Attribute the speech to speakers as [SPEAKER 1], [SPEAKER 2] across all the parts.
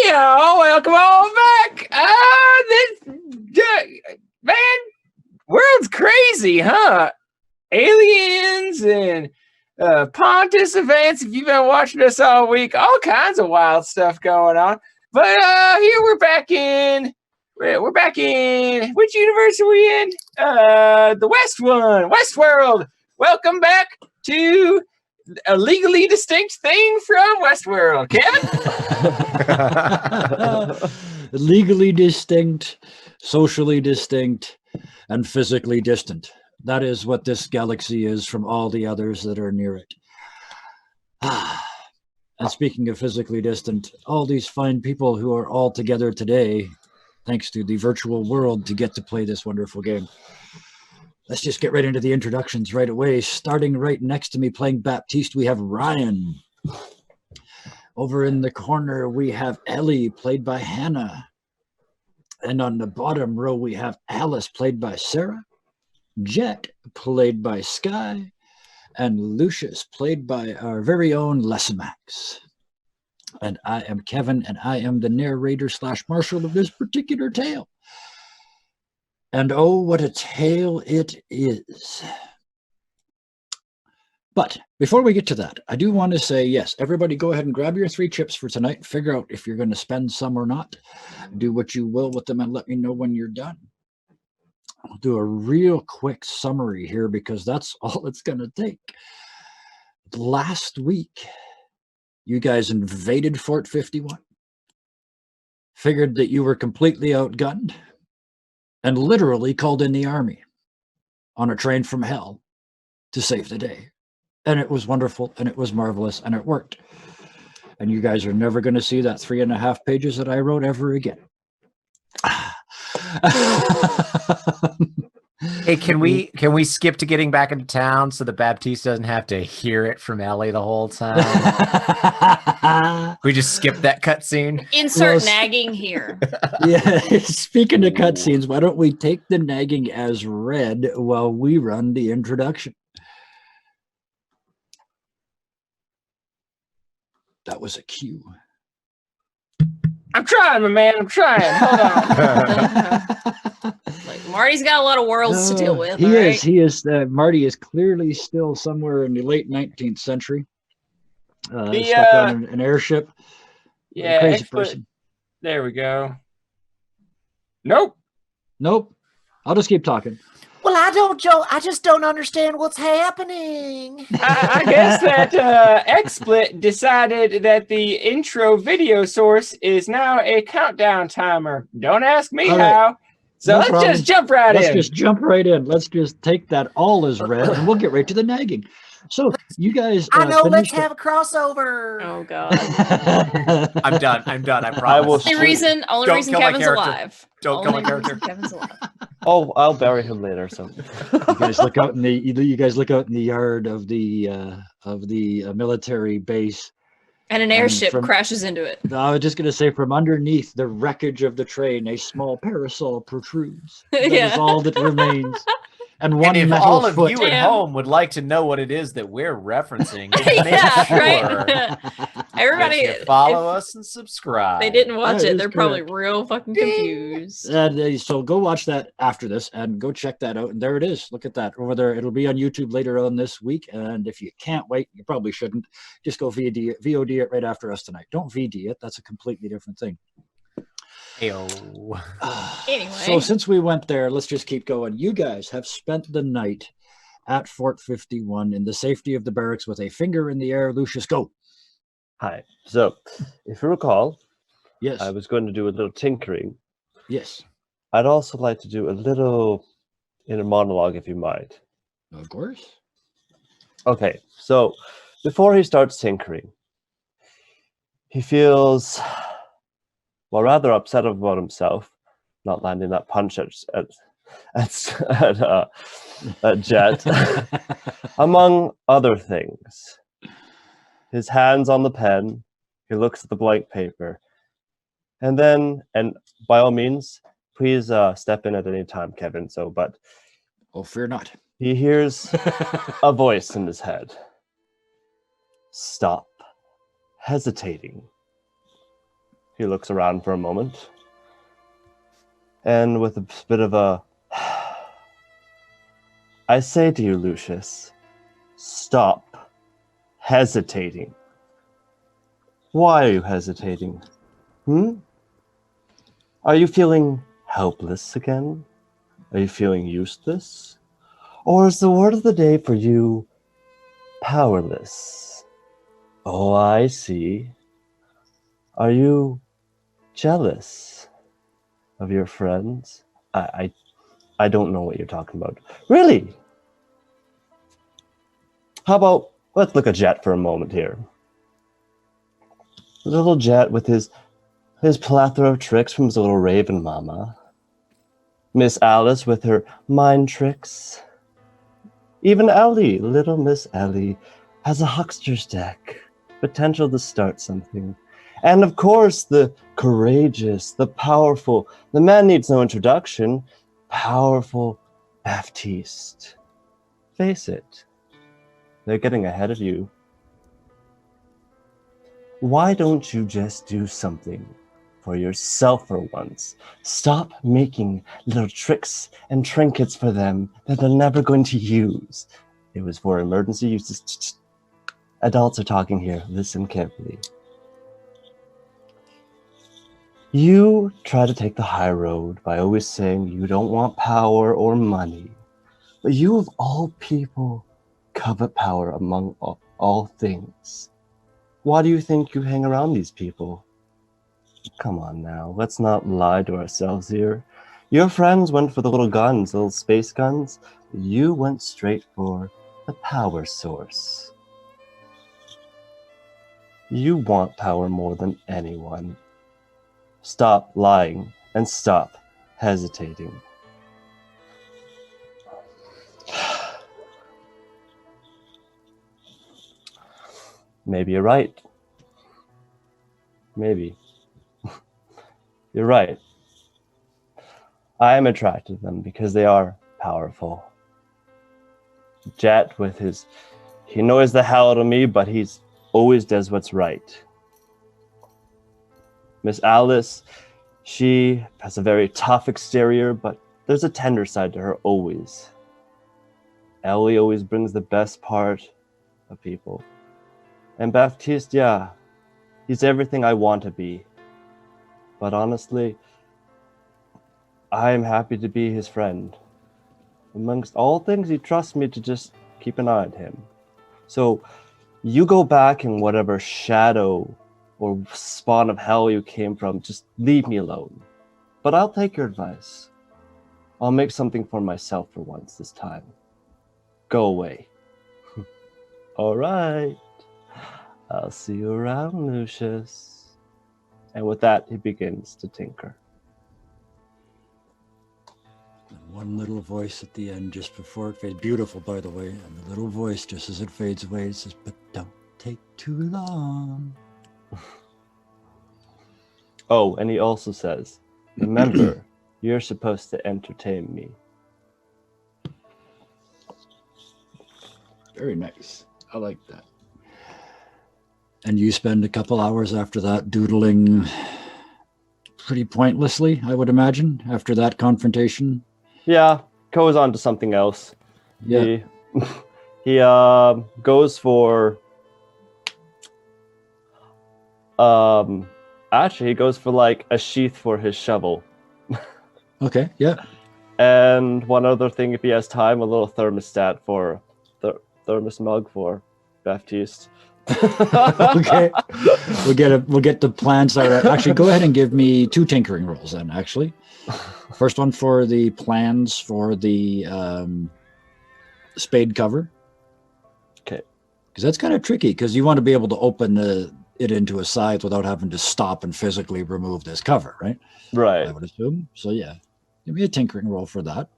[SPEAKER 1] y'all, welcome on back. Man, world's crazy, huh? Aliens and Pontus events. If you've been watching us all week, all kinds of wild stuff going on. But here we're back in. We're back in. Which universe are we in? The West one, Westworld. Welcome back to a legally distinct thing from Westworld, Kevin.
[SPEAKER 2] Legally distinct, socially distinct, and physically distant. That is what this galaxy is from all the others that are near it. And speaking of physically distant, all these fine people who are all together today, thanks to the virtual world, to get to play this wonderful game. Let's just get right into the introductions right away. Starting right next to me playing Baptiste, we have Ryan. Over in the corner, we have Ellie, played by Hannah. And on the bottom row, we have Alice, played by Sarah. Jet, played by Sky. And Lucius, played by our very own Lessimax. And I am Kevin, and I am the narrator / Marshal of this particular tale. And oh, what a tale it is. But before we get to that, I do want to say, yes, everybody go ahead and grab your 3 chips for tonight. Figure out if you're going to spend some or not. Do what you will with them and let me know when you're done. I'll do a real quick summary here because that's all it's going to take. Last week, you guys invaded Fort 51. Figured that you were completely outgunned. And literally called in the army on a train from hell to save the day. And it was wonderful, and it was marvelous, and it worked. And you guys are never going to see that 3.5 pages that I wrote ever again.
[SPEAKER 3] Hey, can we skip to getting back into town so that Baptiste doesn't have to hear it from Ellie the whole time? We just skip that cutscene.
[SPEAKER 4] Insert nagging here.
[SPEAKER 2] Yeah, speaking of cutscenes, why don't we take the nagging as read while we run the introduction? That was a cue.
[SPEAKER 1] I'm trying, my man. I'm trying. Hold on.
[SPEAKER 4] Like, Marty's got a lot of worlds to deal with.
[SPEAKER 2] He is. Marty is clearly still somewhere in the late 19th century. Stuck on an airship.
[SPEAKER 1] Yeah,
[SPEAKER 2] crazy person.
[SPEAKER 1] There we go. Nope.
[SPEAKER 2] I'll just keep talking.
[SPEAKER 3] Well, I just don't understand what's happening.
[SPEAKER 1] I guess that XSplit decided that the intro video source is now a countdown timer. Don't ask me how. So let's just jump right in.
[SPEAKER 2] Let's just jump right in. Let's just take that all as read, and we'll get right to the nagging. So you guys,
[SPEAKER 3] I know. Let's have a crossover.
[SPEAKER 4] Oh God.
[SPEAKER 3] I'm done. I promise.
[SPEAKER 4] Only reason Kevin's alive.
[SPEAKER 3] Don't kill my character.
[SPEAKER 4] Kevin's alive.
[SPEAKER 5] Oh, I'll bury him later. So
[SPEAKER 2] you guys look out in the yard of the military base,
[SPEAKER 4] and an airship crashes into it.
[SPEAKER 2] I was just going to say, from underneath the wreckage of the train, a small parasol protrudes. That is all that remains. And one
[SPEAKER 3] if
[SPEAKER 2] metal
[SPEAKER 3] all of
[SPEAKER 2] foot.
[SPEAKER 3] you at home would like to know what it is that we're referencing,
[SPEAKER 4] right. Everybody
[SPEAKER 3] follow us and subscribe.
[SPEAKER 4] They didn't watch it. They're
[SPEAKER 2] correct.
[SPEAKER 4] probably real fucking confused.
[SPEAKER 2] So go watch that after this and go check that out. And there it is. Look at that over there. It'll be on YouTube later on this week. And if you can't wait, you probably shouldn't. Just go VOD it right after us tonight. Don't VD it. That's a completely different thing.
[SPEAKER 4] Anyway,
[SPEAKER 2] so since we went there, let's just keep going. You guys have spent the night at Fort 51 in the safety of the barracks with a finger in the air. Lucius, go.
[SPEAKER 5] hi. So, if you recall,
[SPEAKER 2] Yes.
[SPEAKER 5] I was going to do a little tinkering.
[SPEAKER 2] Yes.
[SPEAKER 5] I'd also like to do a little inner monologue, if you mind.
[SPEAKER 2] Of course.
[SPEAKER 5] Okay, so before he starts tinkering, he feels, well, rather upset about himself not landing that punch at Jet, among other things. His hands on the pen, he looks at the blank paper, and then, and by all means, please step in at any time, Kevin. But
[SPEAKER 2] oh, fear not.
[SPEAKER 5] He hears a voice in his head. Stop hesitating. He looks around for a moment. And with a bit of a... I say to you, Lucius, stop hesitating. Why are you hesitating? Are you feeling helpless again? Are you feeling useless? Or is the word of the day for you powerless? Oh, I see. Are you jealous of your friends? I don't know what you're talking about. Really? How about, let's look at Jet for a moment here. Little Jet with his plethora of tricks from his little raven mama. Miss Alice with her mind tricks. Even Ellie, little Miss Ellie, has a huckster's deck. Potential to start something. And of course, the courageous, the powerful, the man needs no introduction, powerful Baptiste. Face it, they're getting ahead of you. Why don't you just do something for yourself for once? Stop making little tricks and trinkets for them that they're never going to use. It was for emergency uses. Adults are talking here. Listen carefully. You try to take the high road by always saying you don't want power or money. But you of all people covet power among all things. Why do you think you hang around these people? Come on now, let's not lie to ourselves here. Your friends went for the little guns, little space guns. You went straight for the power source. You want power more than anyone. Stop lying and stop hesitating. Maybe you're right. Maybe. You're right. I am attracted to them because they are powerful. Jet with his... He annoys the hell out of me, but he's always does what's right. Miss Alice, she has a very tough exterior, but there's a tender side to her always. Ellie always brings the best part of people. And Baptiste, yeah, he's everything I want to be. But honestly, I am happy to be his friend. Amongst all things, he trusts me to just keep an eye on him. So you go back in whatever shadow or spawn of hell you came from, just leave me alone. But I'll take your advice. I'll make something for myself for once this time. Go away. All right. I'll see you around, Lucius. And with that, he begins to tinker.
[SPEAKER 2] And one little voice at the end just before it fades. Beautiful, by the way. And the little voice just as it fades away, it says, but don't take too long.
[SPEAKER 5] Oh, and he also says, remember, you're supposed to entertain me.
[SPEAKER 2] Very nice. I like that. And you spend a couple hours after that doodling pretty pointlessly, I would imagine, after that confrontation.
[SPEAKER 5] Yeah, goes on to something else.
[SPEAKER 2] Yeah.
[SPEAKER 5] He goes for... Actually, he goes for like a sheath for his shovel.
[SPEAKER 2] Okay, yeah.
[SPEAKER 5] And one other thing, if he has time, a little thermostat for thermos mug for Baptiste.
[SPEAKER 2] Okay. We'll get the plans there. Actually, go ahead and give me 2 tinkering rolls then, actually. First one for the plans for the spade cover.
[SPEAKER 5] Okay.
[SPEAKER 2] Because that's kind of tricky, because you want to be able to open it into a scythe without having to stop and physically remove this cover, right?
[SPEAKER 5] Right.
[SPEAKER 2] I would assume. So yeah, give me a tinkering roll for that.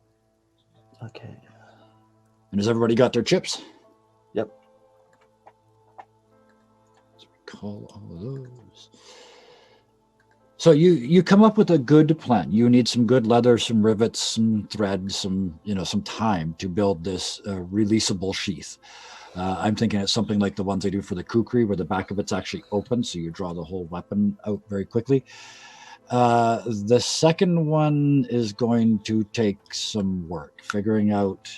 [SPEAKER 5] Okay.
[SPEAKER 2] And has everybody got their chips?
[SPEAKER 5] Yep.
[SPEAKER 2] Let's recall all of those. So you come up with a good plan. You need some good leather, some rivets, some thread, some time to build this releasable sheath. I'm thinking it's something like the ones they do for the kukri, where the back of it's actually open, so you draw the whole weapon out very quickly. The second one is going to take some work. Figuring out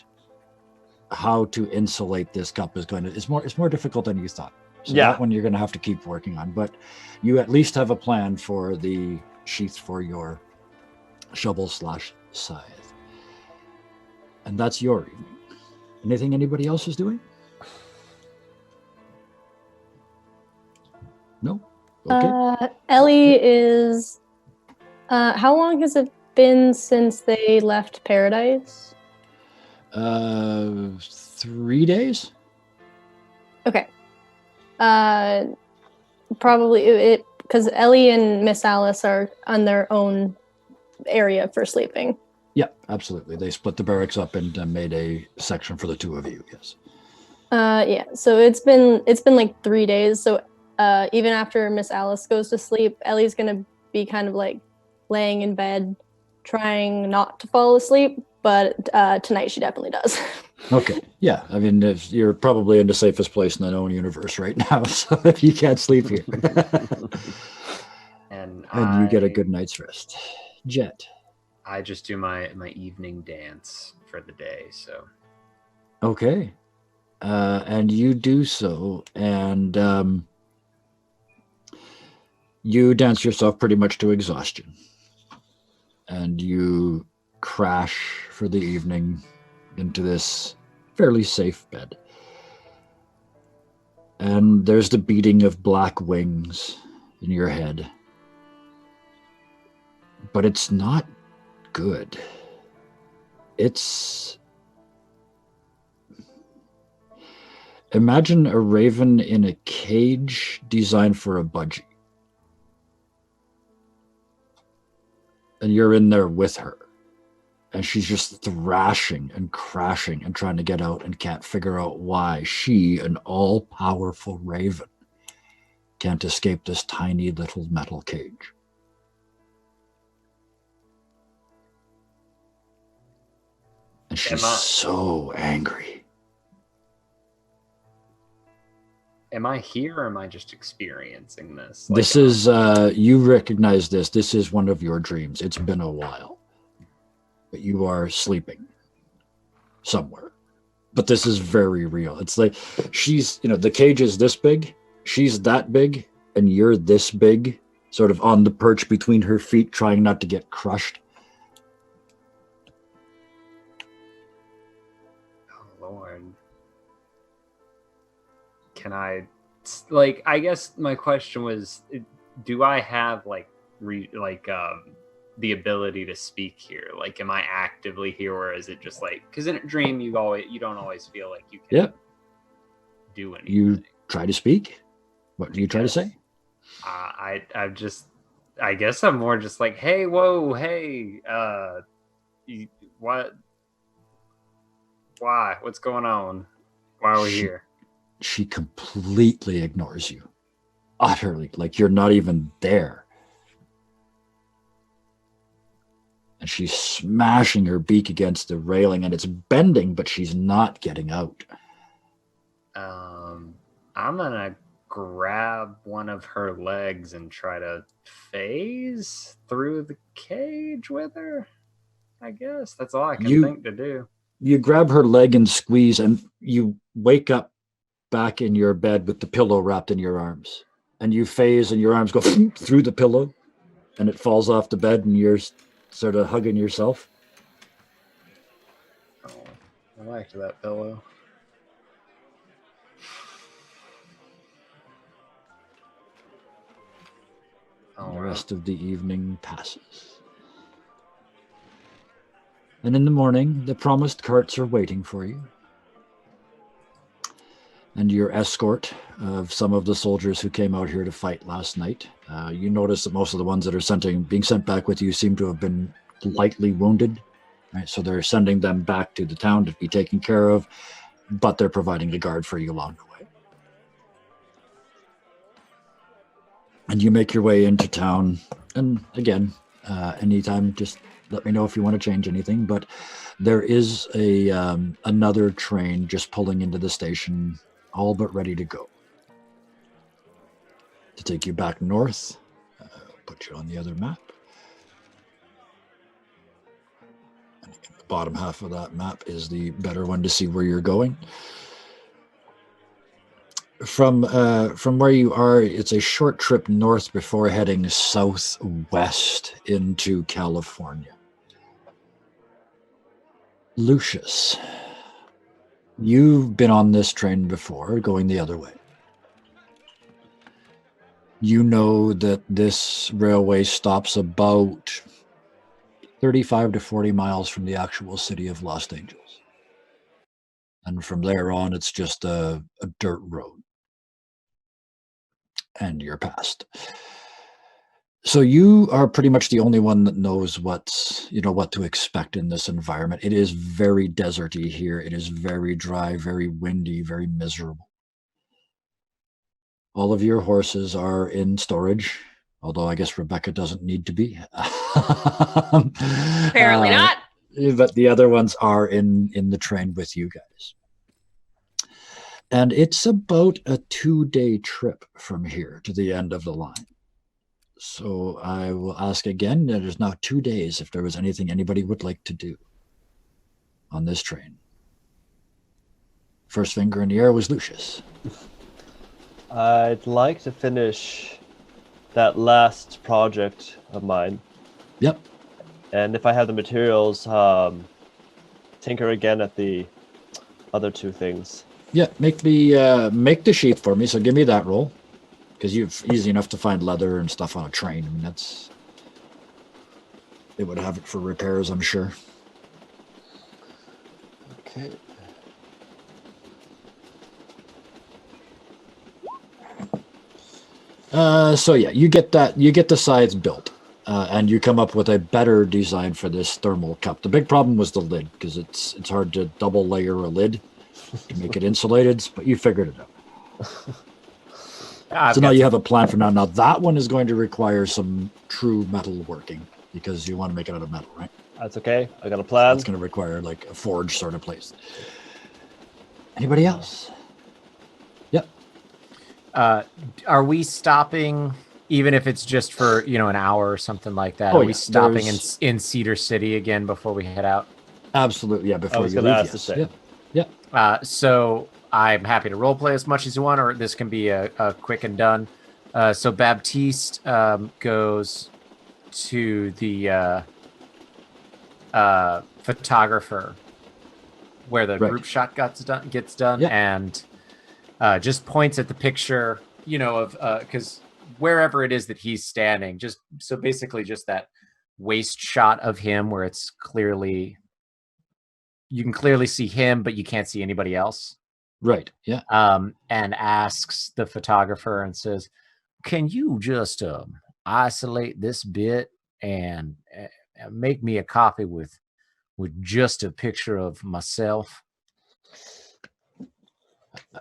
[SPEAKER 2] how to insulate this cup is it's more difficult than you thought. So that one you're going to have to keep working on, but you at least have a plan for the sheath for your shovel/scythe. And that's your evening. Anything anybody else is doing? No? Okay.
[SPEAKER 6] Ellie is... how long has it been since they left Paradise?
[SPEAKER 2] 3 days?
[SPEAKER 6] Okay. Probably it because Ellie and Miss Alice are on their own area for sleeping.
[SPEAKER 2] Yeah, absolutely. They split the barracks up and made a section for the two of you. Yes.
[SPEAKER 6] Yeah. So it's been like 3 days. So even after Miss Alice goes to sleep, Ellie's gonna be kind of like laying in bed, trying not to fall asleep. But tonight she definitely does.
[SPEAKER 2] Okay. Yeah. I mean, you're probably in the safest place in the known universe right now. So if you can't sleep here,
[SPEAKER 3] and
[SPEAKER 2] you get a good night's rest. Jet.
[SPEAKER 3] I just do my evening dance for the day. So.
[SPEAKER 2] Okay. And you do so, and you dance yourself pretty much to exhaustion, and you crash for the evening into this fairly safe bed. And there's the beating of black wings in your head. But it's not good. It's... Imagine a raven in a cage designed for a budgie. And you're in there with her. And she's just thrashing and crashing and trying to get out and can't figure out why she, an all-powerful raven, can't escape this tiny little metal cage. And she's so angry.
[SPEAKER 3] Am I here or am I just experiencing this?
[SPEAKER 2] This is, you recognize this. This is one of your dreams. It's been a while. But you are sleeping somewhere. But this is very real. It's like she's, the cage is this big, she's that big, and you're this big, sort of on the perch between her feet, trying not to get crushed.
[SPEAKER 3] Oh, Lord. Can I, I guess my question was, do I have, the ability to speak here? Like, am I actively here, or is it just because in a dream you don't always feel like you can do anything?
[SPEAKER 2] You try to speak? What do you try to say?
[SPEAKER 3] I guess I'm more just like, hey, whoa, hey, what? Why? What's going on? Why are we here?
[SPEAKER 2] She completely ignores you. Utterly. Like you're not even there. And she's smashing her beak against the railing, and it's bending, but she's not getting out.
[SPEAKER 3] I'm gonna grab one of her legs and try to phase through the cage with her. I guess that's all I can think to do.
[SPEAKER 2] You grab her leg and squeeze, and you wake up back in your bed with the pillow wrapped in your arms. And you phase, and your arms go through the pillow, and it falls off the bed, and you're sort of hugging yourself.
[SPEAKER 3] Oh, I liked that pillow.
[SPEAKER 2] The rest of the evening passes. And in the morning, the promised carts are waiting for you. And your escort of some of the soldiers who came out here to fight last night. You notice that most of the ones that are being sent back with you seem to have been lightly wounded. Right? So they're sending them back to the town to be taken care of, but they're providing a guard for you along the way. And you make your way into town. And again, anytime, just let me know if you want to change anything. But there is a another train just pulling into the station, all but ready to go. To take you back north, put you on the other map. And again, the bottom half of that map is the better one to see where you're going. From where you are, it's a short trip north before heading southwest into California. Lucius, you've been on this train before, going the other way. You know that this railway stops about 35 to 40 miles from the actual city of Los Angeles. And from there on, it's just a dirt road. And you're past. So you are pretty much the only one that knows what to expect in this environment. It is very deserty here. It is very dry, very windy, very miserable. All of your horses are in storage, although I guess Rebecca doesn't need to be.
[SPEAKER 4] Apparently not.
[SPEAKER 2] But the other ones are in the train with you guys. And it's about a 2-day trip from here to the end of the line. So I will ask again, it is now 2 days, if there was anything anybody would like to do on this train. First finger in the air was Lucius.
[SPEAKER 5] I'd like to finish that last project of mine.
[SPEAKER 2] Yep.
[SPEAKER 5] And if I have the materials, tinker again at the other 2 things.
[SPEAKER 2] Yeah, make the sheath for me. So give me that roll, because you've easy enough to find leather and stuff on a train. I mean, they would have it for repairs, I'm sure.
[SPEAKER 5] Okay.
[SPEAKER 2] So yeah, you get the sides built, and you come up with a better design for this thermal cup. The big problem was the lid, because it's hard to double layer a lid to make it insulated, but you figured it out. So now you have a plan for now. Now that one is going to require some true metal working, because you want to make it out of metal, right?
[SPEAKER 5] That's okay. I got a plan.
[SPEAKER 2] That's going to require like a forge sort of place. Anybody else? Yep.
[SPEAKER 1] Are we stopping, even if it's just for an hour or something like that?
[SPEAKER 2] Oh,
[SPEAKER 1] Are we
[SPEAKER 2] yeah,
[SPEAKER 1] stopping in Cedar City again before we head out?
[SPEAKER 2] Absolutely, yeah. Before
[SPEAKER 5] I was
[SPEAKER 2] you
[SPEAKER 5] going to
[SPEAKER 2] leave,
[SPEAKER 5] ask the
[SPEAKER 2] yes.
[SPEAKER 5] same.
[SPEAKER 2] Yep.
[SPEAKER 1] So I'm happy to roleplay as much as you want, or this can be a quick and done. So Baptiste goes to the photographer where the group shot gets done,
[SPEAKER 2] Yep.
[SPEAKER 1] and just points at the picture, of because wherever it is that he's standing, just that waist shot of him where it's clearly. You can clearly see him, but you can't see anybody else.
[SPEAKER 2] Right. Yeah.
[SPEAKER 1] And asks the photographer and says, "Can you just isolate this bit and make me a copy with just a picture of myself?"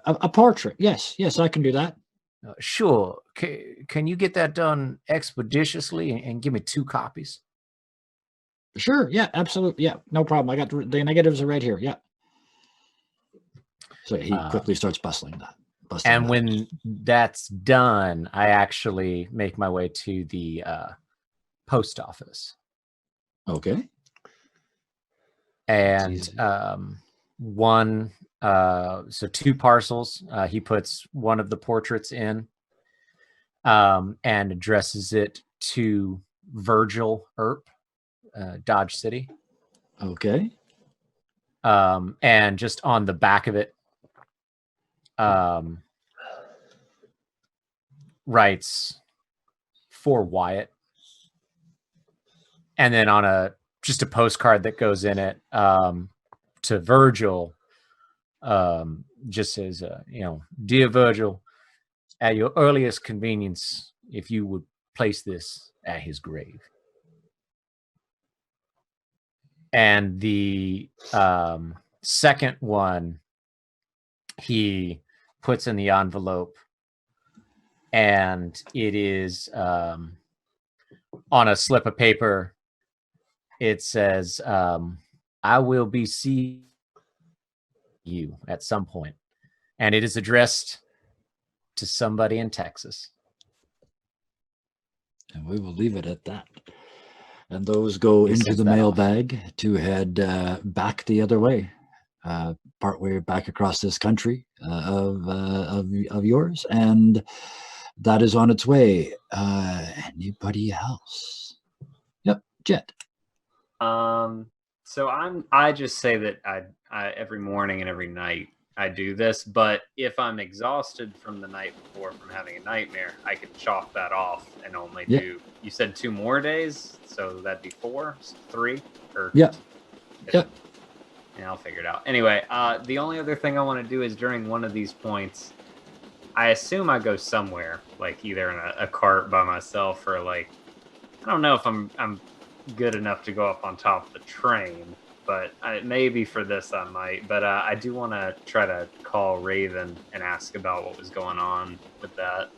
[SPEAKER 2] A portrait. Yes, I can do that.
[SPEAKER 1] Sure. Can you get that done expeditiously and give me 2 copies?
[SPEAKER 2] Sure. Yeah, absolutely. Yeah, no problem. I got the negatives are right here. Yeah. So he quickly starts bustling that.
[SPEAKER 1] And when that's done, I actually make my way to the post office.
[SPEAKER 2] Okay.
[SPEAKER 1] And so 2 parcels. He puts one of the portraits in and addresses it to Virgil Earp, Dodge City.
[SPEAKER 2] Okay.
[SPEAKER 1] And just on the back of it, writes for Wyatt. And then on just a postcard that goes in it to Virgil, just says, "Dear Virgil, at your earliest convenience, if you would place this at his grave." And the second one he puts in the envelope, and it is on a slip of paper, it says, I will be seeing you at some point. And it is addressed to somebody in Texas.
[SPEAKER 2] And we will leave it at that. And those go
[SPEAKER 1] He
[SPEAKER 2] into
[SPEAKER 1] sends
[SPEAKER 2] the
[SPEAKER 1] that off.
[SPEAKER 2] mailbag to head back the other way, partway back across this country of yours. And that is on its way. Anybody else? Yep, Jet.
[SPEAKER 3] So I just say that I every morning and every night I do this, but if I'm exhausted from the night before from having a nightmare, I can chalk that off and only
[SPEAKER 2] Yeah.
[SPEAKER 3] do. You said 2 more days, so that'd be 4, 3, or
[SPEAKER 2] Yeah. Yep.
[SPEAKER 3] Yeah, I'll figure it out. Anyway, the only other thing I want to do is during one of these points, I assume I go somewhere, like either in a cart by myself or like I don't know if I'm good enough to go up on top of the train, but maybe for this I might. But I do want to try to call Raven and ask about what was going on with that.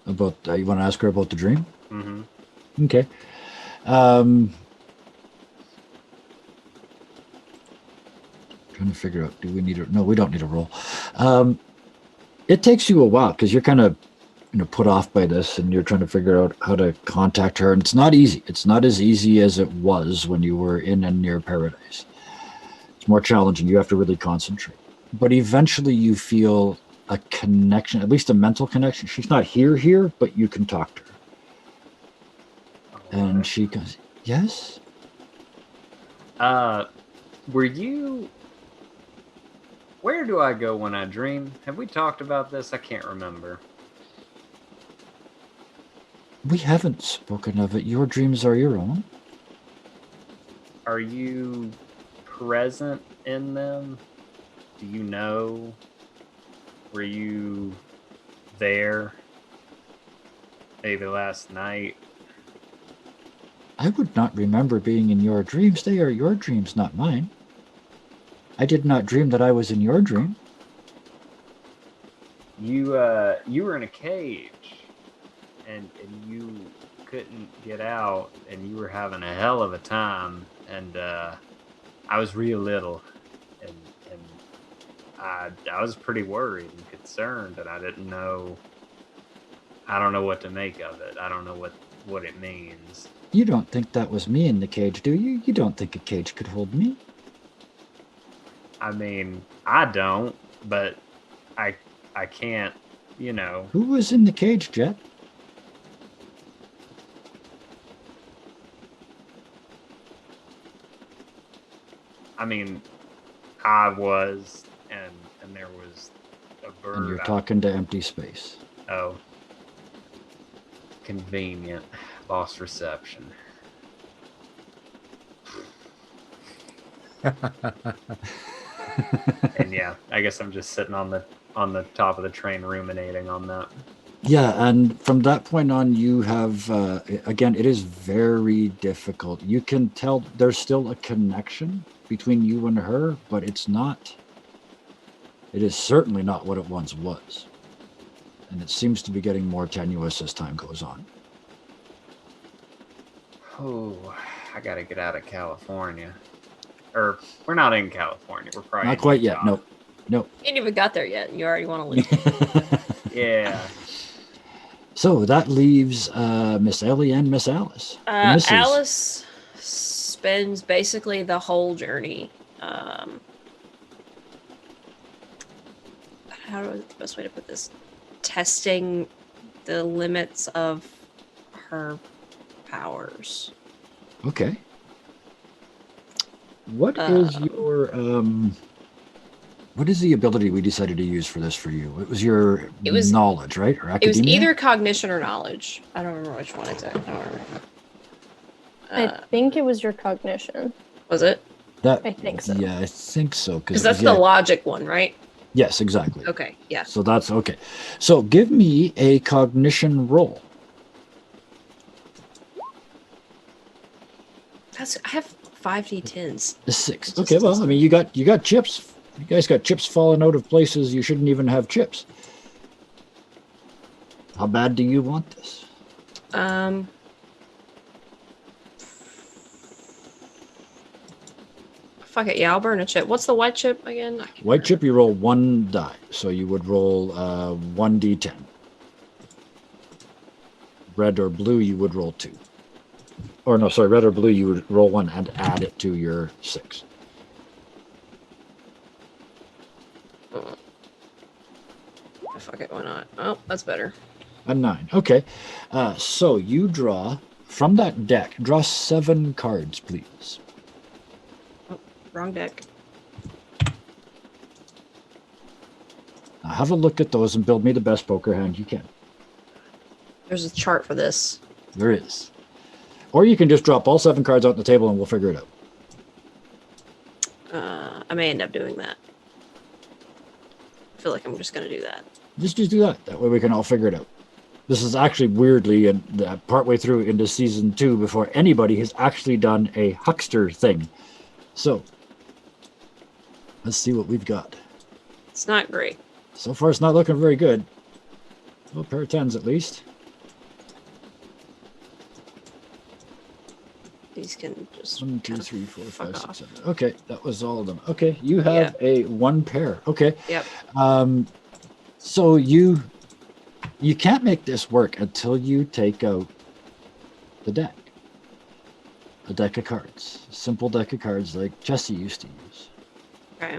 [SPEAKER 2] About you want to ask her about the dream?
[SPEAKER 3] Mm-hmm.
[SPEAKER 2] Okay. Trying to figure out, do we need a... No, we don't need a roll. It takes you a while because you're kind of put off by this and you're trying to figure out how to contact her. And it's not easy. It's not as easy as it was when you were in and near paradise. It's more challenging. You have to really concentrate. But eventually you feel a connection, at least a mental connection. She's not here, but you can talk to her. And she goes, yes?
[SPEAKER 3] Were you... Where do I go when I dream? Have we talked about this? I can't remember.
[SPEAKER 2] We haven't spoken of it. Your dreams are your own.
[SPEAKER 3] Are you present in them? Do you know? Were you there? Maybe last night?
[SPEAKER 2] I would not remember being in your dreams. They are your dreams, not mine. I did not dream that I was in your dream.
[SPEAKER 3] You were in a cage, and you couldn't get out, and you were having a hell of a time, and I was real little, and I was pretty worried and concerned, and I don't know what to make of it. I don't know what it means.
[SPEAKER 2] You don't think that was me in the cage, do you? You don't think a cage could hold me?
[SPEAKER 3] I mean, I don't, but I can't,
[SPEAKER 2] Who was in the cage, Jet?
[SPEAKER 3] I mean, I was, and there was a bird.
[SPEAKER 2] And you're talking to empty space.
[SPEAKER 3] Oh. Convenient. Lost reception. And yeah, I guess I'm just sitting on the top of the train ruminating on that.
[SPEAKER 2] Yeah, and from that point on, you have, again, it is very difficult. You can tell there's still a connection between you and her, but it is certainly not what it once was. And it seems to be getting more tenuous as time goes on.
[SPEAKER 3] Oh, I gotta get out of California. Or, we're not in California. We're probably
[SPEAKER 2] Not quite yet, nope.
[SPEAKER 4] You ain't even got there yet. You already want to leave.
[SPEAKER 3] Yeah.
[SPEAKER 2] So that leaves Miss Ellie and Miss Alice.
[SPEAKER 4] Alice spends basically the whole journey. How is the best way to put this? Testing the limits of her powers.
[SPEAKER 2] Okay. What is your what is the ability we decided to use for this for you? It was knowledge, right? Or academia?
[SPEAKER 4] It was either cognition or knowledge. I don't remember which one exactly. I don't remember.
[SPEAKER 6] I think it was your cognition.
[SPEAKER 4] Was it?
[SPEAKER 6] I think so.
[SPEAKER 2] Yeah, I think so.
[SPEAKER 4] Because that's the logic one, right?
[SPEAKER 2] Yes, exactly.
[SPEAKER 4] Okay, yeah.
[SPEAKER 2] So that's okay. So give me a cognition roll.
[SPEAKER 4] I have 5d10s.
[SPEAKER 2] A 6. Okay, well, I mean, you got chips. You guys got chips falling out of places you shouldn't even have chips. How bad do you want this?
[SPEAKER 4] Fuck it, yeah, I'll burn a chip. What's the white chip again? I can't
[SPEAKER 2] White
[SPEAKER 4] remember.
[SPEAKER 2] chip, you roll 1 die. So you would roll 1d10. Red or blue, you would roll 2. Or no, sorry, red or blue, you would roll 1 and add it to your 6.
[SPEAKER 4] Fuck it, why not? Oh, that's better.
[SPEAKER 2] A 9. Okay. So you draw, from that deck, draw 7 cards, please.
[SPEAKER 4] Wrong deck.
[SPEAKER 2] Now have a look at those and build me the best poker hand you can.
[SPEAKER 4] There's a chart for this.
[SPEAKER 2] There is. Or you can just drop all 7 cards out on the table and we'll figure it out.
[SPEAKER 4] I may end up doing that. I feel like I'm just gonna do that.
[SPEAKER 2] Just do that. That way we can all figure it out. This is actually weirdly partway through into season 2 before anybody has actually done a huckster thing. So let's see what we've got.
[SPEAKER 4] It's not great.
[SPEAKER 2] So far it's not looking very good. Well, pair of 10s at least.
[SPEAKER 4] These can just
[SPEAKER 2] 1, 2,
[SPEAKER 4] kinda
[SPEAKER 2] 3, 4,
[SPEAKER 4] fuck
[SPEAKER 2] 5, 6,
[SPEAKER 4] off.
[SPEAKER 2] 7. Okay, that was all of them. Okay, you have a 1 pair. Okay.
[SPEAKER 4] Yep.
[SPEAKER 2] So you can't make this work until you take out the deck. A deck of cards. A simple deck of cards like Jesse used to use.
[SPEAKER 4] Okay.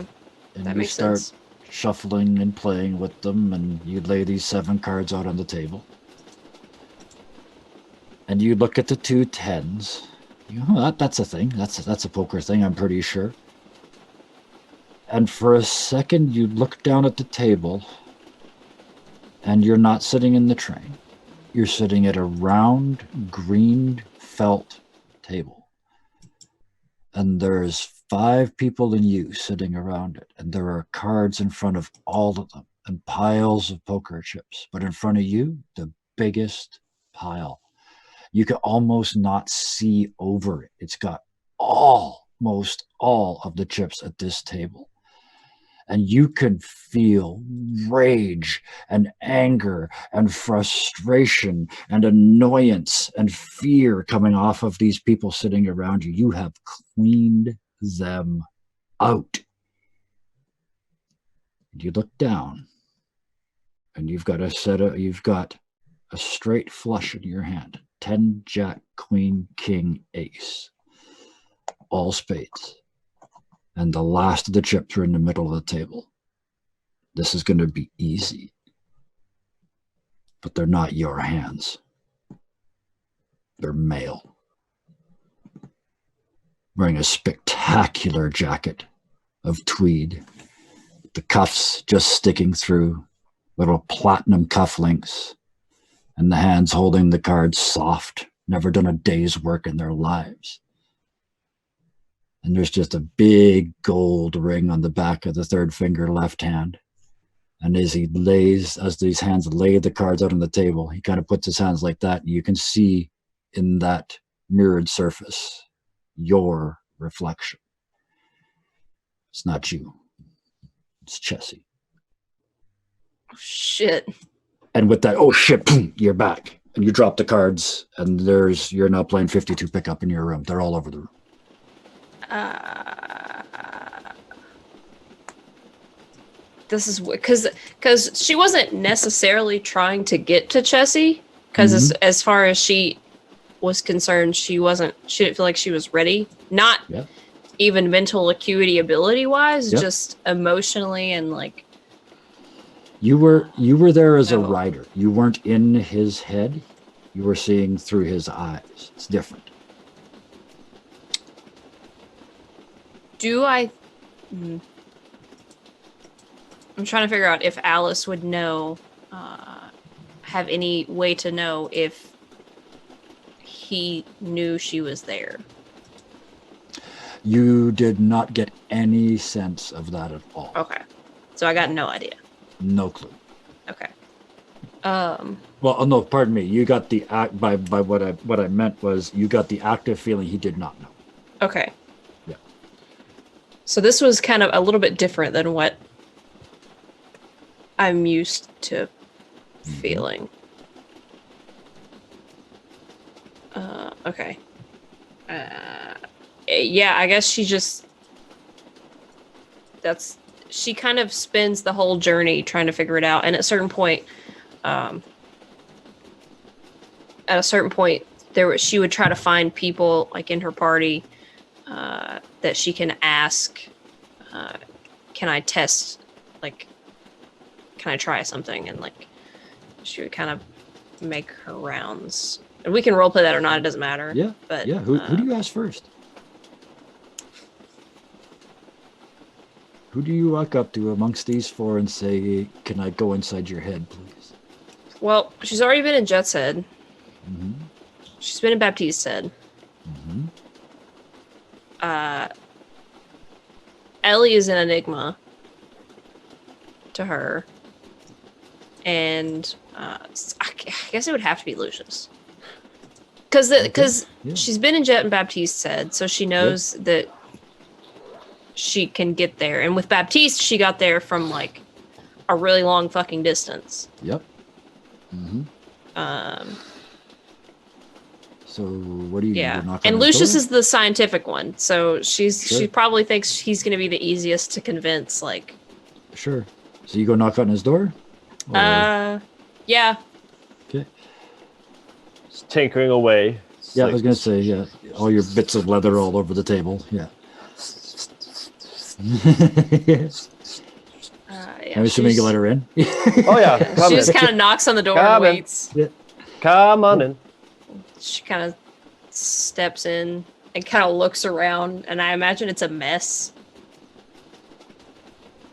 [SPEAKER 2] And
[SPEAKER 4] That
[SPEAKER 2] you
[SPEAKER 4] makes
[SPEAKER 2] start
[SPEAKER 4] sense.
[SPEAKER 2] shuffling and playing with them, and you lay these 7 cards out on the table. And you look at the 2 10s. You know, that's a thing. That's a poker thing, I'm pretty sure. And for a second, you look down at the table, and you're not sitting in the train. You're sitting at a round, green felt table. And there's 5 people and you sitting around it. And there are cards in front of all of them and piles of poker chips. But in front of you, the biggest pile. You can almost not see over it. It's got almost all of the chips at this table. And you can feel rage and anger and frustration and annoyance and fear coming off of these people sitting around you. You have cleaned them out. And you look down and you've got a straight flush in your hand. 10, Jack, Queen, King, Ace. All spades. And the last of the chips are in the middle of the table. This is going to be easy. But they're not your hands. They're male. Wearing a spectacular jacket of tweed. The cuffs just sticking through. Little platinum cufflinks. And the hands holding the cards soft. Never done a day's work in their lives. And there's just a big gold ring on the back of the 3rd finger left hand. And as these hands lay the cards out on the table, he kind of puts his hands like that. And you can see in that mirrored surface your reflection. It's not you. It's Chessie.
[SPEAKER 4] Oh, shit.
[SPEAKER 2] And with that, oh shit, boom, you're back. And you drop the cards, and you're now playing 52 pickup in your room. They're all over the room.
[SPEAKER 4] This is because she wasn't necessarily trying to get to Chessie. Because as far as she was concerned, she didn't feel like she was ready. Not even mental acuity ability wise, just emotionally and like.
[SPEAKER 2] You were there as a rider. You weren't in his head. You were seeing through his eyes. It's different.
[SPEAKER 4] I'm trying to figure out if Alice would know, have any way to know if he knew she was there.
[SPEAKER 2] You did not get any sense of that at all.
[SPEAKER 4] Okay. So I got no idea.
[SPEAKER 2] No clue.
[SPEAKER 4] Okay.
[SPEAKER 2] Well, no, pardon me. You got the act by what I meant was you got the active feeling he did not know.
[SPEAKER 4] Okay.
[SPEAKER 2] Yeah.
[SPEAKER 4] So this was kind of a little bit different than what I'm used to feeling. Okay. Yeah, I guess she just she kind of spends the whole journey trying to figure it out. And at a certain point, she would try to find people like in her party that she can ask, can I test, like, can I try something? And like, she would kind of make her rounds. And we can roleplay that or not, it doesn't matter.
[SPEAKER 2] Yeah.
[SPEAKER 4] But
[SPEAKER 2] Yeah. Who do you ask first? Who do you walk up to amongst these four and say, can I go inside your head, please?
[SPEAKER 4] Well, she's already been in Jet's head.
[SPEAKER 2] Mm-hmm.
[SPEAKER 4] She's been in Baptiste's head.
[SPEAKER 2] Mm-hmm.
[SPEAKER 4] Ellie is an enigma to her. And I guess it would have to be Lucius. Because
[SPEAKER 2] Yeah.
[SPEAKER 4] she's been in Jet and Baptiste's head, so she knows that she can get there. And with Baptiste, she got there from like a really long fucking distance.
[SPEAKER 2] Yep. Mm-hmm. So what do you
[SPEAKER 4] Yeah.
[SPEAKER 2] knock on
[SPEAKER 4] And
[SPEAKER 2] his
[SPEAKER 4] Lucius
[SPEAKER 2] door?
[SPEAKER 4] is the scientific one, so she
[SPEAKER 2] Sure.
[SPEAKER 4] probably thinks he's going to be the easiest to convince. Like,
[SPEAKER 2] Sure. So you go knock on his door? Or-
[SPEAKER 4] yeah.
[SPEAKER 2] Okay.
[SPEAKER 5] Just tinkering away. It's
[SPEAKER 2] Yeah, I
[SPEAKER 5] like-
[SPEAKER 2] was gonna say, yeah, all your bits of leather all over the table. Yeah.
[SPEAKER 4] Yeah,
[SPEAKER 2] I'm assuming you let her in.
[SPEAKER 5] Oh yeah, come
[SPEAKER 4] she
[SPEAKER 5] in.
[SPEAKER 4] just kind of knocks on the door
[SPEAKER 5] Come
[SPEAKER 4] and
[SPEAKER 5] in.
[SPEAKER 4] waits.
[SPEAKER 5] Come on in.
[SPEAKER 4] She kind of steps in and kind of looks around, and I imagine it's a mess.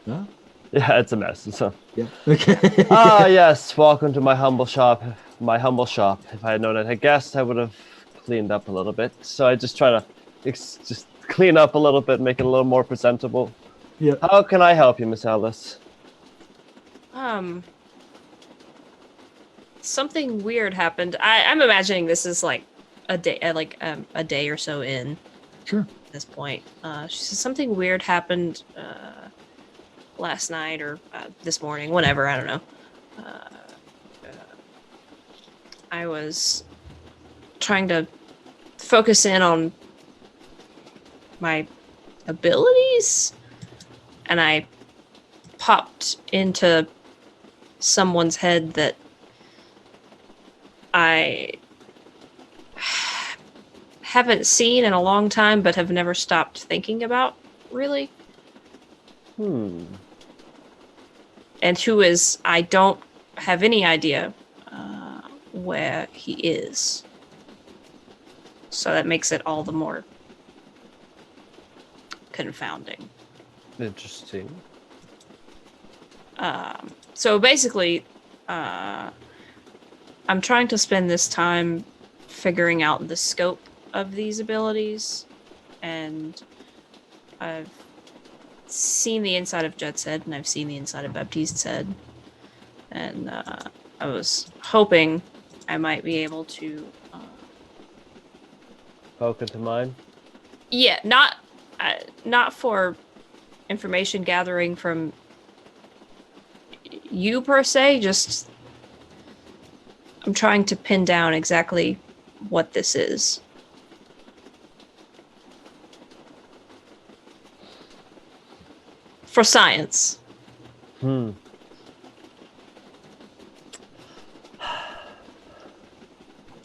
[SPEAKER 2] Huh?
[SPEAKER 5] Yeah, it's a mess. So.
[SPEAKER 2] Yeah. Okay.
[SPEAKER 5] Ah, yes. Welcome to my humble shop. My humble shop. If I had known it, I guess I would have cleaned up a little bit. So I just try to just clean up a little bit, make it a little more presentable.
[SPEAKER 2] Yeah.
[SPEAKER 5] How can I help you, Miss Alice?
[SPEAKER 4] Something weird happened. I'm imagining this is like a day, a day or so in.
[SPEAKER 2] Sure.
[SPEAKER 4] At this point, she says something weird happened last night or this morning, whatever. I don't know. I was trying to focus in on my abilities, and I popped into someone's head that I haven't seen in a long time, but have never stopped thinking about, really. And who is, I don't have any idea where he is. So that makes it all the more confounding.
[SPEAKER 5] Interesting.
[SPEAKER 4] So basically, I'm trying to spend this time figuring out the scope of these abilities, and I've seen the inside of Jet's head, and I've seen the inside of Baptiste's head, and I was hoping I might be able to
[SPEAKER 5] Poke into mine.
[SPEAKER 4] yeah, not for information gathering from you per se, just I'm trying to pin down exactly what this is. For science.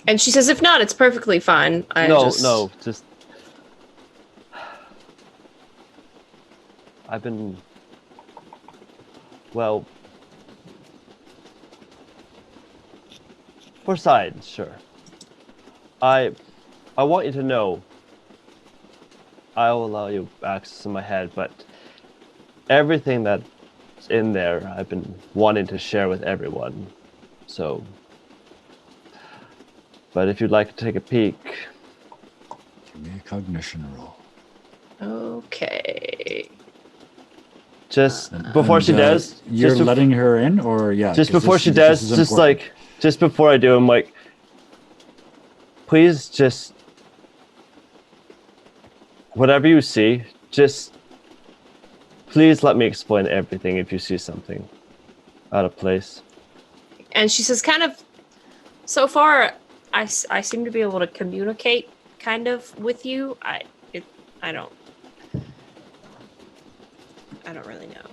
[SPEAKER 4] And she says, if not, it's perfectly fine.
[SPEAKER 5] Just I've been for science, sure. I want you to know I'll allow you access to my head, but everything that's in there I've been wanting to share with everyone. So but if you'd like to take a peek.
[SPEAKER 2] Give me a cognition roll.
[SPEAKER 4] Okay.
[SPEAKER 5] Just before she does,
[SPEAKER 2] you're letting her in, or yeah.
[SPEAKER 5] Just
[SPEAKER 2] 'cause
[SPEAKER 5] before
[SPEAKER 2] this-
[SPEAKER 5] she
[SPEAKER 2] this
[SPEAKER 5] does,
[SPEAKER 2] is
[SPEAKER 5] just
[SPEAKER 2] important.
[SPEAKER 5] like, just before I do, I'm like, please just, whatever you see, just, please let me explain everything if you see something out of place.
[SPEAKER 4] And she says, kind of, so far, I seem to be able to communicate kind of with you. I don't I don't really know.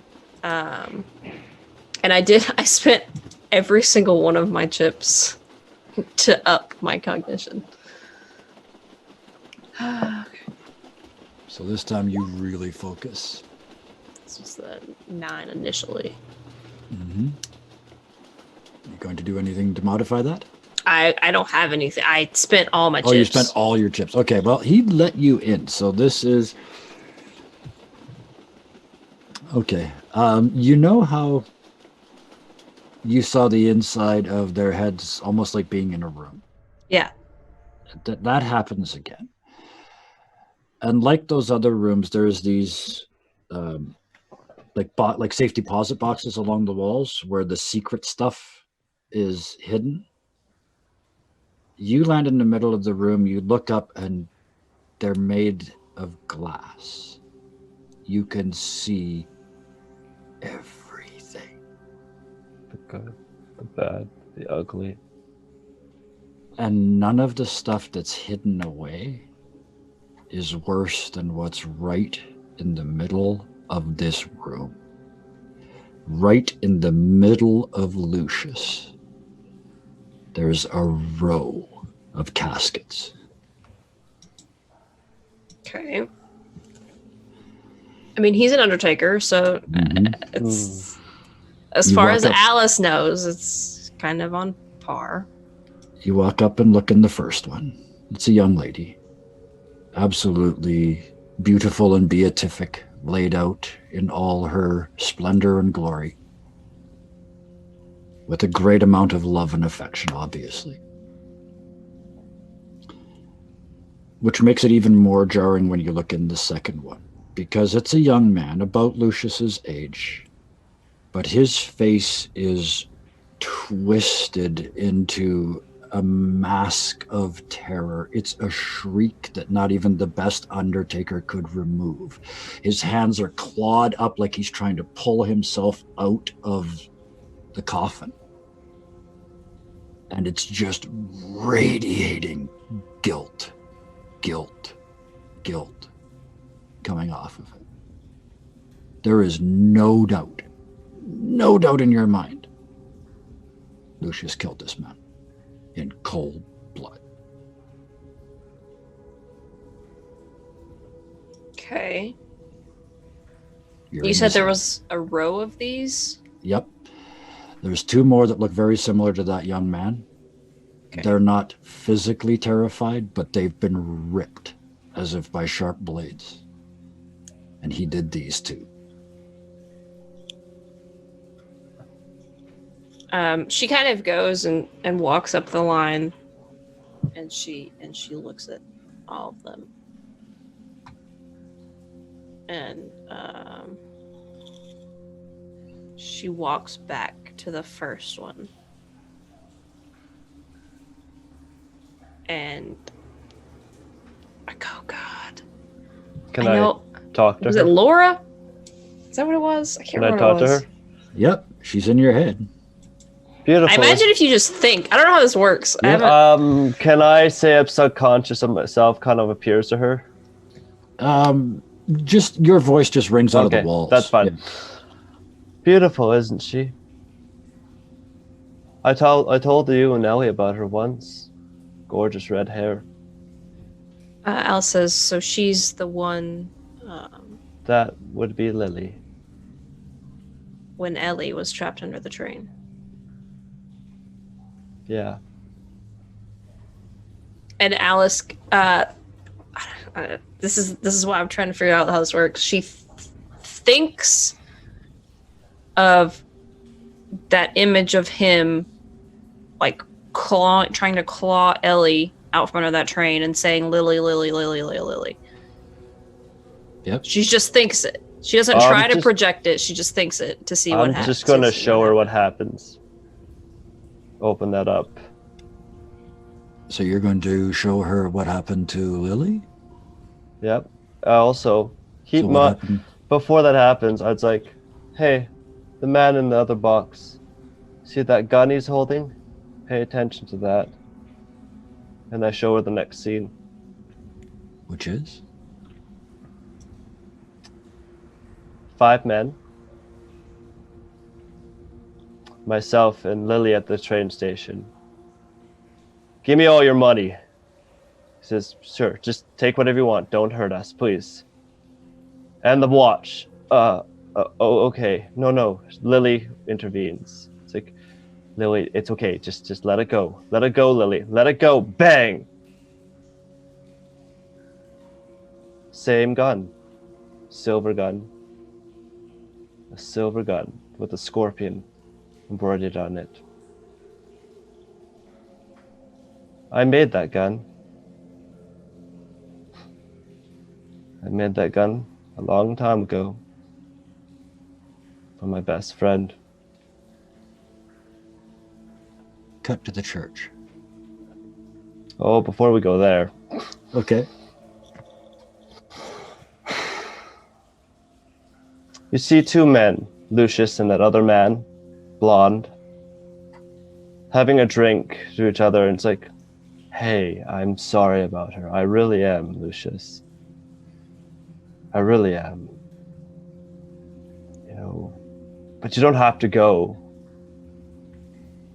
[SPEAKER 4] And I spent every single one of my chips to up my cognition.
[SPEAKER 2] So this time you really focus.
[SPEAKER 4] This was the 9 initially.
[SPEAKER 2] Mm-hmm. You going to do anything to modify that?
[SPEAKER 4] I don't have anything. I spent all my chips.
[SPEAKER 2] Oh, you spent all your chips. Okay, well, he let you in. So this is... Okay. You know how you saw the inside of their heads almost like being in a room?
[SPEAKER 4] Yeah.
[SPEAKER 2] That happens again. And like those other rooms, there's these like safe deposit boxes along the walls where the secret stuff is hidden. You land in the middle of the room, you look up, and they're made of glass. You can see everything.
[SPEAKER 5] The good, the bad, the ugly.
[SPEAKER 2] And none of the stuff that's hidden away is worse than what's right in the middle of this room. Right in the middle of Lucius, there's a row of caskets.
[SPEAKER 4] Okay. I mean, he's an undertaker, so
[SPEAKER 2] Mm-hmm.
[SPEAKER 4] it's as
[SPEAKER 2] You
[SPEAKER 4] far
[SPEAKER 2] walk
[SPEAKER 4] as
[SPEAKER 2] up-
[SPEAKER 4] Alice knows, it's kind of on par.
[SPEAKER 2] You walk up and look in the first one. It's a young lady. Absolutely beautiful and beatific, laid out in all her splendor and glory. With a great amount of love and affection, obviously. Which makes it even more jarring when you look in the second one. Because it's a young man, about Lucius's age. But his face is twisted into a mask of terror. It's a shriek that not even the best undertaker could remove. His hands are clawed up like he's trying to pull himself out of the coffin. And it's just radiating guilt, guilt, guilt coming off of it. There is no doubt in your mind, Lucius killed this man in cold blood.
[SPEAKER 4] Okay.
[SPEAKER 2] You're
[SPEAKER 4] You
[SPEAKER 2] in
[SPEAKER 4] said
[SPEAKER 2] the
[SPEAKER 4] there
[SPEAKER 2] zone.
[SPEAKER 4] was a row of these?
[SPEAKER 2] Yep. There's 2 more that look very similar to that young man.
[SPEAKER 4] Okay.
[SPEAKER 2] They're not physically terrified, but they've been ripped as if by sharp blades. And he did these 2.
[SPEAKER 4] She kind of goes and walks up the line, and she looks at all of them, and she walks back to the first one, and oh God,
[SPEAKER 5] Can
[SPEAKER 4] I
[SPEAKER 5] I
[SPEAKER 4] know.
[SPEAKER 5] talk to
[SPEAKER 4] Was
[SPEAKER 5] her?
[SPEAKER 4] it Laura? Is that what it was? I can't
[SPEAKER 5] Can I
[SPEAKER 4] remember
[SPEAKER 5] talk
[SPEAKER 4] what it
[SPEAKER 5] to
[SPEAKER 4] was.
[SPEAKER 5] her?
[SPEAKER 2] Yep, she's in your head.
[SPEAKER 5] Beautiful.
[SPEAKER 4] I imagine if you just think. I don't know how this works. I haven't.
[SPEAKER 5] Can I say I'm subconscious of myself kind of appears to her?
[SPEAKER 2] Just your voice just rings out of
[SPEAKER 5] Okay,
[SPEAKER 2] the walls.
[SPEAKER 5] that's fine.
[SPEAKER 2] Yeah.
[SPEAKER 5] Beautiful, isn't she? I told you and Ellie about her once. Gorgeous red hair.
[SPEAKER 4] Alice says, so she's the one
[SPEAKER 5] That would be Lily.
[SPEAKER 4] when Ellie was trapped under the train.
[SPEAKER 5] Yeah.
[SPEAKER 4] And Alice, this is why I'm trying to figure out how this works. She thinks of that image of him, like trying to claw Ellie out from under that train and saying, "Lily, Lily, Lily, Lily, Lily."
[SPEAKER 2] Yep.
[SPEAKER 4] She just thinks it. She doesn't try to project it. She just thinks it to see what happens.
[SPEAKER 5] I'm just going to show her what happens. Open that up.
[SPEAKER 2] So you're going to show her what happened to Lily?
[SPEAKER 5] Yep. Also, keep
[SPEAKER 2] So
[SPEAKER 5] in
[SPEAKER 2] what
[SPEAKER 5] mind,
[SPEAKER 2] happened?
[SPEAKER 5] before that happens, I was like, hey, the man in the other box, see that gun he's holding? Pay attention to that. And I show her the next scene.
[SPEAKER 2] Which is?
[SPEAKER 5] 5 men. Myself and Lily at the train station. Give me all your money. He says, sure, just take whatever you want. Don't hurt us, please. And the watch. Okay. No. Lily intervenes. It's like, Lily, it's okay. Just let it go. Let it go, Lily. Let it go. Bang! Same gun. Silver gun. A silver gun with a scorpion embroidered on it. I made that gun. I made that gun a long time ago for my best friend.
[SPEAKER 2] Cut to the church.
[SPEAKER 5] Oh, before we go there,
[SPEAKER 2] Okay.
[SPEAKER 5] you see 2 men, Lucius and that other man, blonde, having a drink to each other, and it's like, hey, I'm sorry about her. I really am, Lucius. I really am. You know, but you don't have to go.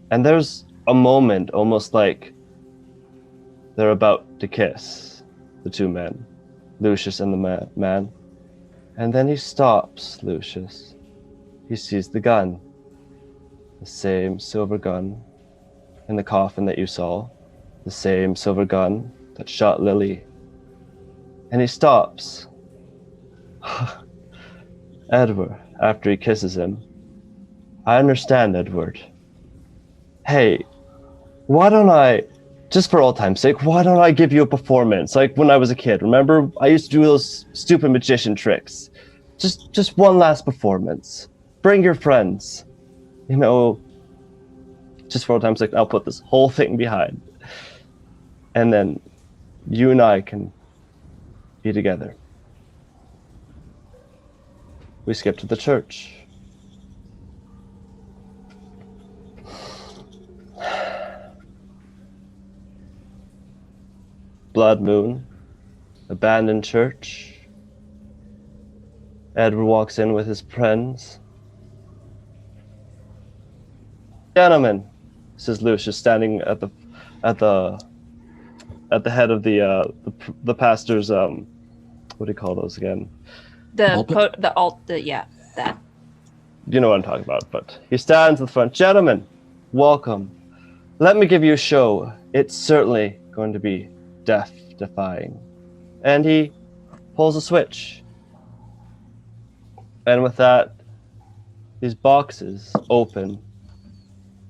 [SPEAKER 5] And there's a moment, almost like they're about to kiss, the 2 men, Lucius and the man. And then he stops, Lucius. He sees the gun. The same silver gun in the coffin that you saw. The same silver gun that shot Lily. And he stops. Edward, after he kisses him. I understand, Edward. Hey, why don't I, just for old time's sake, why don't I give you a performance like when I was a kid? Remember, I used to do those stupid magician tricks. Just one last performance. Bring your friends. You know, just for old time's sake, I'll put this whole thing behind. And then you and I can be together. We skip to the church. Blood moon, abandoned church. Edward walks in with his friends. Gentlemen, says Lucius, standing at the head of the pastor's what do you call those again?
[SPEAKER 4] That.
[SPEAKER 5] You know what I'm talking about, but he stands in the front. Gentlemen, welcome. Let me give you a show. It's certainly going to be death-defying. And he pulls a switch. And with that, these boxes open.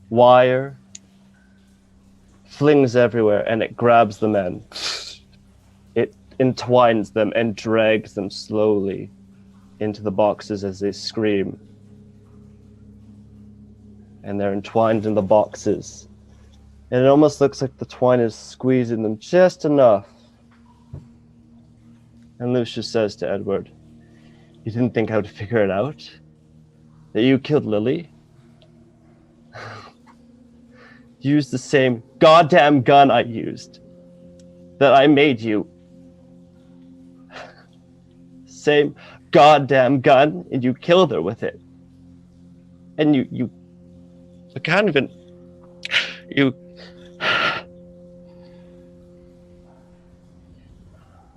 [SPEAKER 5] Wire flings everywhere, and it grabs the men. It entwines them and drags them slowly into the boxes as they scream. And they're entwined in the boxes. And it almost looks like the twine is squeezing them just enough. And Lucius says to Edward, you didn't think I would figure it out? That you killed Lily? You used the same goddamn gun I used. That I made you. Same goddamn gun, and you killed her with it. And you can't even...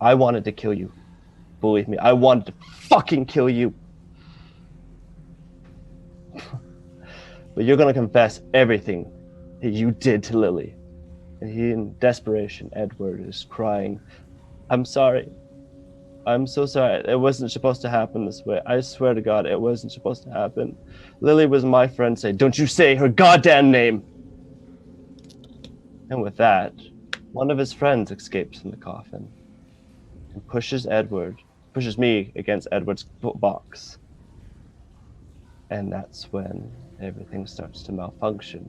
[SPEAKER 5] I wanted to kill you. Believe me, I wanted to fucking kill you. But you're gonna confess everything that you did to Lily. And he, in desperation, Edward is crying, I'm sorry. I'm so sorry. It wasn't supposed to happen this way. I swear to God, it wasn't supposed to happen. Lily was my friend. Say, don't you say her goddamn name. And with that, one of his friends escapes from the coffin and pushes me against Edward's box. And that's when everything starts to malfunction.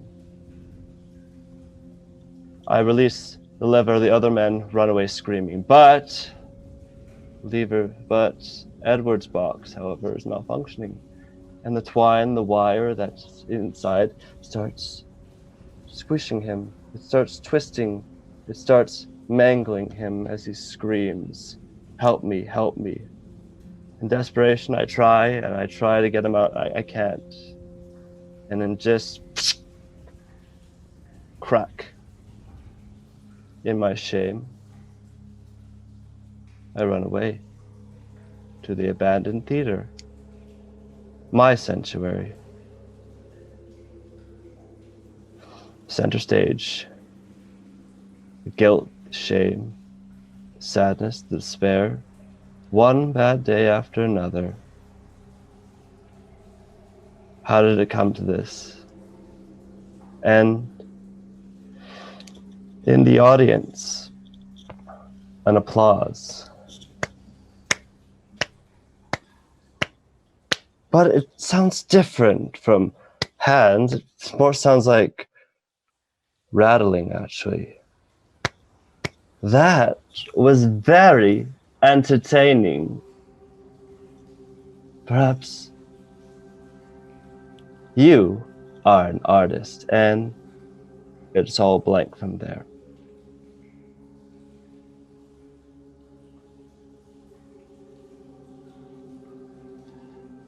[SPEAKER 5] I release the lever, the other men run away screaming, but Edward's box, however, is malfunctioning. And the twine, the wire that's inside, starts squishing him. It starts twisting. It starts mangling him as he screams, help me, help me. And In desperation, I try to get him out. I can't. And then just crack. In my shame, I run away to the abandoned theater. My sanctuary. Center stage. The guilt, shame, sadness, the despair. One bad day after another. How did it come to this? And in the audience, an applause. But it sounds different from hands. It more sounds like rattling, actually. That was very entertaining. Perhaps you are an artist, and it's all blank from there.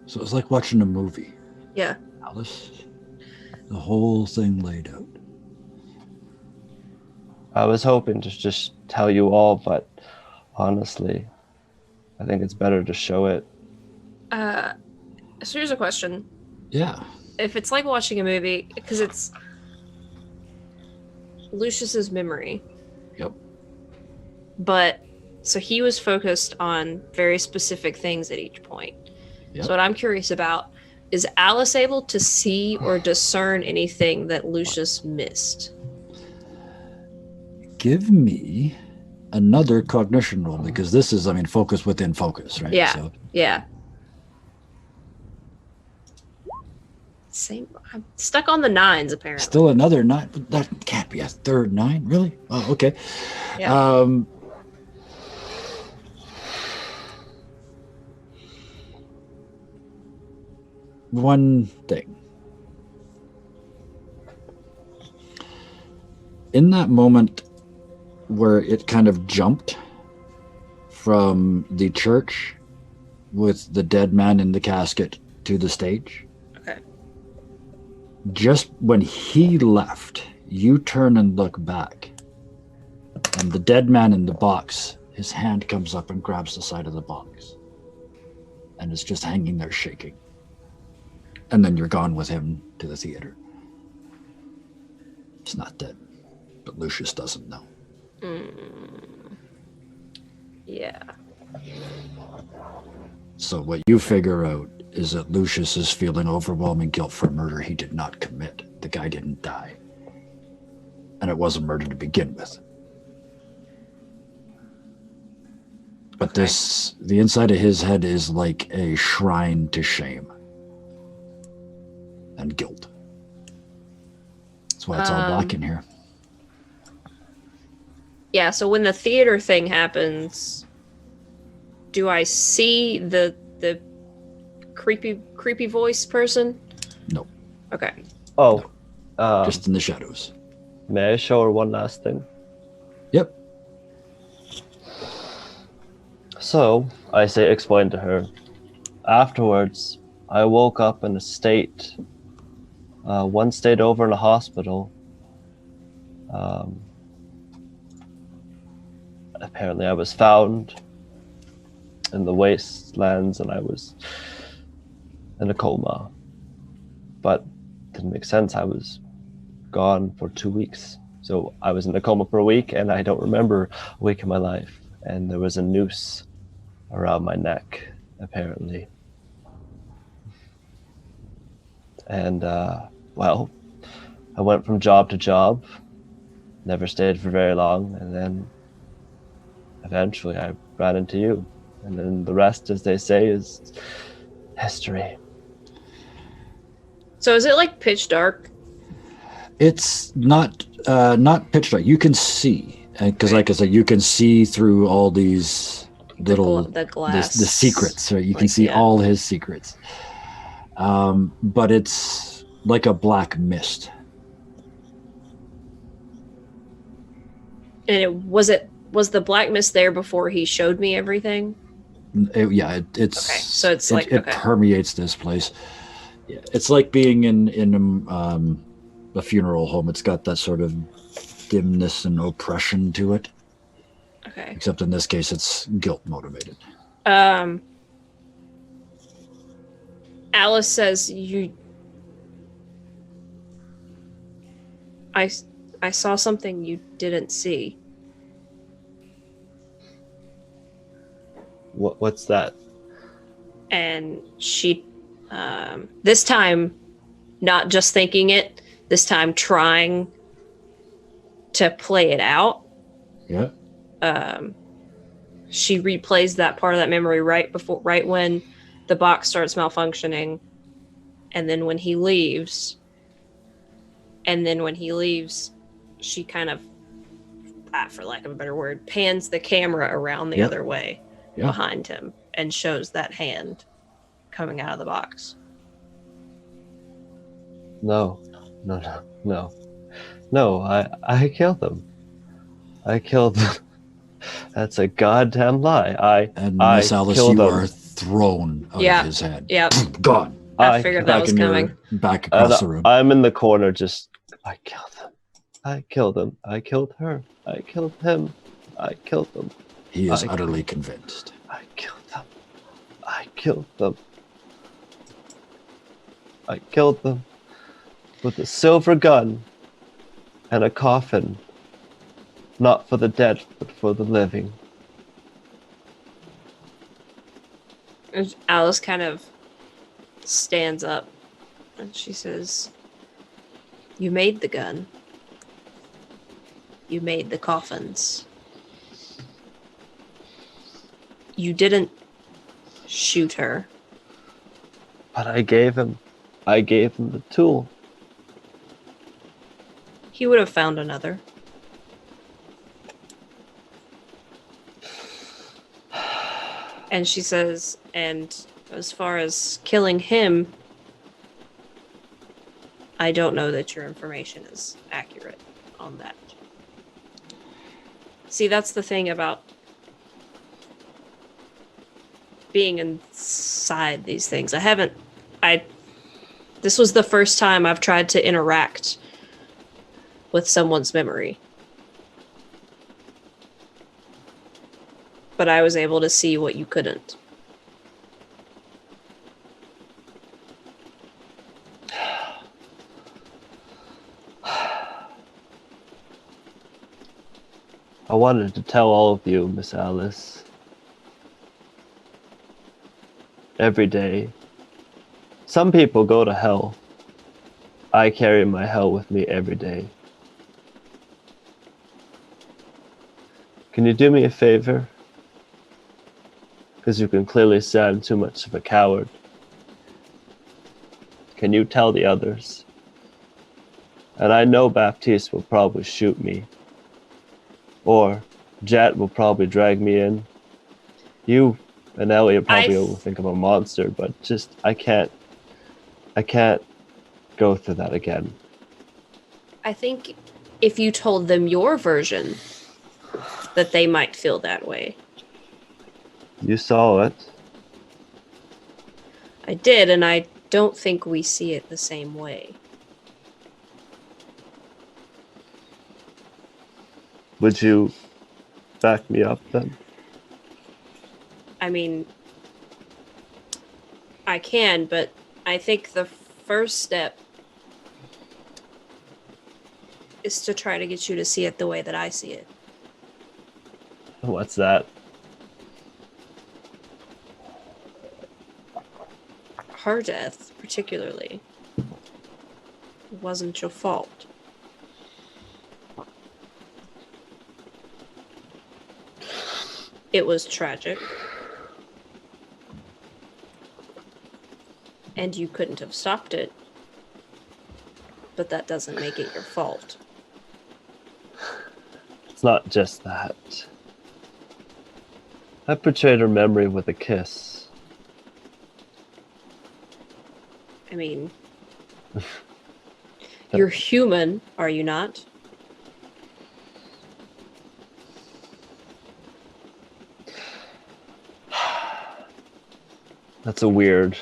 [SPEAKER 2] So it's like watching a movie.
[SPEAKER 4] Yeah.
[SPEAKER 2] Alice, the whole thing laid out.
[SPEAKER 5] I was hoping to just tell you all, but honestly, I think it's better to show it.
[SPEAKER 4] So here's a question.
[SPEAKER 2] Yeah.
[SPEAKER 4] If it's like watching a movie, because it's Lucius's memory.
[SPEAKER 2] Yep.
[SPEAKER 4] But, so he was focused on very specific things at each point.
[SPEAKER 2] Yep.
[SPEAKER 4] So what I'm curious about, is Alice able to see or discern anything that Lucius missed?
[SPEAKER 2] Give me another cognition roll, because this is, focus within focus, right?
[SPEAKER 4] Yeah.
[SPEAKER 2] So,
[SPEAKER 4] Yeah. Same. I'm stuck on the 9s, apparently.
[SPEAKER 2] still another 9. That can't be a third 9, really? Oh, okay.
[SPEAKER 4] Yeah.
[SPEAKER 2] One thing. In that moment where it kind of jumped from the church with the dead man in the casket to the stage,
[SPEAKER 4] Okay.
[SPEAKER 2] just when he left, you turn and look back, and the dead man in the box, his hand comes up and grabs the side of the box, and it's just hanging there shaking. And then you're gone with him to the theater. He's not dead, but Lucius doesn't know.
[SPEAKER 4] Yeah.
[SPEAKER 2] So what you figure out is that Lucius is feeling overwhelming guilt for murder he did not commit. The guy didn't die. And it wasn't murder to begin with. But
[SPEAKER 4] Okay.
[SPEAKER 2] the inside of his head is like a shrine to shame and guilt. That's why it's all black in here.
[SPEAKER 4] Yeah, so when the theater thing happens, do I see the creepy voice person?
[SPEAKER 2] No,
[SPEAKER 4] Okay.
[SPEAKER 5] Oh,
[SPEAKER 2] just in the shadows.
[SPEAKER 5] may I show her one last thing?
[SPEAKER 2] Yep.
[SPEAKER 5] So, I explain to her. Afterwards, I woke up in a state, one state over in a hospital. Apparently I was found in the wastelands and I was in a coma. But it didn't make sense. I was gone for 2 weeks. So I was in a coma for a week and I don't remember a week of my life. And there was a noose around my neck, apparently. And, well, I went from job to job, never stayed for very long, and then eventually I ran into you. And then the rest, as they say, is history.
[SPEAKER 4] So is it like pitch dark?
[SPEAKER 2] It's not pitch dark. You can see, because like I said, you can see through all these little
[SPEAKER 4] The glass.
[SPEAKER 2] the secrets. Right? You can
[SPEAKER 4] Like,
[SPEAKER 2] see
[SPEAKER 4] yeah.
[SPEAKER 2] all his secrets. But it's like a black mist.
[SPEAKER 4] And was the black mist there before he showed me everything?
[SPEAKER 2] It's
[SPEAKER 4] Okay, so it's like-
[SPEAKER 2] it
[SPEAKER 4] okay.
[SPEAKER 2] permeates this place. Yeah, it's like being in a funeral home. It's got that sort of dimness and oppression to it.
[SPEAKER 4] Okay.
[SPEAKER 2] Except in this case, it's guilt motivated.
[SPEAKER 4] Alice says I saw something you didn't see.
[SPEAKER 5] What's that?
[SPEAKER 4] And she this time not just thinking it, this time trying to play it out.
[SPEAKER 2] Yeah.
[SPEAKER 4] She replays that part of that memory right when the box starts malfunctioning, and then when he leaves, she kind of, for lack of a better word, pans the camera around the other way behind him and shows that hand coming out of the box.
[SPEAKER 5] No, I killed them. I killed them. That's a goddamn lie.
[SPEAKER 2] And Miss Alice,
[SPEAKER 5] killed
[SPEAKER 2] you
[SPEAKER 5] them.
[SPEAKER 2] are thrown out of his hand.
[SPEAKER 4] Yep.
[SPEAKER 2] Gone.
[SPEAKER 4] I figured that was coming.
[SPEAKER 2] Back across the room.
[SPEAKER 5] I'm in the corner just, I killed them. I killed him. I killed her. I killed him. I killed them.
[SPEAKER 2] He is utterly convinced.
[SPEAKER 5] I killed them. I killed them. I killed them with a silver gun and a coffin. Not for the dead, but for the living.
[SPEAKER 4] Alice kind of stands up and she says, "You made the gun. You made the coffins. You didn't shoot her."
[SPEAKER 5] But I gave him the tool.
[SPEAKER 4] He would have found another. And she says, and as far as killing him, I don't know that your information is accurate on that. See, that's the thing about being inside these things. This was the first time I've tried to interact with someone's memory. But I was able to see what you couldn't.
[SPEAKER 5] I wanted to tell all of you, Miss Alice. Every day. Some people go to hell. I carry my hell with me every day. Can you do me a favor? Because you can clearly see I'm too much of a coward. Can you tell the others? And I know Baptiste will probably shoot me. Or Jet will probably drag me in. You and Ellie probably will think I'm a monster, but just, I can't go through that again.
[SPEAKER 4] I think if you told them your version, that they might feel that way.
[SPEAKER 5] You saw it.
[SPEAKER 4] I did, and I don't think we see it the same way.
[SPEAKER 5] Would you back me up then?
[SPEAKER 4] I mean, I can, but I think the first step is to try to get you to see it the way that I see it.
[SPEAKER 5] What's that?
[SPEAKER 4] Her death, particularly, wasn't your fault. It was tragic. And you couldn't have stopped it. But that doesn't make it your fault.
[SPEAKER 5] It's not just that. I portrayed her memory with a kiss.
[SPEAKER 4] I mean, you're human, are you not?
[SPEAKER 5] That's a weird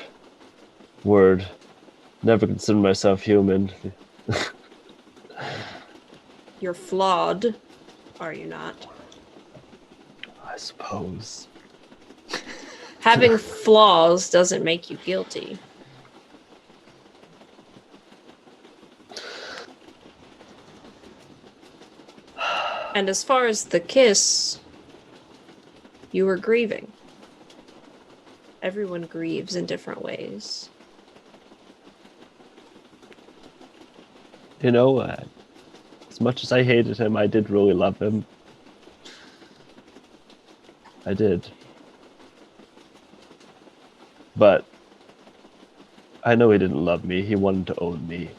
[SPEAKER 5] word. Never considered myself human.
[SPEAKER 4] You're flawed, are you not?
[SPEAKER 5] I suppose.
[SPEAKER 4] Having flaws doesn't make you guilty. And as far as the kiss, you were grieving. Everyone grieves in different ways.
[SPEAKER 5] You know, as much as I hated him, I did really love him. I did. But I know he didn't love me. He wanted to own me.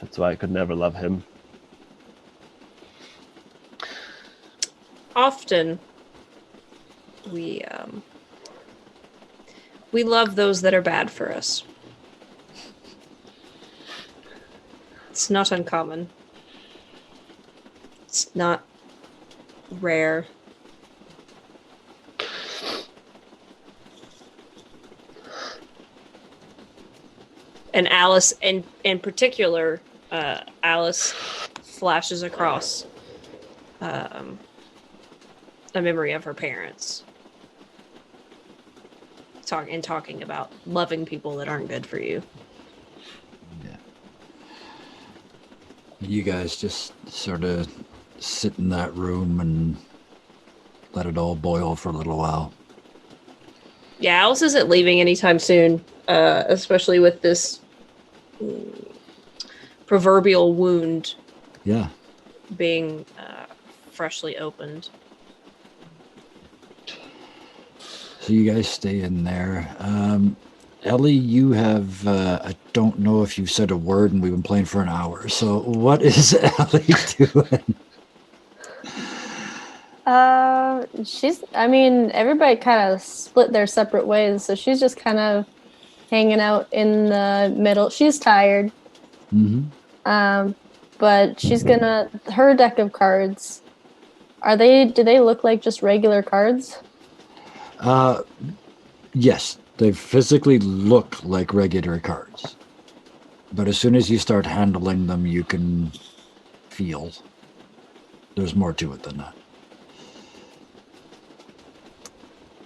[SPEAKER 5] That's why I could never love him.
[SPEAKER 4] Often, we love those that are bad for us. It's not uncommon. It's not rare. And Alice, in particular, Alice flashes across a memory of her parents. Talking about loving people that aren't good for you.
[SPEAKER 2] Yeah. You guys just sort of sit in that room and let it all boil for a little while.
[SPEAKER 4] Yeah, Alice isn't leaving anytime soon, especially with this proverbial wound
[SPEAKER 2] Yeah.
[SPEAKER 4] being freshly opened.
[SPEAKER 2] So you guys stay in there. Ellie, you have, I don't know if you've said a word, and we've been playing for an hour. So what is Ellie doing?
[SPEAKER 6] Everybody kind of split their separate ways, so she's just kind of hanging out in the middle. She's tired.
[SPEAKER 2] Mm-hmm.
[SPEAKER 6] But she's her deck of cards, do they look like just regular cards?
[SPEAKER 2] Yes, they physically look like regular cards. But as soon as you start handling them, you can feel there's more to it than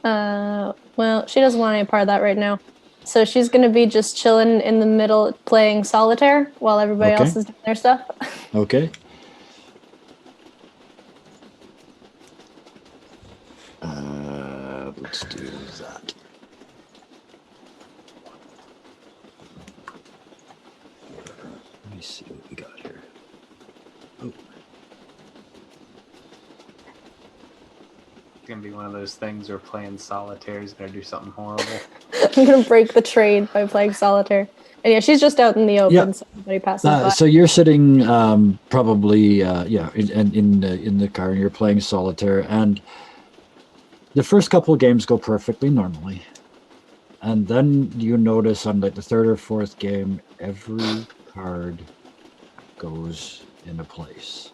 [SPEAKER 2] that.
[SPEAKER 6] Well, she doesn't want any part of that right now. So she's going to be just chilling in the middle playing solitaire while everybody else is doing their stuff.
[SPEAKER 2] Okay. Let's do that. Let me see what we got here. Oh.
[SPEAKER 3] It's gonna be one of those things where playing solitaire is gonna do something horrible.
[SPEAKER 6] I'm going to break the trade by playing solitaire. And yeah, she's just out in the open, so everybody passes by.
[SPEAKER 2] So you're sitting probably in the car, and you're playing solitaire, and the first couple of games go perfectly normally, and then you notice on like the third or fourth game, every card goes into place,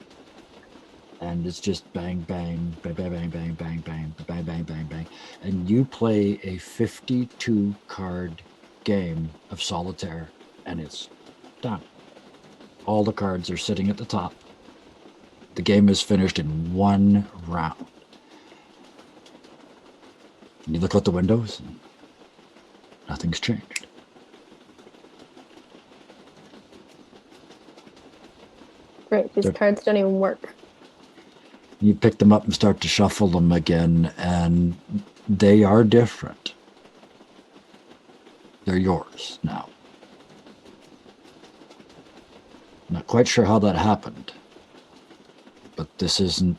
[SPEAKER 2] and it's just bang bang bang bang bang bang bang bang bang bang bang bang, and you play a 52 card game of solitaire, and it's done. All the cards are sitting at the top. The game is finished in one round. And you look out the windows, and nothing's changed.
[SPEAKER 6] Great, these cards don't even work.
[SPEAKER 2] You pick them up and start to shuffle them again, and they are different. They're yours now. Not quite sure how that happened, but this isn't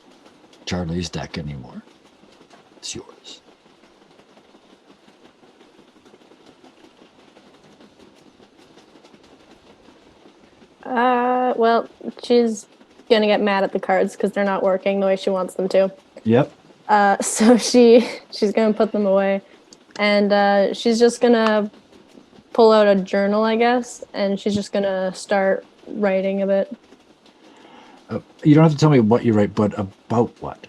[SPEAKER 2] Charlie's deck anymore. It's yours.
[SPEAKER 6] Well, she's gonna get mad at the cards because they're not working the way she wants them to.
[SPEAKER 2] Yep.
[SPEAKER 6] So she's gonna put them away, and she's just gonna pull out a journal, I guess, and she's just gonna start writing a bit.
[SPEAKER 2] You don't have to tell me what you write, but about what?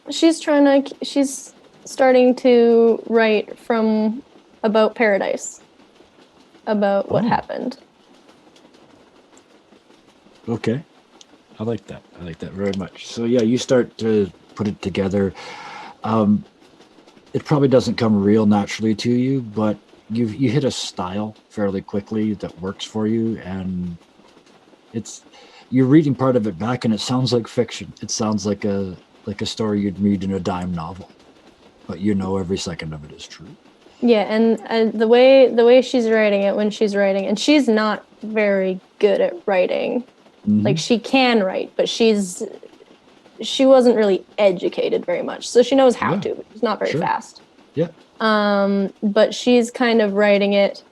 [SPEAKER 6] She's trying to. She's starting to write from about Paradise, about what happened.
[SPEAKER 2] Okay. I like that. I like that very much. So yeah, you start to put it together. It probably doesn't come real naturally to you, but you hit a style fairly quickly that works for you, and you're reading part of it back, and it sounds like fiction. It sounds like a story you'd read in a dime novel, but you know every second of it is true.
[SPEAKER 6] Yeah, and the way she's writing it, when she's writing, and she's not very good at writing.
[SPEAKER 2] Mhm.
[SPEAKER 6] Like, she can write, but she wasn't really educated very much, so she knows how
[SPEAKER 2] Yeah.
[SPEAKER 6] to, but she's not very
[SPEAKER 2] Sure.
[SPEAKER 6] fast.
[SPEAKER 2] Yeah.
[SPEAKER 6] But she's kind of writing it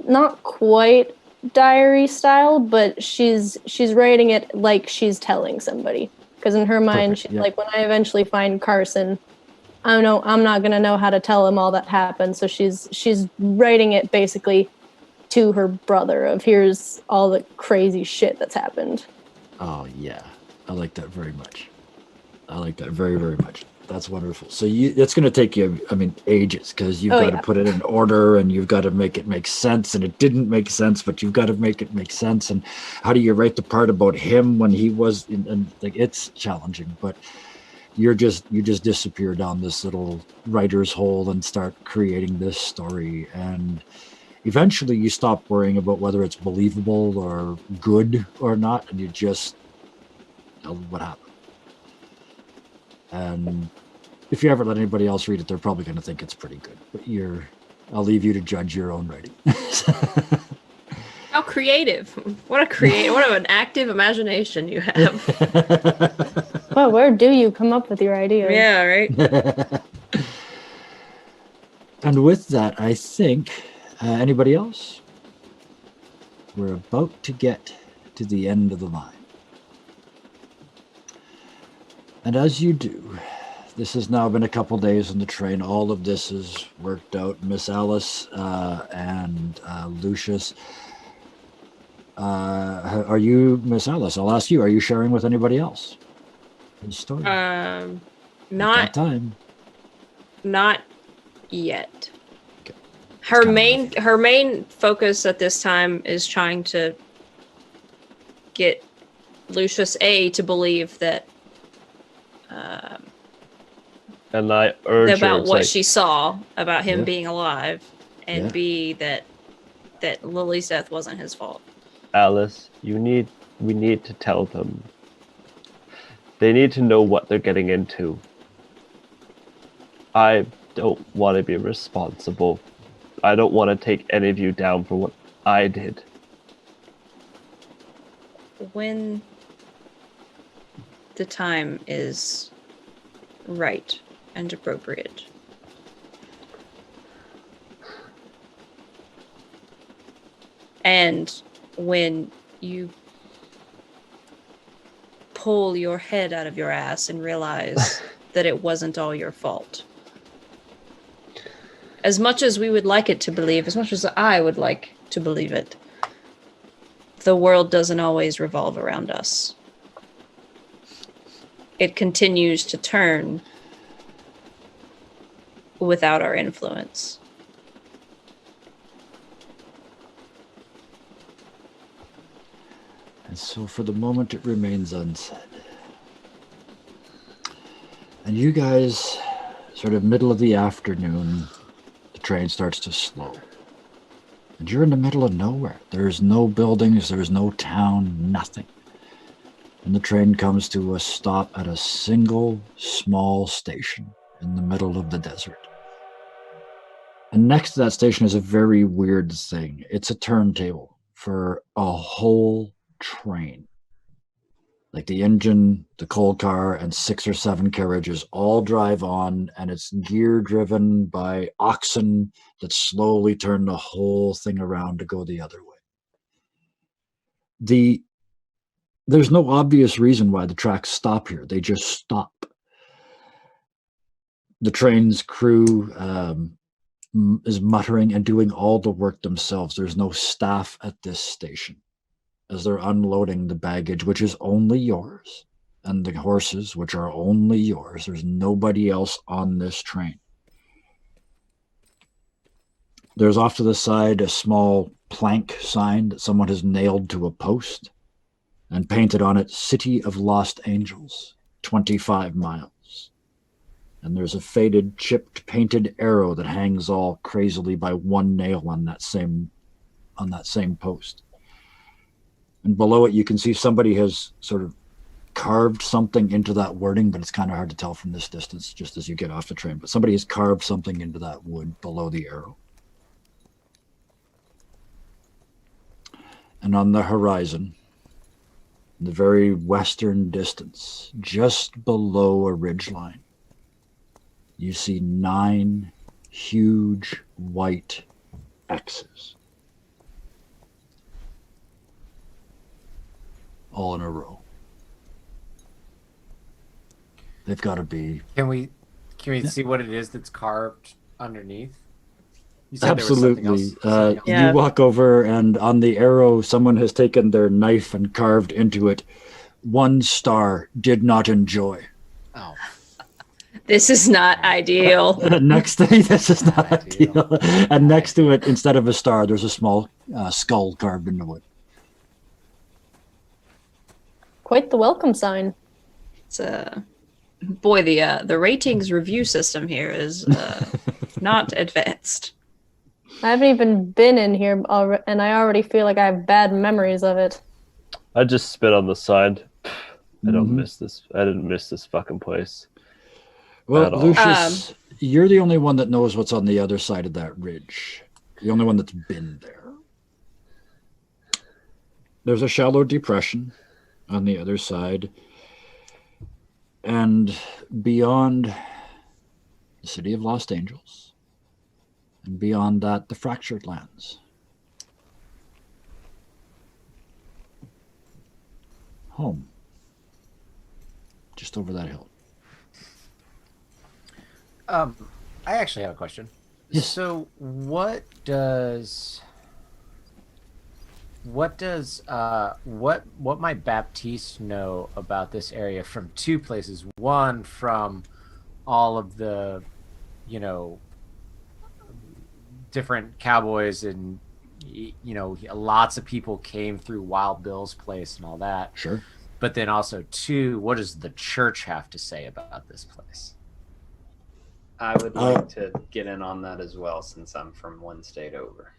[SPEAKER 6] not quite diary style, but she's writing it like she's telling somebody. Because in her mind,
[SPEAKER 2] Perfect,
[SPEAKER 6] she's
[SPEAKER 2] yeah.
[SPEAKER 6] like, when I eventually find Carson, I'm not gonna know how to tell him all that happened. So she's writing it basically to her brother of, here's all the crazy shit that's happened.
[SPEAKER 2] Oh yeah, I like that very much. I like that very, very much. That's wonderful. So it's going to take you, I mean, ages, because you've got to put it in order, and you've got to make it make sense. And it didn't make sense, but you've got to make it make sense. And how do you write the part about him when he was and like, it's challenging, but you just disappear down this little writer's hole and start creating this story. And eventually you stop worrying about whether it's believable or good or not, and you just tell what happened. And if you ever let anybody else read it, they're probably going to think it's pretty good. But I'll leave you to judge your own writing.
[SPEAKER 4] How creative! What an active imagination you have.
[SPEAKER 6] Well, where do you come up with your ideas?
[SPEAKER 4] Yeah, right.
[SPEAKER 2] And with that, I think anybody else? We're about to get to the end of the line. And as you do, this has now been a couple days on the train. All of this is worked out. Miss Alice and Lucius. Are you, Miss Alice? I'll ask you. Are you sharing with anybody else the story?
[SPEAKER 4] Not
[SPEAKER 2] time.
[SPEAKER 4] Not yet.
[SPEAKER 2] Okay.
[SPEAKER 4] Her main focus at this time is trying to get Lucius A to believe that.
[SPEAKER 5] And I urge her,
[SPEAKER 4] about
[SPEAKER 5] it's
[SPEAKER 4] what
[SPEAKER 5] like,
[SPEAKER 4] she saw about him
[SPEAKER 2] Yeah.
[SPEAKER 4] being alive, and
[SPEAKER 2] Yeah.
[SPEAKER 4] B, that Lily's death wasn't his fault.
[SPEAKER 5] Alice, we need to tell them. They need to know what they're getting into. I don't want to be responsible. I don't want to take any of you down for what I did.
[SPEAKER 4] When the time is right and appropriate. And when you pull your head out of your ass and realize that it wasn't all your fault. As much as we would like it to believe, as much as I would like to believe it, the world doesn't always revolve around us. It continues to turn without our influence.
[SPEAKER 2] And so for the moment, it remains unsaid. And you guys, sort of middle of the afternoon, the train starts to slow. And you're in the middle of nowhere. There's no buildings, there's no town, nothing. And the train comes to a stop at a single small station in the middle of the desert. And next to that station is a very weird thing. It's a turntable for a whole train. Like the engine, the coal car, and 6 or 7 carriages all drive on, and it's gear driven by oxen that slowly turn the whole thing around to go the other way. There's no obvious reason why the tracks stop here. They just stop. The train's crew is muttering and doing all the work themselves. There's no staff at this station as they're unloading the baggage, which is only yours. and the horses, which are only yours. There's nobody else on this train. There's off to the side a small plank sign that someone has nailed to a post and painted on it, City of Lost Angels, 25 miles. And there's a faded, chipped, painted arrow that hangs all crazily by one nail on that same post. And below it, you can see somebody has sort of carved something into that wording, but it's kind of hard to tell from this distance just as you get off the train. But somebody has carved something into that wood below the arrow. And on the horizon, in the very western distance, just below a ridgeline, you see 9 huge white X's. All in a row. They've got to be...
[SPEAKER 1] Can we see what it is that's carved underneath? You said
[SPEAKER 2] Absolutely.
[SPEAKER 1] There was something else.
[SPEAKER 4] Yeah.
[SPEAKER 2] You walk over, and on the arrow, someone has taken their knife and carved into it, 1 star, did not enjoy.
[SPEAKER 1] Oh.
[SPEAKER 4] This is not ideal.
[SPEAKER 2] Next to this is not ideal. And next to it, instead of a star, there's a small skull carved into wood.
[SPEAKER 6] Quite the welcome sign.
[SPEAKER 4] It's boy, the ratings review system here is not advanced.
[SPEAKER 6] I haven't even been in here already, and I already feel like I have bad memories of it.
[SPEAKER 5] I just spit on the side. I don't
[SPEAKER 2] Mhm.
[SPEAKER 5] miss this. I didn't miss this fucking place.
[SPEAKER 2] Well,
[SPEAKER 5] At all.
[SPEAKER 2] Lucius, you're the only one that knows what's on the other side of that ridge. The only one that's been there. There's a shallow depression on the other side. And beyond the City of Lost Angels, and beyond that, the Fractured Lands. Home. Just over that hill.
[SPEAKER 1] I actually have a question.
[SPEAKER 2] Yes.
[SPEAKER 1] So what might Baptiste know about this area from 2 places? One, from all of the, different cowboys, and lots of people came through Wild Bill's place and all that.
[SPEAKER 2] Sure.
[SPEAKER 1] But then also 2, what does the church have to say about this place?
[SPEAKER 3] I would like to get in on that as well, since I'm from 1 state over.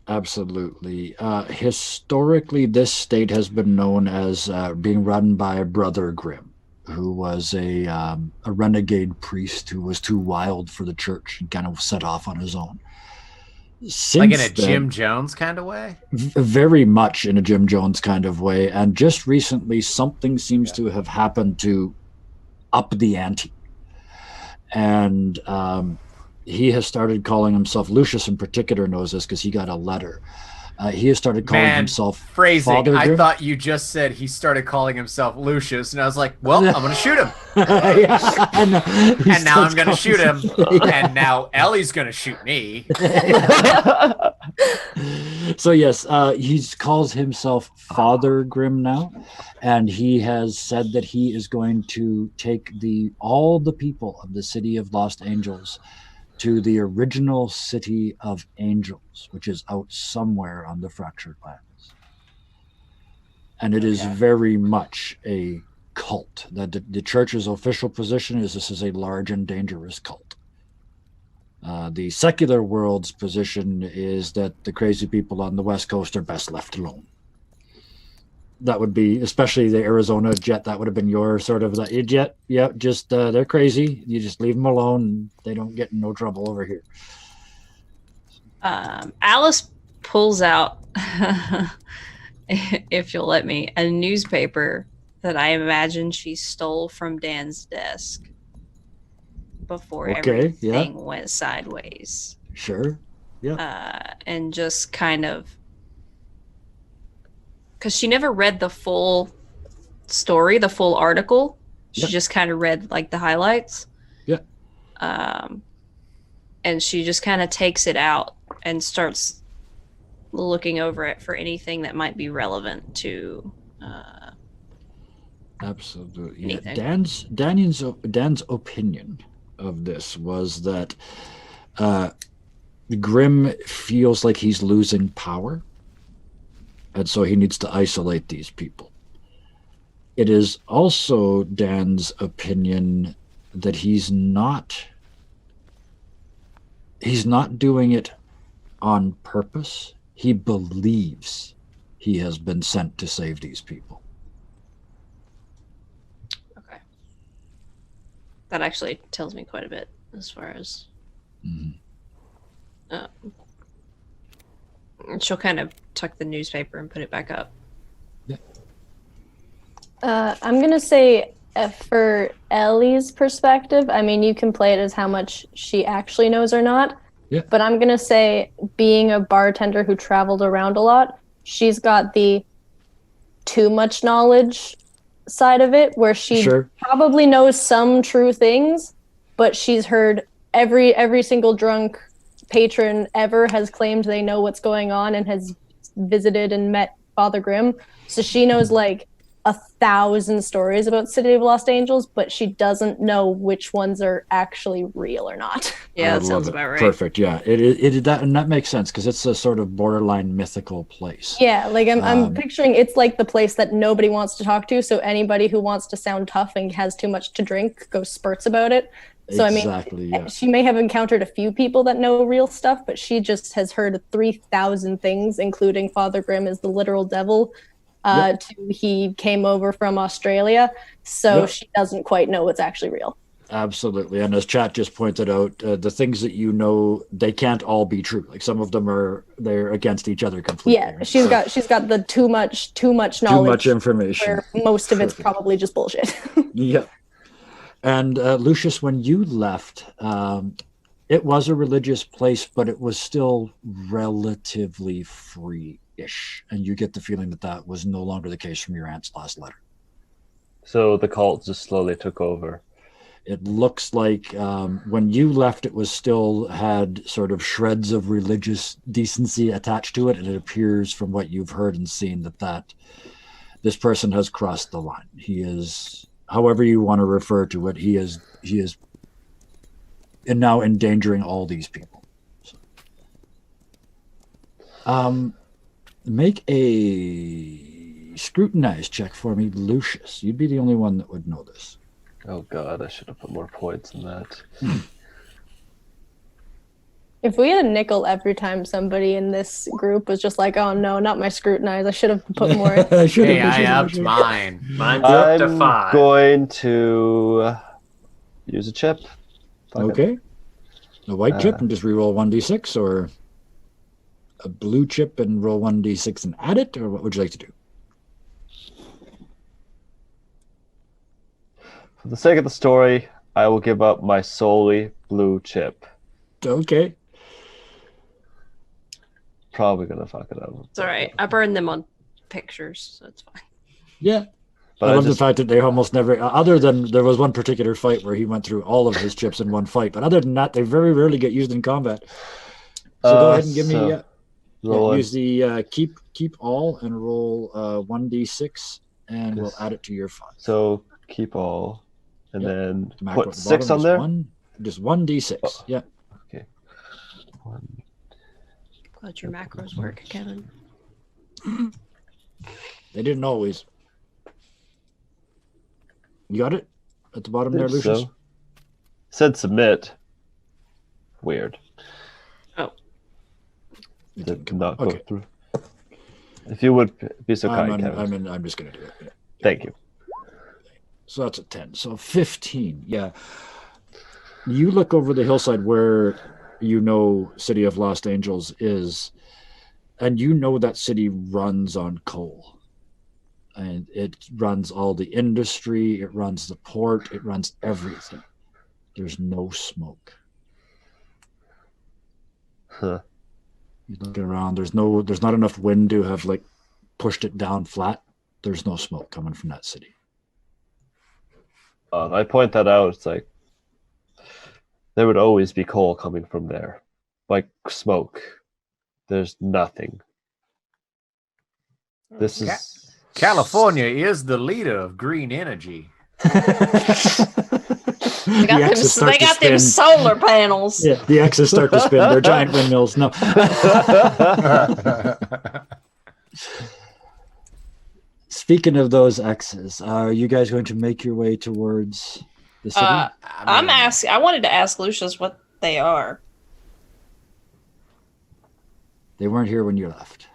[SPEAKER 2] Absolutely. Historically, this state has been known as being run by Brother Grimm, who was a renegade priest who was too wild for the church and kind of set off on his own. Since
[SPEAKER 1] Like in a
[SPEAKER 2] then,
[SPEAKER 1] Jim Jones kind of way?
[SPEAKER 2] very much in a Jim Jones kind of way. And just recently, something seems to have happened to up the ante. And he has started calling himself, Lucius in particular knows this because he got a letter. He has started calling himself
[SPEAKER 1] phrasing.
[SPEAKER 2] Father
[SPEAKER 1] I
[SPEAKER 2] Grimm.
[SPEAKER 1] thought you just said he started calling himself Lucius, and I was like, well, I'm going to shoot him.
[SPEAKER 2] Yeah, and
[SPEAKER 1] Now I'm going to shoot him, and now Ellie's going to shoot me.
[SPEAKER 2] So yes, he calls himself Father Grimm now, and he has said that he is going to take all the people of the City of Lost Angels to the original City of Angels, which is out somewhere on the Fractured Lands. And it is very much a cult. That the church's official position is this is a large and dangerous cult. The secular world's position is that the crazy people on the West Coast are best left alone. That would be, especially the Arizona jet, that would have been your sort of, jet, yeah, just, they're crazy. You just leave them alone. And they don't get in no trouble over here.
[SPEAKER 4] Alice pulls out, if you'll let me, a newspaper that I imagine she stole from Dan's desk before everything went sideways.
[SPEAKER 2] Sure. Yeah.
[SPEAKER 4] And just kind of, because she never read the full story, the full article. She just kind of read like the highlights.
[SPEAKER 2] Yeah.
[SPEAKER 4] And she just kind of takes it out and starts looking over it for anything that might be relevant to
[SPEAKER 2] Absolutely. Yeah.
[SPEAKER 4] Anything.
[SPEAKER 2] Dan's opinion of this was that Grim feels like he's losing power, and so he needs to isolate these people. It is also Dan's opinion that he's not doing it on purpose. He believes he has been sent to save these people.
[SPEAKER 4] Okay. That actually tells me quite a bit as far as. She'll kind of tuck the newspaper and put it back up.
[SPEAKER 2] Yeah.
[SPEAKER 6] I'm gonna say for Ellie's perspective, I mean, you can play it as how much she actually knows or not.
[SPEAKER 2] Yeah.
[SPEAKER 6] But I'm gonna say, being a bartender who traveled around a lot, she's got the too much knowledge side of it, where she probably knows some true things, but she's heard every single drunk patron ever has claimed they know what's going on and has visited and met Father Grimm. So she knows like 1,000 stories about City of Lost Angels, but she doesn't know which ones are actually real or not.
[SPEAKER 4] Yeah, that sounds about right.
[SPEAKER 2] Perfect. Yeah, it that, and that makes sense because it's a sort of borderline mythical place.
[SPEAKER 6] Yeah, like I'm picturing it's like the place that nobody wants to talk to, so anybody who wants to sound tough and has too much to drink goes spurts about it. So
[SPEAKER 2] exactly,
[SPEAKER 6] I mean, she may have encountered a few people that know real stuff, but she just has heard 3,000 things, including Father Grimm is the literal devil. He came over from Australia, so she doesn't quite know what's actually real.
[SPEAKER 2] Absolutely, and as chat just pointed out, the things that you know, they can't all be true. Like some of them they're against each other completely.
[SPEAKER 6] Yeah, she's got the too much knowledge,
[SPEAKER 2] too much information.
[SPEAKER 6] Where most of it's probably just bullshit.
[SPEAKER 2] Yeah. And Lucius, when you left, it was a religious place, but it was still relatively free-ish. And you get the feeling that was no longer the case from your aunt's last letter.
[SPEAKER 5] So the cult just slowly took over.
[SPEAKER 2] It looks like when you left, it was still had sort of shreds of religious decency attached to it. And it appears from what you've heard and seen that this person has crossed the line. He is... however you want to refer to it, he is and now endangering all these people. So, make a scrutinize check for me, Lucius. You'd be the only one that would know this.
[SPEAKER 5] Oh God, I should have put more points in that.
[SPEAKER 6] If we had a nickel every time somebody in this group was just like, "Oh no, not my scrutinize," I should have put more.
[SPEAKER 3] Hey, I upped mine. Mine's up to 5.
[SPEAKER 5] I'm going to use a chip.
[SPEAKER 2] Okay. A white chip and just reroll 1d6, or a blue chip and roll 1d6 and add it, or what would you like to do?
[SPEAKER 5] For the sake of the story, I will give up my solely blue chip.
[SPEAKER 2] Okay.
[SPEAKER 5] Probably gonna fuck it up.
[SPEAKER 4] It's all right. I burned them on pictures, so it's fine.
[SPEAKER 2] Yeah.
[SPEAKER 5] But
[SPEAKER 2] I love the fact that they almost never, other than there was one particular fight where he went through all of his chips in one fight, but other than that, they very rarely get used in combat. So go ahead and give me, use the keep all and roll 1d6, and we'll add it to your 5.
[SPEAKER 5] So keep all, and then
[SPEAKER 2] Macro
[SPEAKER 5] put 6 on there?
[SPEAKER 2] Just 1d6, yeah.
[SPEAKER 5] Okay. 1.
[SPEAKER 4] Glad your macros work, Kevin.
[SPEAKER 2] They didn't always. You got it? At the bottom there, Lucius?
[SPEAKER 5] So. Said submit. Weird.
[SPEAKER 4] Oh.
[SPEAKER 2] It
[SPEAKER 5] Did not go
[SPEAKER 2] okay.
[SPEAKER 5] through. If you would be so kind, Kevin.
[SPEAKER 2] I'm just going to do it. Yeah.
[SPEAKER 5] Thank you.
[SPEAKER 2] So that's a 10. So 15. Yeah. You look over the hillside where you know City of Lost Angels is, and you know that city runs on coal. And it runs all the industry, it runs the port, it runs everything. There's no smoke.
[SPEAKER 5] Huh.
[SPEAKER 2] You look around, there's not enough wind to have like pushed it down flat. There's no smoke coming from that city.
[SPEAKER 5] I point that out. It's like there would always be coal coming from there, like smoke. There's nothing. This is
[SPEAKER 1] California is the leader of green energy.
[SPEAKER 4] They got them solar panels.
[SPEAKER 2] Yeah, the X's start to spin. They're giant windmills. No. Speaking of those X's, are you guys going to make your way towards the city?
[SPEAKER 4] I wanted to ask Lucius what they are.
[SPEAKER 2] They weren't here when you left.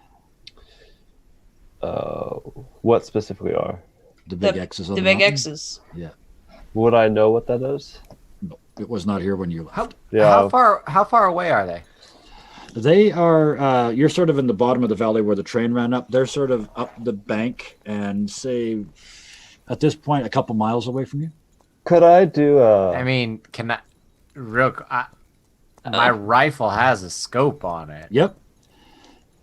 [SPEAKER 5] What specifically are?
[SPEAKER 2] The big X's on
[SPEAKER 4] the
[SPEAKER 2] the
[SPEAKER 4] big
[SPEAKER 2] mountain?
[SPEAKER 4] X's.
[SPEAKER 2] Yeah.
[SPEAKER 5] Would I know what that is?
[SPEAKER 2] No, it was not here when you left.
[SPEAKER 5] Yeah.
[SPEAKER 1] How far away are they?
[SPEAKER 2] They are, you're sort of in the bottom of the valley where the train ran up. They're sort of up the bank and say, at this point, a couple miles away from you.
[SPEAKER 5] Could I do
[SPEAKER 1] I mean, can I... my rifle has a scope on it.
[SPEAKER 2] Yep.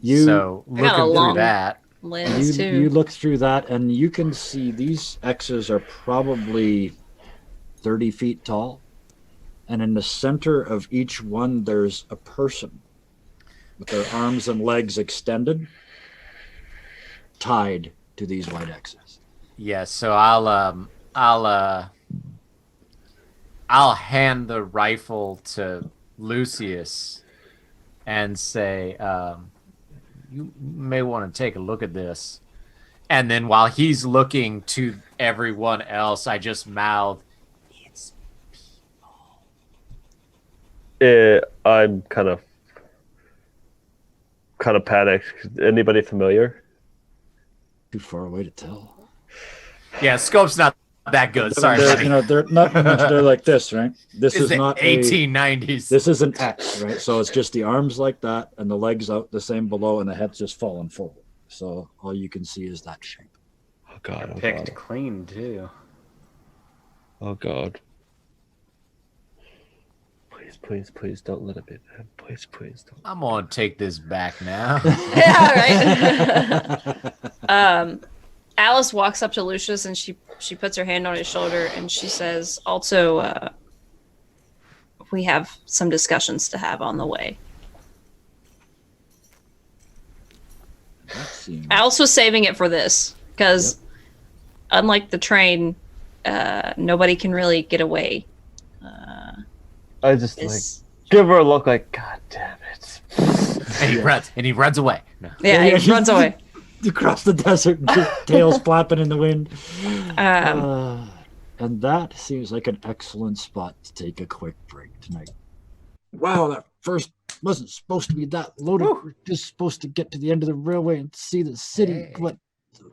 [SPEAKER 1] So looking through that...
[SPEAKER 4] lens too.
[SPEAKER 2] You look through that and you can see these X's are probably 30 feet tall. And in the center of each one, there's a person with their arms and legs extended, tied to these white X's.
[SPEAKER 1] Yeah, so I'll hand the rifle to Lucius and say, you may want to take a look at this. And then while he's looking to everyone else, I just mouth, it's
[SPEAKER 5] people. I'm kind of panicked. Anybody familiar?
[SPEAKER 2] Too far away to tell.
[SPEAKER 1] Yeah, scope's not that good. Sorry, buddy.
[SPEAKER 2] You know, they're not much. They're like this, right? This
[SPEAKER 1] It's
[SPEAKER 2] is
[SPEAKER 1] the
[SPEAKER 2] not
[SPEAKER 1] 1890s.
[SPEAKER 2] This is an X, right? So it's just the arms like that, and the legs out the same below, and the head's just falling forward. So all you can see is that shape.
[SPEAKER 5] Oh God! Oh
[SPEAKER 3] Picked
[SPEAKER 5] God!
[SPEAKER 3] clean too.
[SPEAKER 5] Oh God! Please don't let it be. Please don't.
[SPEAKER 1] I'm gonna take this back now.
[SPEAKER 4] Yeah, right. Alice walks up to Lucius and she puts her hand on his shoulder and she says, also, we have some discussions to have on the way. Alice was saving it for this because unlike the train, nobody can really get away.
[SPEAKER 5] I just give her a look like, God damn it.
[SPEAKER 1] And he runs away. No.
[SPEAKER 4] Yeah, he runs away.
[SPEAKER 2] Across the desert, tails flapping in the wind. And that seems like an excellent spot to take a quick break tonight. Wow, that first wasn't supposed to be that loaded. We're just supposed to get to the end of the railway and see the city.
[SPEAKER 1] Hey.
[SPEAKER 2] But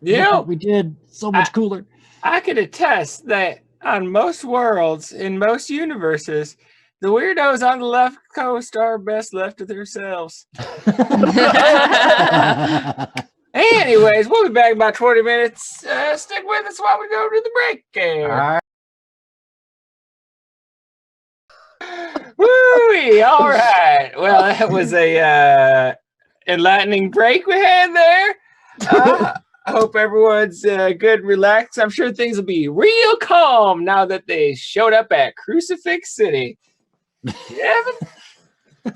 [SPEAKER 1] Yeah,
[SPEAKER 2] we did so much cooler.
[SPEAKER 1] I could attest that on most worlds, in most universes, the weirdos on the left coast are best left to themselves. Anyways, we'll be back in about 20 minutes. Stick with us while we go to the break here. All right. Woo-wee, all right. Well, that was a enlightening break we had there. I hope everyone's good, relaxed. I'm sure things will be real calm now that they showed up at Crucifix City. Evan?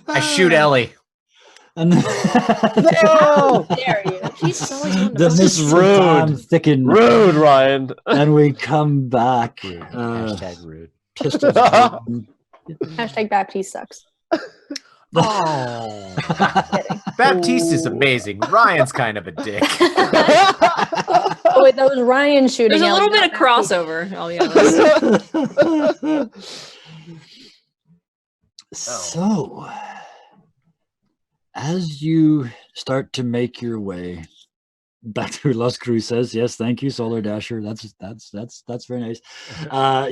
[SPEAKER 1] I shoot Ellie.
[SPEAKER 2] And
[SPEAKER 1] No!
[SPEAKER 6] How dare you?
[SPEAKER 4] He's always one
[SPEAKER 2] the
[SPEAKER 4] to
[SPEAKER 2] mist
[SPEAKER 5] rude.
[SPEAKER 2] thickened.
[SPEAKER 5] Rude, Ryan.
[SPEAKER 2] And we come back.
[SPEAKER 1] Hashtag rude.
[SPEAKER 2] Pistols.
[SPEAKER 6] Hashtag Baptiste sucks.
[SPEAKER 1] Oh. Baptiste is amazing. Ryan's kind of a dick.
[SPEAKER 6] Oh wait, that was Ryan shooting.
[SPEAKER 4] There's a
[SPEAKER 6] Ellie,
[SPEAKER 4] little bit
[SPEAKER 6] not
[SPEAKER 4] of
[SPEAKER 6] Baptiste.
[SPEAKER 4] crossover, I'll be honest.
[SPEAKER 2] So, as you start to make your way back through Las Cruces, yes, thank you, Solar Dasher. That's very nice.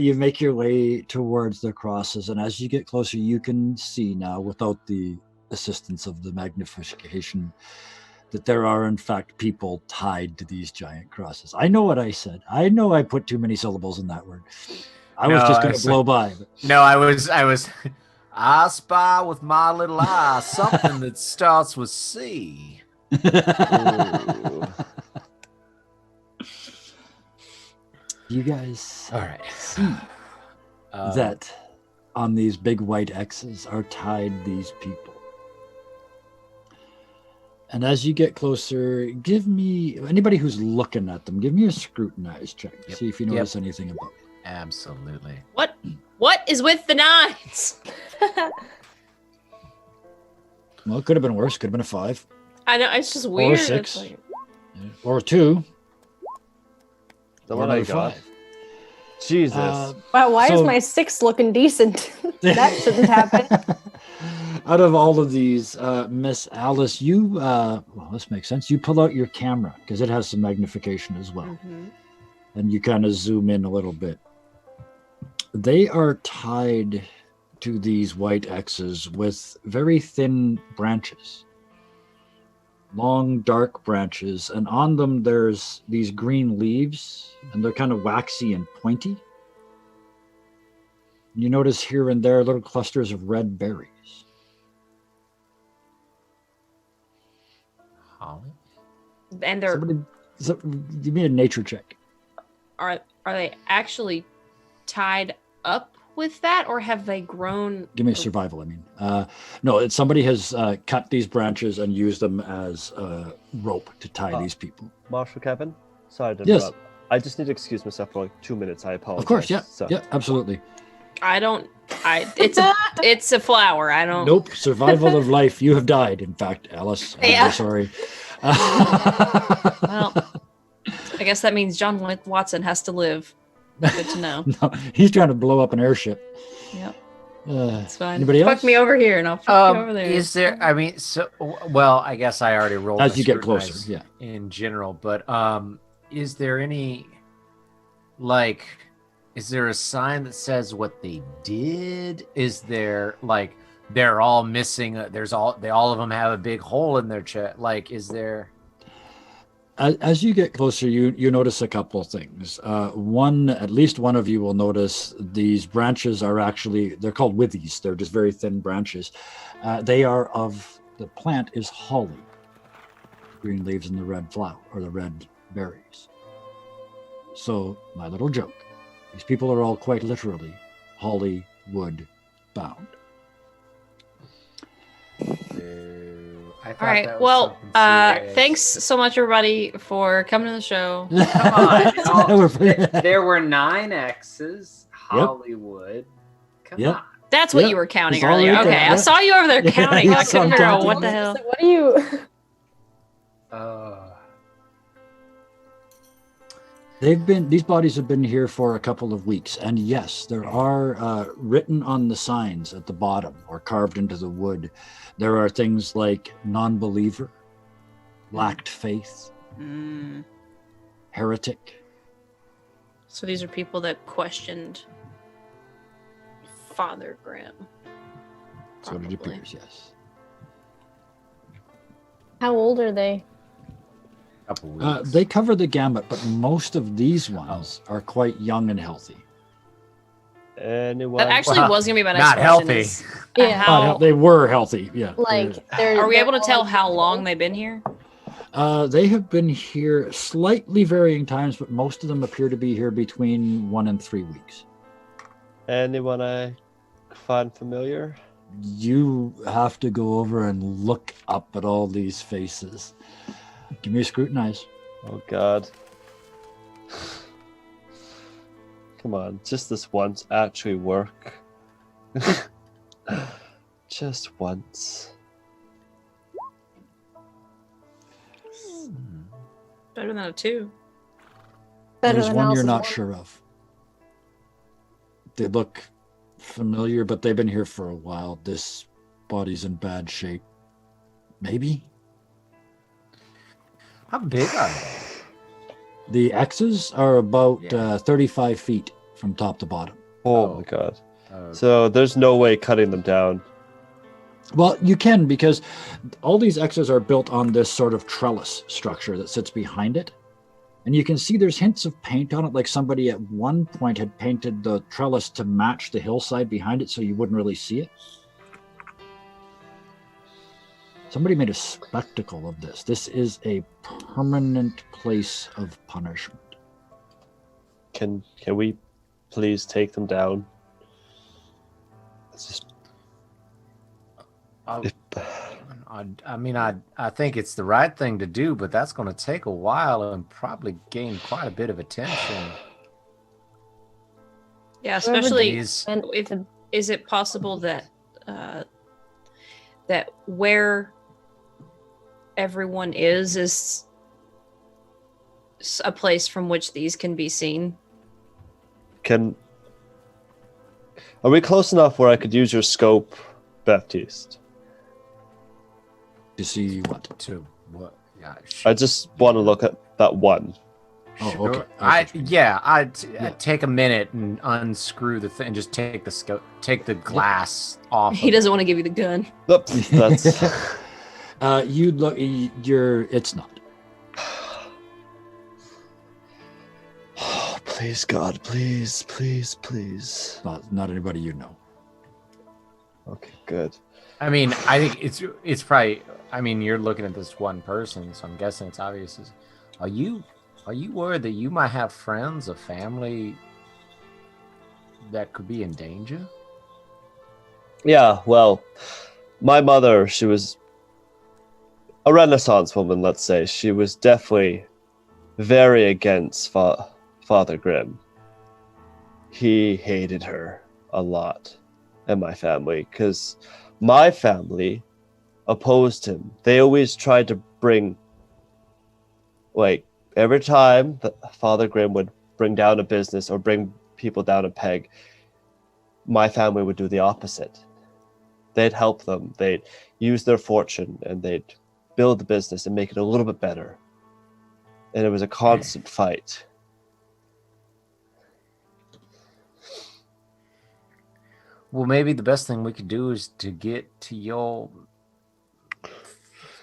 [SPEAKER 2] You make your way towards the crosses, and as you get closer, you can see now, without the assistance of the magnification, that there are in fact people tied to these giant crosses. I know what I said. I know I put too many syllables in that word. I was just going to blow by. But...
[SPEAKER 1] No, I was. I spy with my little eye something that starts with C.
[SPEAKER 2] You guys
[SPEAKER 1] All right.
[SPEAKER 2] see that on these big white X's are tied these people. And as you get closer, give me anybody who's looking at them. Give me a scrutinize check.
[SPEAKER 7] Yep.
[SPEAKER 2] See if you notice anything about it.
[SPEAKER 7] Absolutely.
[SPEAKER 4] What is with the nines?
[SPEAKER 2] Well, it could have been worse. Could have been a 5
[SPEAKER 4] I know it's just weird.
[SPEAKER 2] or 6
[SPEAKER 4] It's like,
[SPEAKER 2] or 2.
[SPEAKER 5] The
[SPEAKER 2] or
[SPEAKER 5] one I
[SPEAKER 2] another
[SPEAKER 5] got.
[SPEAKER 2] 5.
[SPEAKER 5] Jesus.
[SPEAKER 6] Wow, why is
[SPEAKER 2] So-
[SPEAKER 6] my 6 looking decent? That shouldn't happen.
[SPEAKER 2] Out of all of these, Miss Alice, you well, this makes sense. You pull out your camera because it has some magnification as well,
[SPEAKER 4] mhm.
[SPEAKER 2] and you kind of zoom in a little bit. They are tied to these white X's with very thin branches, long, dark branches, and on them there's these green leaves, and they're kind of waxy and pointy. You notice here and there little clusters of red berries.
[SPEAKER 7] Holly?
[SPEAKER 4] And they're
[SPEAKER 2] Give me a nature check.
[SPEAKER 4] are they actually tied up with that, or have they grown?
[SPEAKER 2] Give me a survival. I mean, no, it's somebody has cut these branches and used them as rope to tie these people.
[SPEAKER 5] Marshal Kevin? Sorry to
[SPEAKER 2] Yes.
[SPEAKER 5] interrupt. I just need to excuse myself for like 2 minutes. I apologize.
[SPEAKER 2] Of course, yeah,
[SPEAKER 5] So-
[SPEAKER 2] yeah, absolutely.
[SPEAKER 4] It's a flower. I don't.
[SPEAKER 2] Nope, survival of life. You have died. In fact, Alice, I'm
[SPEAKER 4] Yeah.
[SPEAKER 2] sorry.
[SPEAKER 4] Well, I guess that means John Watson has to live. Good to know.
[SPEAKER 2] No, he's trying to blow up an airship.
[SPEAKER 4] Yep,
[SPEAKER 2] Uh,
[SPEAKER 4] it's fine.
[SPEAKER 2] Anybody
[SPEAKER 4] Fuck
[SPEAKER 2] else?
[SPEAKER 4] me over here, and I'll fuck you over there.
[SPEAKER 7] Is there? I mean, so well, I guess I already rolled
[SPEAKER 2] as
[SPEAKER 7] the
[SPEAKER 2] you get
[SPEAKER 7] scrutinize
[SPEAKER 2] closer, yeah.
[SPEAKER 7] in general, but is there any is there a sign that says what they did? Is there they're all missing? They all of them have a big hole in their chest. Like, is there?
[SPEAKER 2] As you get closer, you notice a couple of things. At least one of you will notice these branches are they're called withies. They're just very thin branches. The plant is holly. Green leaves and the red flower, or the red berries. So, my little joke. These people are all quite literally holly wood bound.
[SPEAKER 7] I thought
[SPEAKER 4] All right.
[SPEAKER 7] that was
[SPEAKER 4] Well,
[SPEAKER 7] something serious.
[SPEAKER 4] thanks so much, everybody, for coming to the show.
[SPEAKER 7] Come on.
[SPEAKER 2] We're-
[SPEAKER 3] There were 9 X's. Hollywood. Come
[SPEAKER 2] Yep.
[SPEAKER 3] on.
[SPEAKER 4] That's what
[SPEAKER 2] Yep,
[SPEAKER 4] you were counting
[SPEAKER 2] it's all
[SPEAKER 4] earlier.
[SPEAKER 2] right
[SPEAKER 4] Okay,
[SPEAKER 2] there.
[SPEAKER 4] I saw you over there
[SPEAKER 2] Yeah,
[SPEAKER 4] counting. I
[SPEAKER 2] yes,
[SPEAKER 4] couldn't
[SPEAKER 2] I'm
[SPEAKER 4] figure out
[SPEAKER 2] counting.
[SPEAKER 4] what the hell.
[SPEAKER 6] So what do you?
[SPEAKER 2] These bodies have been here for a couple of weeks, and yes, there are written on the signs at the bottom or carved into the wood. There are things like non-believer, lacked faith,
[SPEAKER 4] Mm.
[SPEAKER 2] heretic.
[SPEAKER 4] So these are people that questioned Father Graham.
[SPEAKER 2] So it
[SPEAKER 4] Probably.
[SPEAKER 2] appears, yes.
[SPEAKER 6] How old are they?
[SPEAKER 7] Couple weeks.
[SPEAKER 2] They cover the gamut, but most of these ones are quite young and healthy.
[SPEAKER 5] Anyone?
[SPEAKER 4] That actually
[SPEAKER 7] Well,
[SPEAKER 4] was gonna be my next
[SPEAKER 7] not
[SPEAKER 4] question.
[SPEAKER 7] healthy.
[SPEAKER 4] is,
[SPEAKER 6] Yeah.
[SPEAKER 4] How,
[SPEAKER 2] They were healthy, yeah.
[SPEAKER 6] Like,
[SPEAKER 4] are we able to tell
[SPEAKER 6] all
[SPEAKER 4] how
[SPEAKER 6] young
[SPEAKER 4] long
[SPEAKER 6] adults?
[SPEAKER 4] they've been here?
[SPEAKER 2] They have been here slightly varying times, but most of them appear to be here between 1 and 3 weeks.
[SPEAKER 5] Anyone I find familiar?
[SPEAKER 2] You have to go over and look up at all these faces. Give me a scrutinize.
[SPEAKER 5] Oh God. Come on, just this once actually work. Just once.
[SPEAKER 4] Better than a 2.
[SPEAKER 6] Better
[SPEAKER 2] There's
[SPEAKER 6] than
[SPEAKER 2] one you're
[SPEAKER 6] Alice's
[SPEAKER 2] not
[SPEAKER 6] one.
[SPEAKER 2] sure of. They look familiar, but they've been here for a while. This body's in bad shape. Maybe?
[SPEAKER 7] How big are they?
[SPEAKER 2] The X's are about
[SPEAKER 7] Yeah.
[SPEAKER 2] 35 feet from top to bottom.
[SPEAKER 5] Oh my God. So there's no way cutting them down.
[SPEAKER 2] Well, you can, because all these X's are built on this sort of trellis structure that sits behind it. And you can see there's hints of paint on it, like somebody at one point had painted the trellis to match the hillside behind it so you wouldn't really see it. Somebody made a spectacle of this. This is a permanent place of punishment.
[SPEAKER 5] Can we please take them down? It's just
[SPEAKER 7] I'll,
[SPEAKER 5] if-
[SPEAKER 7] I mean, I think it's the right thing to do, but that's going to take a while and probably gain quite a bit of attention.
[SPEAKER 4] Yeah,
[SPEAKER 6] Whoever
[SPEAKER 4] especially
[SPEAKER 7] Is
[SPEAKER 4] if is it possible that that where everyone is a place from which these can be seen?
[SPEAKER 5] Are we close enough where I could use your scope, Baptiste?
[SPEAKER 2] To see what?
[SPEAKER 7] to what? Yeah,
[SPEAKER 5] I just want to look at that one.
[SPEAKER 2] Oh,
[SPEAKER 7] sure.
[SPEAKER 2] okay. I see what you mean.
[SPEAKER 7] I'd take a minute and unscrew the thing and just take the scope, take the glass off.
[SPEAKER 4] He
[SPEAKER 7] of
[SPEAKER 4] doesn't want to give you the gun.
[SPEAKER 5] Nope, that's
[SPEAKER 2] You look. It's not.
[SPEAKER 5] Oh, please, God, please, please, please.
[SPEAKER 2] Not anybody you know.
[SPEAKER 5] Okay, good.
[SPEAKER 7] I mean, I think it's probably. I mean, you're looking at this one person, so I'm guessing it's obvious. Are you worried that you might have friends, a family that could be in danger?
[SPEAKER 5] Yeah, well, my mother, she was a Renaissance woman, let's say. She was definitely very against Father Grimm. He hated her a lot, and my family, because my family opposed him. They always tried to bring, like, every time that Father Grimm would bring down a business or bring people down a peg, my family would do the opposite. They'd help them. They'd use their fortune and they'd build the business and make it a little bit better. And it was a constant fight.
[SPEAKER 7] Well, maybe the best thing we could do is to get to your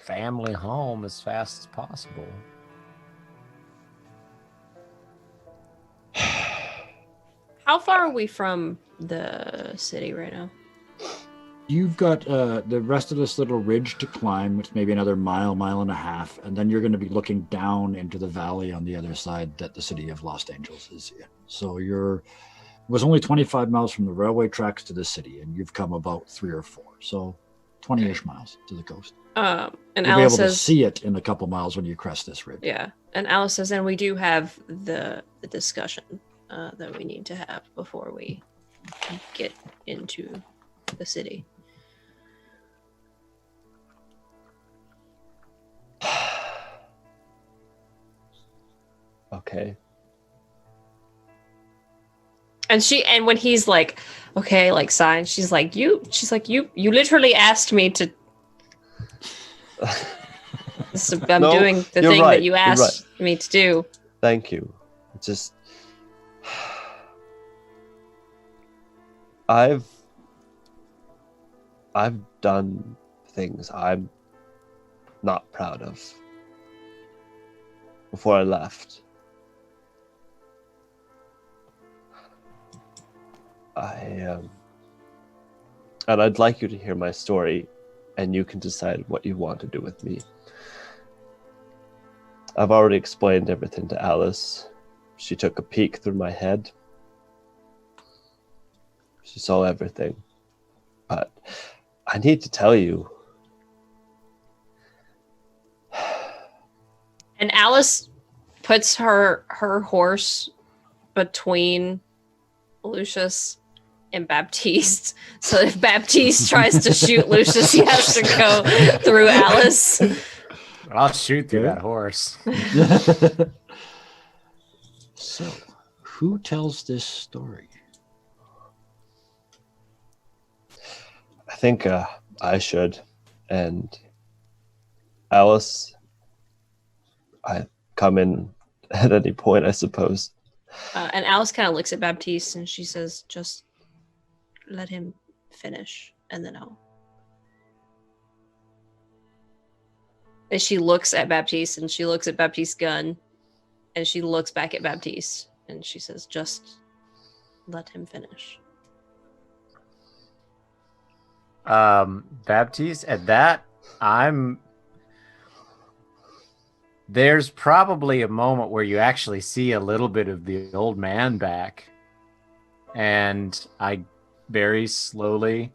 [SPEAKER 7] family home as fast as possible.
[SPEAKER 4] How far are we from the city right now?
[SPEAKER 2] You've got the rest of this little ridge to climb, which may be another mile and a half, and then you're going to be looking down into the valley on the other side that the city of Los Angeles is in. So it was only 25 miles from the railway tracks to the city, and you've come about 3 or 4, so 20-ish miles to the coast.
[SPEAKER 4] And
[SPEAKER 2] You'll
[SPEAKER 4] Alice
[SPEAKER 2] be able
[SPEAKER 4] says,
[SPEAKER 2] to see it in a couple miles when you crest this ridge.
[SPEAKER 4] yeah. And Alice says, and we do have the discussion that we need to have before we get into the city.
[SPEAKER 5] Okay.
[SPEAKER 4] And when he's like, okay, like sighing, she's like, you literally asked me to. I'm
[SPEAKER 5] No,
[SPEAKER 4] doing the
[SPEAKER 5] you're
[SPEAKER 4] thing
[SPEAKER 5] right,
[SPEAKER 4] that you
[SPEAKER 5] you're
[SPEAKER 4] asked me to do.
[SPEAKER 5] Thank you. Just I've done things I'm not proud of before I left. And I'd like you to hear my story, and you can decide what you want to do with me. I've already explained everything to Alice. She took a peek through my head. She saw everything. But I need to tell you.
[SPEAKER 4] And Alice puts her horse between Lucius and Baptiste. So if Baptiste tries to shoot Lucius, he has to go through Alice.
[SPEAKER 7] I'll shoot through that horse.
[SPEAKER 2] So, who tells this story?
[SPEAKER 5] I think I should. And Alice, I come in at any point, I suppose.
[SPEAKER 4] And Alice kind of looks at Baptiste and she says, just let him finish and then I'll. And she looks at Baptiste and she looks at Baptiste's gun and she looks back at Baptiste and she says, just let him finish.
[SPEAKER 7] Baptiste, at that, there's probably a moment where you actually see a little bit of the old man back. And I very slowly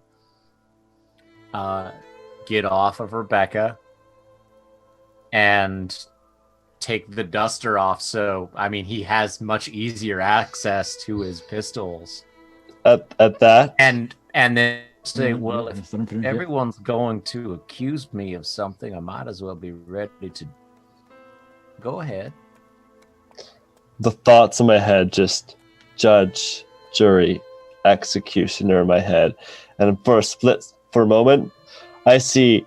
[SPEAKER 7] get off of Rebecca and take the duster off. So, I mean, he has much easier access to his pistols.
[SPEAKER 5] At that,
[SPEAKER 7] And then say,
[SPEAKER 2] Mhm,
[SPEAKER 7] well,
[SPEAKER 2] yeah,
[SPEAKER 7] if
[SPEAKER 2] that's what I'm finished, yeah.
[SPEAKER 7] everyone's going to accuse me of something, I might as well be ready to go ahead.
[SPEAKER 5] the thoughts in my head just judge, jury, executioner in my head, and for a moment, I see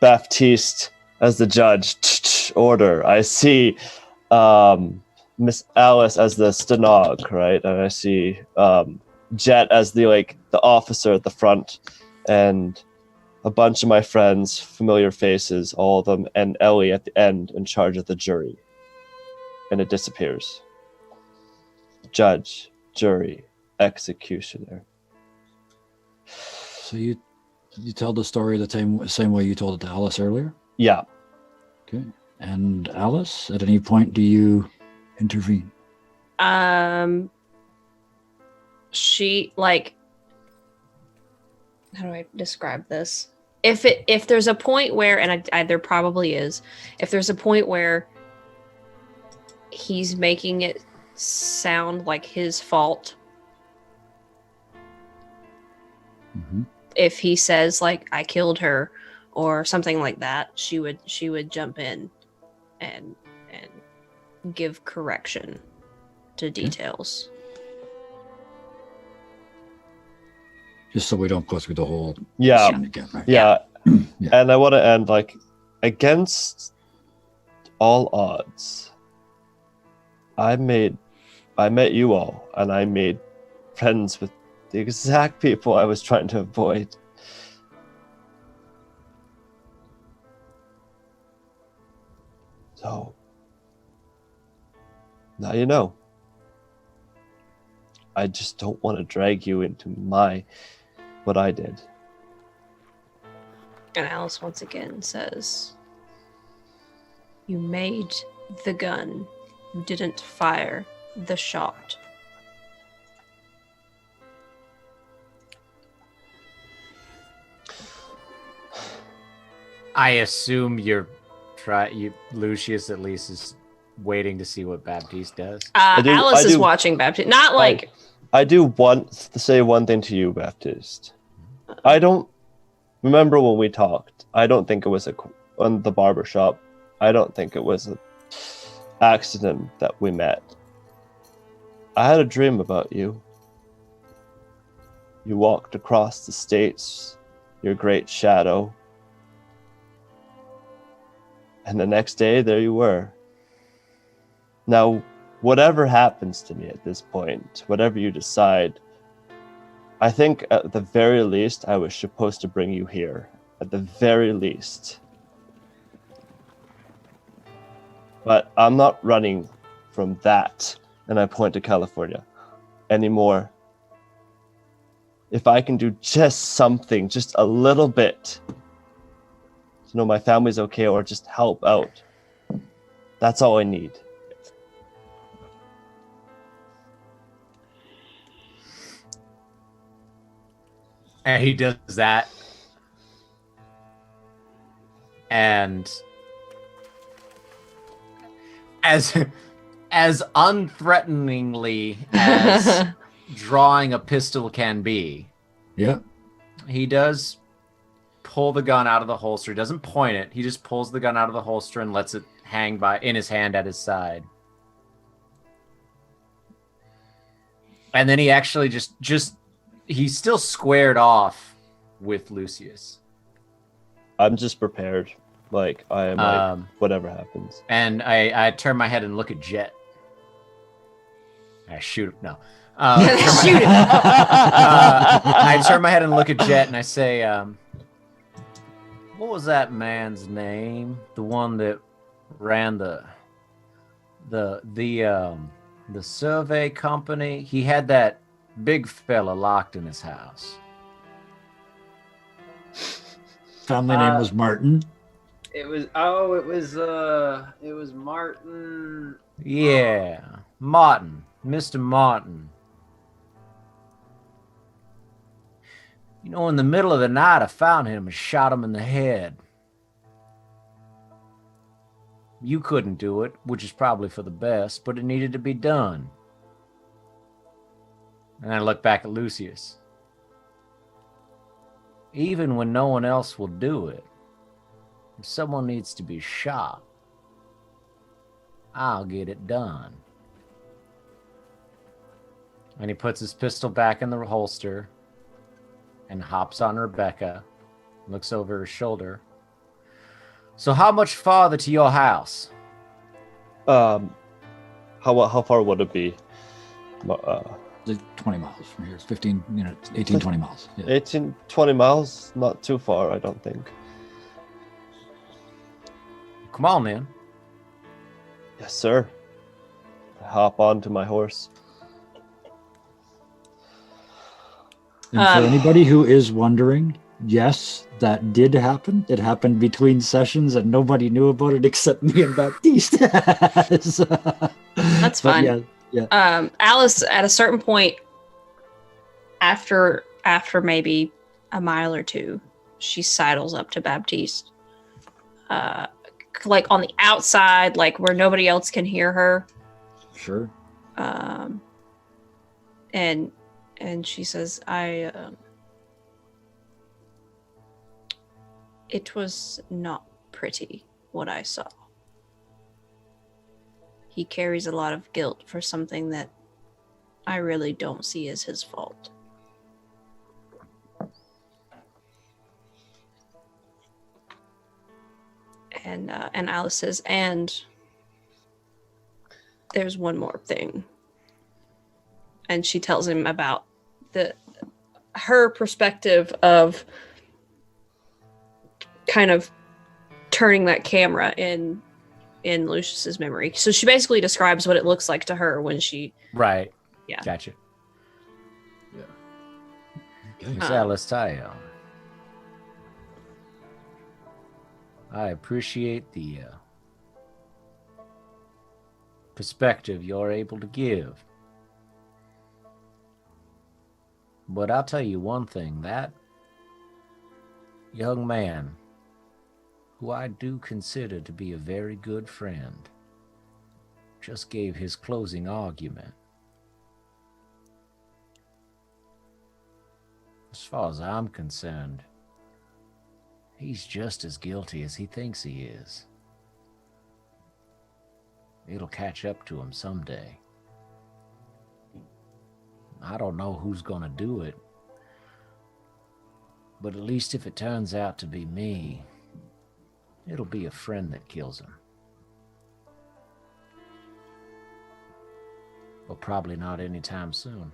[SPEAKER 5] Baptiste as the judge, order. I see Miss Alice as the stenog, right? And I see Jet as the officer at the front, and a bunch of my friends, familiar faces, all of them, and Ellie at the end in charge of the jury. And it disappears. Judge, jury, executioner.
[SPEAKER 2] So you tell the story the same way you told it to Alice earlier?
[SPEAKER 5] Yeah.
[SPEAKER 2] Okay. And Alice, at any point do you intervene?
[SPEAKER 4] She how do I describe this? If there's a point where, and there probably is, if there's a point where he's making it sound like his fault,
[SPEAKER 2] Mm-hmm.
[SPEAKER 4] if he says I killed her or something like that, she would jump in and give correction to details.
[SPEAKER 2] Just so we don't go through the whole
[SPEAKER 5] Yeah.
[SPEAKER 2] scene again, right?
[SPEAKER 5] Yeah.
[SPEAKER 2] Yeah.
[SPEAKER 5] And I want to end against all odds. I met you all, and I made friends with the exact people I was trying to avoid. So now you know. I just don't want to drag you into what I did.
[SPEAKER 4] And Alice once again says, "You made the gun. You didn't fire the shot."
[SPEAKER 7] I assume Lucius at least is waiting to see what Baptiste does.
[SPEAKER 4] Alice is watching Baptiste. Not like...
[SPEAKER 5] I do want to say one thing to you, Baptiste. I don't remember when we talked. I don't think it was on the barber shop. I don't think it was an accident that we met. I had a dream about you. You walked across the states, your great shadow. And the next day, there you were. Now, whatever happens to me at this point, whatever you decide, I think at the very least, I was supposed to bring you here. At the very least. But I'm not running from that, and I point to California, anymore. If I can do just something, just a little bit, to know my family's okay, or just help out, that's all I need.
[SPEAKER 7] And he does that. And as unthreateningly as drawing a pistol can be,
[SPEAKER 2] Yeah.
[SPEAKER 7] he does pull the gun out of the holster. He doesn't point it. He just pulls the gun out of the holster and lets it hang in his hand at his side. And then he actually just he's still squared off with Lucius.
[SPEAKER 5] I'm just prepared. I am whatever happens.
[SPEAKER 7] And I turn my head and look at Jet. I shoot him. No.
[SPEAKER 4] Shoot him.
[SPEAKER 7] I turn my head and look at Jet and I say, what was that man's name? The one that ran the survey company? He had that big fella locked in his house.
[SPEAKER 2] Family name was Martin.
[SPEAKER 3] It was Martin.
[SPEAKER 7] Yeah, Martin, Mr. Martin. You know, in the middle of the night, I found him and shot him in the head. You couldn't do it, which is probably for the best, but it needed to be done. And I look back at Lucius. Even when no one else will do it, if someone needs to be shot, I'll get it done. And he puts his pistol back in the holster and hops on Rebecca, looks over his shoulder. So how much farther to your house?
[SPEAKER 5] How far would it be?
[SPEAKER 2] Like 20 miles from here. It's 15 minutes, 18, 20 miles. Yeah.
[SPEAKER 5] 18, 20 miles? Not too far, I don't think.
[SPEAKER 7] Come on, then.
[SPEAKER 5] Yes, sir. I hop onto my horse.
[SPEAKER 2] And for anybody who is wondering, yes, that did happen. It happened between sessions and nobody knew about it except me and Baptiste.
[SPEAKER 4] That's fine.
[SPEAKER 2] Yeah.
[SPEAKER 4] Alice, at a certain point, after maybe a mile or two, she sidles up to Baptiste, like on the outside, like where nobody else can hear her.
[SPEAKER 2] Sure.
[SPEAKER 4] And she says, it was not pretty what I saw. He carries a lot of guilt for something that I really don't see as his fault. And Alice says, and there's one more thing. And she tells him about her perspective of kind of turning that camera in Lucius's memory. So she basically describes what it looks like to her when she...
[SPEAKER 7] Right.
[SPEAKER 4] Yeah.
[SPEAKER 7] Gotcha.
[SPEAKER 2] Okay.
[SPEAKER 7] Miss Alice Tayo, I appreciate the perspective you're able to give. But I'll tell you one thing, that young man, who I do consider to be a very good friend, just gave his closing argument. As far as I'm concerned, he's just as guilty as he thinks he is. It'll catch up to him someday. I don't know who's gonna do it, but at least if it turns out to be me, it'll be a friend that kills him. But probably not anytime soon.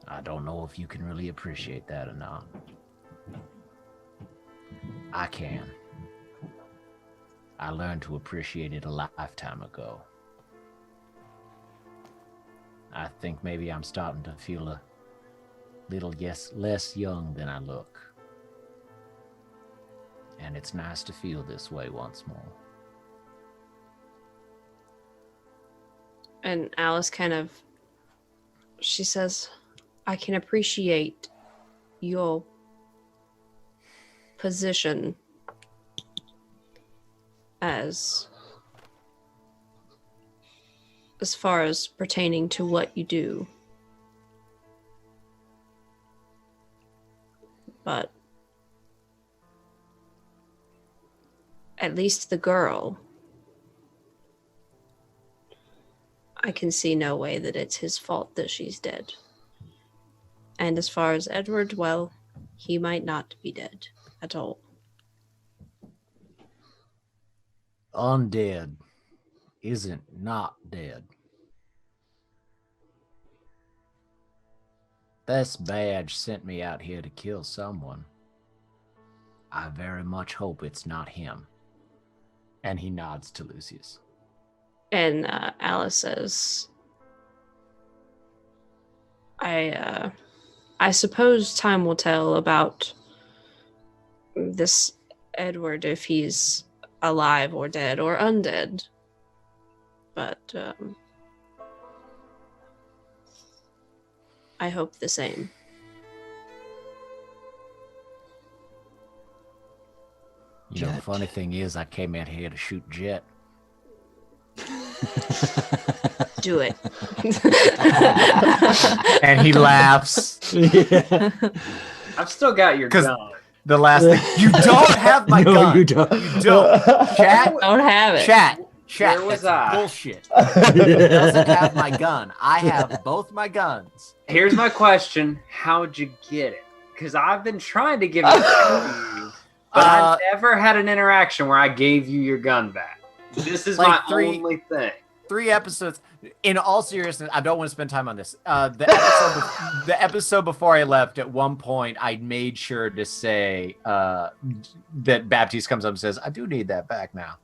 [SPEAKER 7] I don't know if you can really appreciate that or not. I can. I learned to appreciate it a lifetime ago. I think maybe I'm starting to feel a little less young than I look. And it's nice to feel this way once more.
[SPEAKER 4] And Alice she says, I can appreciate your position as far as pertaining to what you do. But at least the girl, I can see no way that it's his fault that she's dead. And as far as Edward, well, he might not be dead at all.
[SPEAKER 7] Undead isn't not dead. This badge sent me out here to kill someone. I very much hope it's not him. And he nods to Lucius.
[SPEAKER 4] And Alice says, I suppose time will tell about this Edward, if he's alive or dead or undead. But I hope the same.
[SPEAKER 7] funny thing is, I came out here to shoot Jet.
[SPEAKER 4] Do it.
[SPEAKER 7] And he laughs.
[SPEAKER 2] Yeah.
[SPEAKER 3] I've still got your
[SPEAKER 7] 'Cause-
[SPEAKER 3] gun.
[SPEAKER 7] The last thing. You don't have my
[SPEAKER 2] No,
[SPEAKER 7] gun.
[SPEAKER 2] you don't.
[SPEAKER 7] You don't. Chat.
[SPEAKER 4] Don't have it.
[SPEAKER 7] Chat.
[SPEAKER 3] Where was
[SPEAKER 7] That's
[SPEAKER 3] I?
[SPEAKER 7] bullshit. He doesn't have my gun. I have both my guns.
[SPEAKER 3] Here's my question: how'd you get it? Because I've been trying to give it to you, but I never had an interaction where I gave you your gun back. This is
[SPEAKER 7] Like
[SPEAKER 3] my
[SPEAKER 7] three-
[SPEAKER 3] only thing.
[SPEAKER 7] 3 episodes. In all seriousness, I don't want to spend time on this. The episode before I left, at one point, I made sure to say that Baptiste comes up and says, "I do need that back now."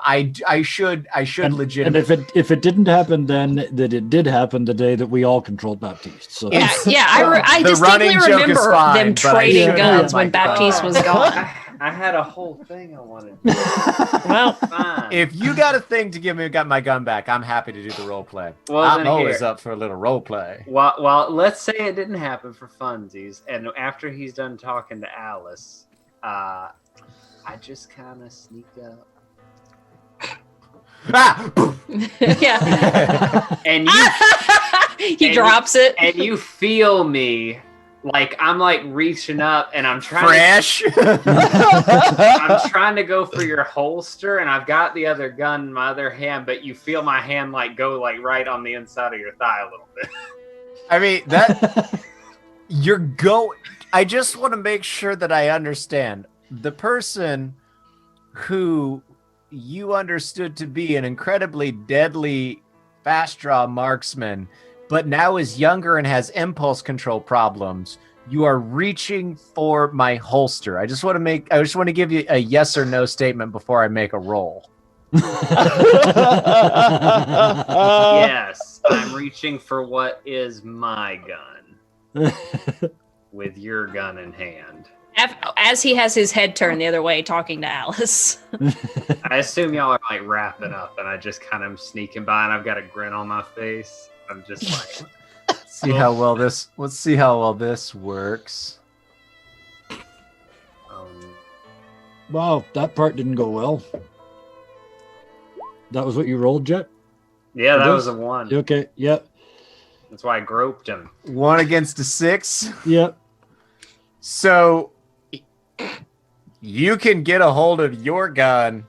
[SPEAKER 7] I should
[SPEAKER 2] And
[SPEAKER 7] legitimately.
[SPEAKER 2] if it didn't happen then, that it did happen the day that we all controlled Baptiste. So
[SPEAKER 4] Yeah,
[SPEAKER 7] It's-
[SPEAKER 4] yeah. I
[SPEAKER 7] the
[SPEAKER 4] distinctly
[SPEAKER 7] running joke is
[SPEAKER 4] remember
[SPEAKER 7] fine,
[SPEAKER 4] them
[SPEAKER 7] but I
[SPEAKER 4] trading
[SPEAKER 7] should
[SPEAKER 4] guns
[SPEAKER 7] have my
[SPEAKER 4] when Baptiste
[SPEAKER 7] gun.
[SPEAKER 4] was gone.
[SPEAKER 3] I had a whole thing I wanted. To do.
[SPEAKER 4] Well,
[SPEAKER 3] Fine.
[SPEAKER 7] If you got a thing to give me, got my gun back, I'm happy to do the role play.
[SPEAKER 3] Well,
[SPEAKER 7] I'm
[SPEAKER 3] then
[SPEAKER 7] always
[SPEAKER 3] here.
[SPEAKER 7] up for a little role play.
[SPEAKER 3] Well, let's say it didn't happen for funsies, and after he's done talking to Alice, I just kind of sneak up,
[SPEAKER 7] Ah!
[SPEAKER 4] yeah.
[SPEAKER 3] and you
[SPEAKER 4] He drops it.
[SPEAKER 3] and you feel me, like I'm like reaching up, and I'm trying.
[SPEAKER 7] Fresh.
[SPEAKER 3] I'm trying to go for your holster, and I've got the other gun in my other hand, but you feel my hand like go like right on the inside of your thigh a little bit.
[SPEAKER 7] I mean that you're going. I just want to make sure that I understand the person who you understood to be an incredibly deadly fast draw marksman, but now is younger and has impulse control problems. You are reaching for my holster. I just want to give you a yes or no statement before I make a roll.
[SPEAKER 3] Yes, I'm reaching for what is my gun with your gun in hand.
[SPEAKER 4] As he has his head turned the other way, talking to Alice.
[SPEAKER 3] I assume y'all are like wrapping up, and I just kind of sneaking by, and I've got a grin on my face. I'm just like,
[SPEAKER 7] Let's see how well this works.
[SPEAKER 2] Wow, that part didn't go well. That was what you rolled, Jet?
[SPEAKER 3] yeah, that
[SPEAKER 2] This?
[SPEAKER 3] was a 1.
[SPEAKER 2] Okay, yep,
[SPEAKER 3] That's why I groped him.
[SPEAKER 7] 1 against a 6.
[SPEAKER 2] yep.
[SPEAKER 7] So you can get a hold of your gun,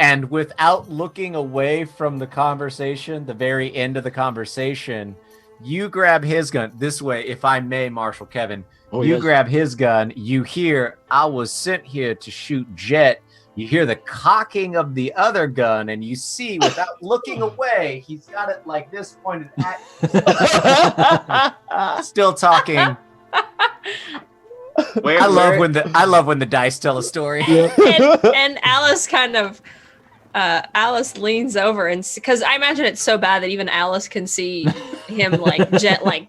[SPEAKER 7] and without looking away from the conversation, the very end of the conversation, you grab his gun. This way, if I may, Marshal Kevin,
[SPEAKER 2] Oh,
[SPEAKER 7] you
[SPEAKER 2] yes.
[SPEAKER 7] grab his gun. You hear, "I was sent here to shoot Jet." You hear the cocking of the other gun, and you see, without looking away, he's got it like this pointed at you. Still talking. I love when the dice tell a story.
[SPEAKER 2] Yep.
[SPEAKER 4] and Alice kind of Alice leans over, and because I imagine it's so bad that even Alice can see him like Jet like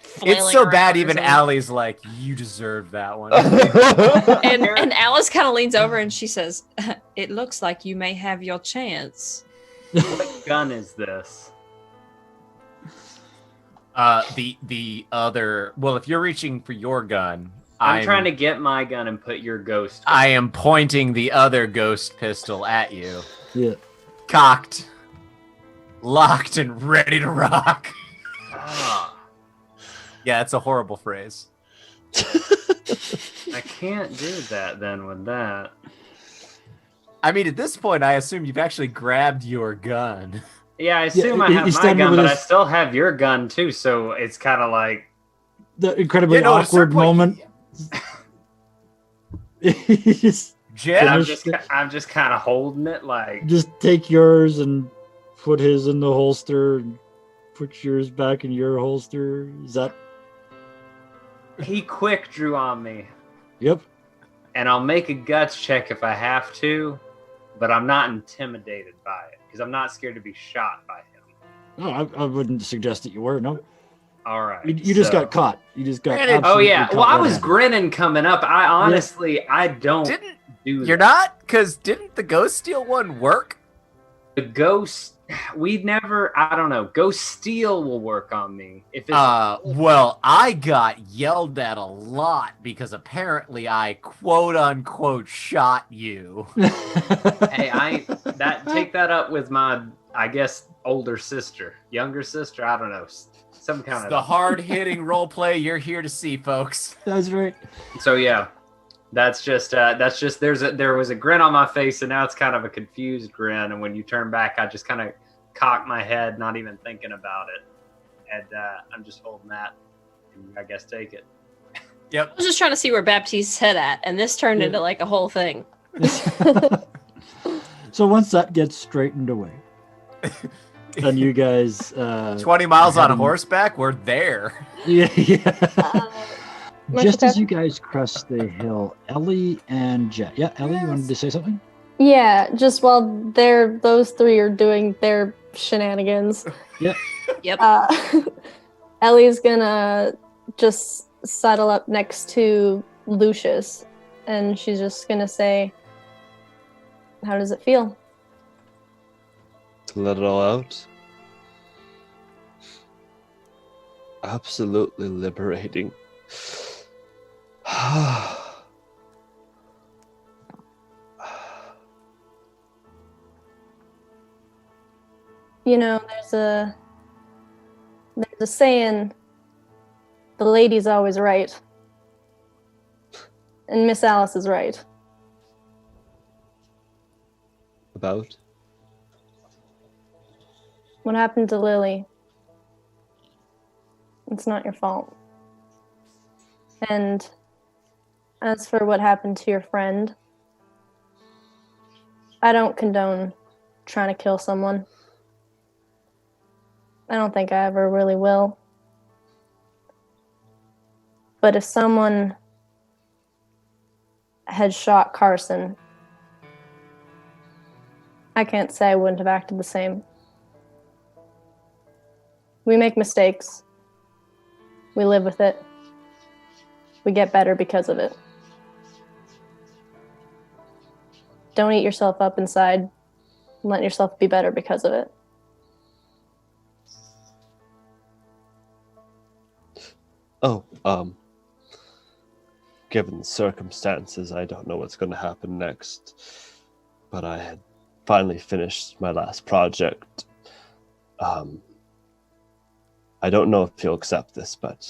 [SPEAKER 7] It's
[SPEAKER 4] flailing
[SPEAKER 7] so
[SPEAKER 4] around
[SPEAKER 7] bad
[SPEAKER 4] or
[SPEAKER 7] even
[SPEAKER 4] something.
[SPEAKER 7] Allie's like, "You deserve that one."
[SPEAKER 4] And Alice kind of leans over and she says, "It looks like you may have your chance."
[SPEAKER 3] What gun is this?
[SPEAKER 7] The other, well, if you're reaching for your gun,
[SPEAKER 3] I'm trying to get my gun and put your ghost.
[SPEAKER 7] I am pointing the other ghost pistol at you.
[SPEAKER 2] Yeah.
[SPEAKER 7] Cocked, locked, and ready to rock.
[SPEAKER 3] Ah,
[SPEAKER 7] Yeah, it's a horrible phrase.
[SPEAKER 3] I can't do that then with that.
[SPEAKER 7] I mean, at this point, I assume you've actually grabbed your gun.
[SPEAKER 3] Yeah, I assume I
[SPEAKER 2] he-
[SPEAKER 3] have
[SPEAKER 2] he's
[SPEAKER 3] my
[SPEAKER 2] standing
[SPEAKER 3] gun,
[SPEAKER 2] with
[SPEAKER 3] but I
[SPEAKER 2] his-
[SPEAKER 3] still have your gun too, so it's kind of like
[SPEAKER 2] The incredibly
[SPEAKER 7] You know, at a certain
[SPEAKER 2] awkward
[SPEAKER 7] point,
[SPEAKER 2] moment. Just
[SPEAKER 7] Jet,
[SPEAKER 3] I'm just kind of holding it like
[SPEAKER 2] take yours and put his in the holster and put yours back in your holster. Is that?
[SPEAKER 3] he quick drew on me,
[SPEAKER 2] Yep.
[SPEAKER 3] and I'll make a guts check if I have to, but I'm not intimidated by it because I'm not scared to be shot by him.
[SPEAKER 2] No, I wouldn't suggest that you were. No,
[SPEAKER 3] All right,
[SPEAKER 2] you just
[SPEAKER 3] so-
[SPEAKER 2] got caught. You just got.
[SPEAKER 7] Granted-
[SPEAKER 3] Oh yeah,
[SPEAKER 2] absolutely
[SPEAKER 3] well
[SPEAKER 2] caught
[SPEAKER 3] I was
[SPEAKER 2] red-handed.
[SPEAKER 3] grinning coming up. I honestly I don't
[SPEAKER 7] didn't
[SPEAKER 3] do
[SPEAKER 7] you're
[SPEAKER 3] that.
[SPEAKER 7] not? Because didn't the ghost steal one work?
[SPEAKER 3] ghost, we'd never, I don't know, ghost steel will work on me. If it's
[SPEAKER 7] Well, I got yelled at a lot because apparently I quote unquote shot you.
[SPEAKER 3] hey, take that up with my, I guess, older sister, younger sister, I don't know, some kind
[SPEAKER 7] It's
[SPEAKER 3] of
[SPEAKER 7] the hard-hitting role play you're here to see, folks.
[SPEAKER 2] That's right.
[SPEAKER 3] So yeah, that's just there was a grin on my face, and now it's kind of a confused grin. And when you turn back, I just kind of cock my head, not even thinking about it, and I'm just holding that. And I guess take it.
[SPEAKER 7] Yep.
[SPEAKER 4] I was just trying to see where Baptiste's head at, and this turned into like a whole thing.
[SPEAKER 2] So once that gets straightened away, and you guys
[SPEAKER 7] 20 miles on
[SPEAKER 2] heading-
[SPEAKER 7] horseback, we're there.
[SPEAKER 2] yeah. Just as
[SPEAKER 6] Okay.
[SPEAKER 2] you guys crest the hill, Ellie and Jet. Yeah, Ellie, you wanted to say something?
[SPEAKER 6] Yeah, just while those three are doing their shenanigans.
[SPEAKER 4] Yep.
[SPEAKER 6] Ellie's gonna just settle up next to Lucius, and she's just gonna say, "How does it feel?"
[SPEAKER 5] To let it all out. Absolutely liberating.
[SPEAKER 6] You know, there's a saying, "The lady's always right," and Miss Alice is right.
[SPEAKER 5] About?
[SPEAKER 6] What happened to Lily? It's not your fault. And as for what happened to your friend, I don't condone trying to kill someone. I don't think I ever really will. But if someone had shot Carson, I can't say I wouldn't have acted the same. We make mistakes. We live with it. We get better because of it. Don't eat yourself up inside. Let yourself be better because of it.
[SPEAKER 5] Oh, given the circumstances, I don't know what's going to happen next. But I had finally finished my last project. I don't know if you'll accept this, but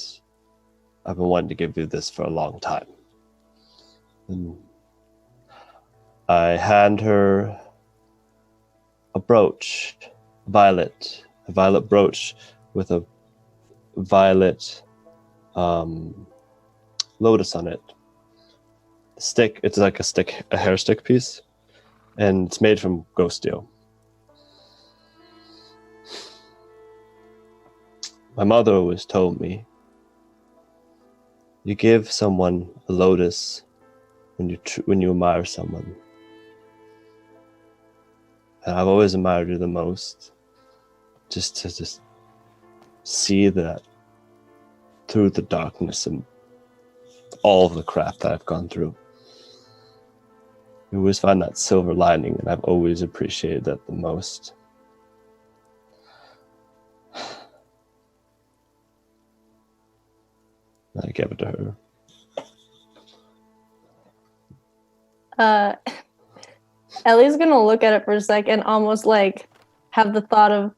[SPEAKER 5] I've been wanting to give you this for a long time. And I hand her a brooch, a violet brooch with a violet lotus on it. Stick, it's like a hair stick piece, and it's made from ghost steel. My mother always told me, you give someone a lotus when you admire someone. And I've always admired you the most, just to see that through the darkness and all of the crap that I've gone through. I always find that silver lining, and I've always appreciated that the most. I gave it to her.
[SPEAKER 6] Ellie's gonna look at it for a second, almost like have the thought of,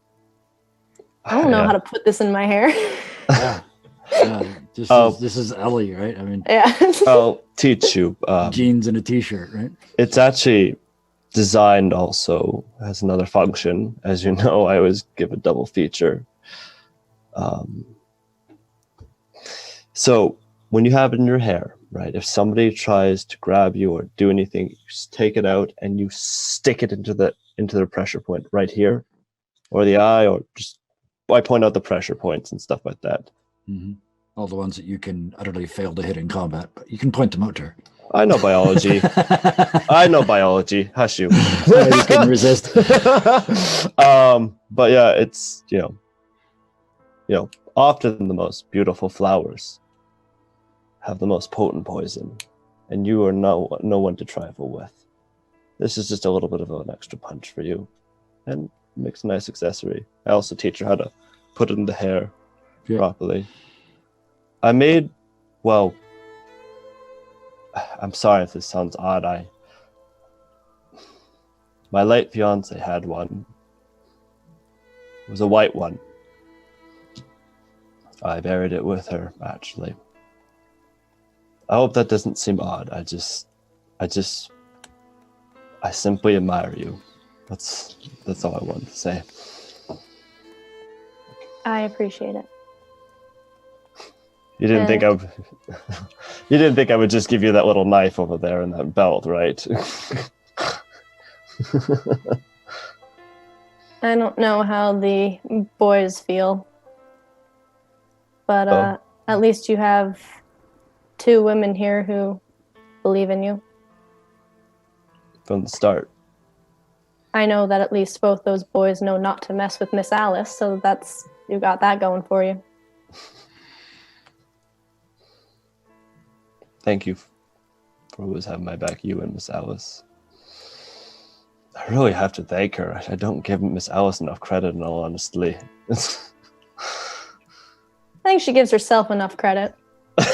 [SPEAKER 6] I don't know how to put this in my hair.
[SPEAKER 2] Yeah. This is Ellie, right? I mean,
[SPEAKER 6] Yeah.
[SPEAKER 5] I'll teach you.
[SPEAKER 2] jeans and a t-shirt, right?
[SPEAKER 5] It's actually designed also as another function. As you know, I always give a double feature. So when you have it in your hair, right, if somebody tries to grab you or do anything, you just take it out and you stick it into the pressure point right here, or the eye, or just I point out the pressure points and stuff like that.
[SPEAKER 2] Mm-hmm. All the ones that you can utterly fail to hit in combat, but you can point them out to her.
[SPEAKER 5] I know biology. I know biology. Hush you.
[SPEAKER 2] I just couldn't resist.
[SPEAKER 5] But yeah, it's you know, often the most beautiful flowers have the most potent poison, and you are no one to trifle with. This is just a little bit of an extra punch for you. and makes a nice accessory. I also teach her how to put it in the hair properly. I made, well, I'm sorry if this sounds odd. My late fiance had one. It was a white one. I buried it with her, actually. I hope that doesn't seem odd. I simply admire you. That's all I wanted to say.
[SPEAKER 6] I appreciate it.
[SPEAKER 5] You didn't think you didn't think I would just give you that little knife over there and that belt, right?
[SPEAKER 6] I don't know how the boys feel, but at least you have 2 women here who believe in you.
[SPEAKER 5] From the start.
[SPEAKER 6] I know that at least both those boys know not to mess with Miss Alice, so you got that going for you.
[SPEAKER 5] Thank you for always having my back, you and Miss Alice. I really have to thank her. I don't give Miss Alice enough credit, in all honesty.
[SPEAKER 6] I think she gives herself enough credit.
[SPEAKER 4] All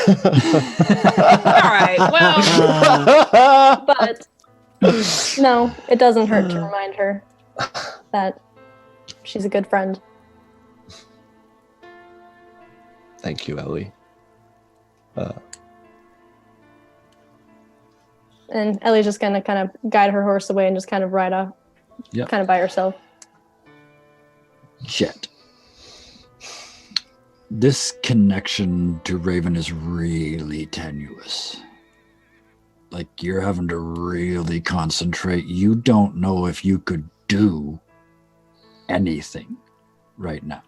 [SPEAKER 4] right, well.
[SPEAKER 6] But no, it doesn't hurt to remind her that she's a good friend.
[SPEAKER 5] Thank you, Ellie.
[SPEAKER 6] And Ellie's just gonna kind of guide her horse away and just kind of ride off, kind of by herself.
[SPEAKER 2] Jet. This connection to Raven is really tenuous. Like, you're having to really concentrate. You don't know if you could do anything right now.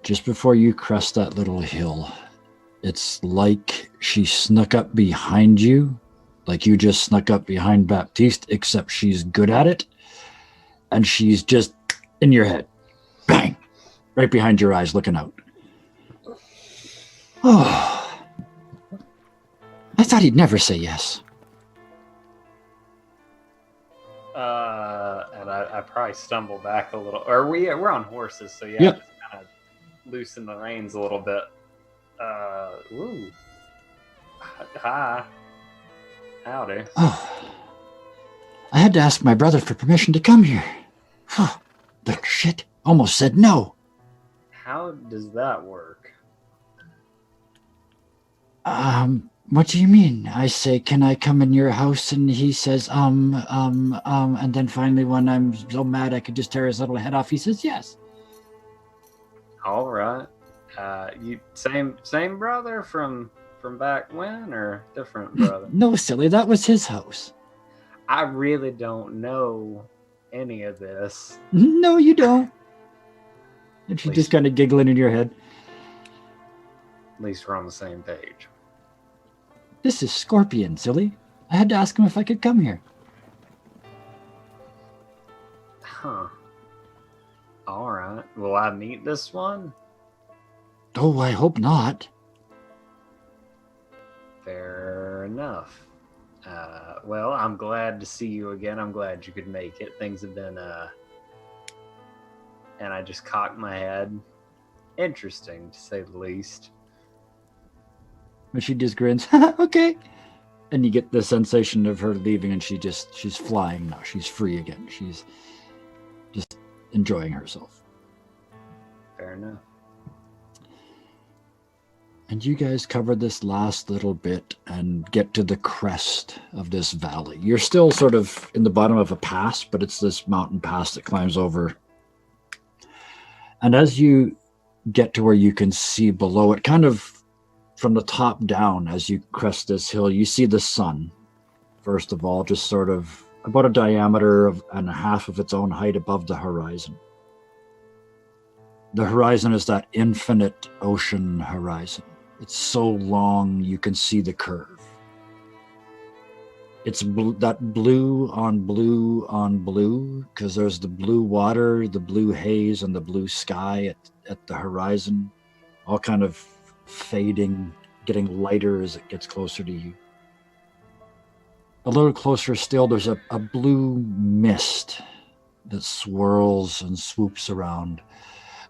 [SPEAKER 2] Just before you crest that little hill, it's like she snuck up behind you, like you just snuck up behind Baptiste, except she's good at it, and she's just in your head. Bang! Right behind your eyes, looking out. Oh, I thought he'd never say yes.
[SPEAKER 3] And I probably stumble back a little. Or we're on horses, so yeah,
[SPEAKER 2] Yep.
[SPEAKER 3] just kind of loosen the reins a little bit. Ooh. Hi. Howdy.
[SPEAKER 2] Oh, I had to ask my brother for permission to come here. Oh, little shit. Almost said no.
[SPEAKER 3] How does that work?
[SPEAKER 2] What do you mean? I say, can I come in your house? And he says, and then finally when I'm so mad I could just tear his little head off, he says yes.
[SPEAKER 3] All right. You same brother from back when, or different brother?
[SPEAKER 2] No, silly, that was his house.
[SPEAKER 3] I really don't know any of this.
[SPEAKER 2] No, you don't. And she's just kind of giggling in your head.
[SPEAKER 3] At least we're on the same page.
[SPEAKER 2] This is Scorpion, silly. I had to ask him if I could come here.
[SPEAKER 3] Huh. All right. Will I meet this one?
[SPEAKER 2] Oh, I hope not.
[SPEAKER 3] Fair enough. Well, I'm glad to see you again. I'm glad you could make it. Things have been, and I just cocked my head. Interesting, to say the least.
[SPEAKER 2] And she just grins, okay. And you get the sensation of her leaving, and she's flying now. She's free again. She's just enjoying herself.
[SPEAKER 3] Fair enough.
[SPEAKER 2] And you guys cover this last little bit and get to the crest of this valley. You're still sort of in the bottom of a pass, but it's this mountain pass that climbs over. And as you get to where you can see below it, kind of from the top down, as you crest this hill, you see the sun, first of all, just sort of about a diameter of and a half of its own height above the horizon. The horizon is that infinite ocean horizon. It's so long you can see the curve. It's that blue on blue on blue, because there's the blue water, the blue haze, and the blue sky at the horizon, all kind of fading, getting lighter as it gets closer to you. A little closer still, there's a blue mist that swirls and swoops around.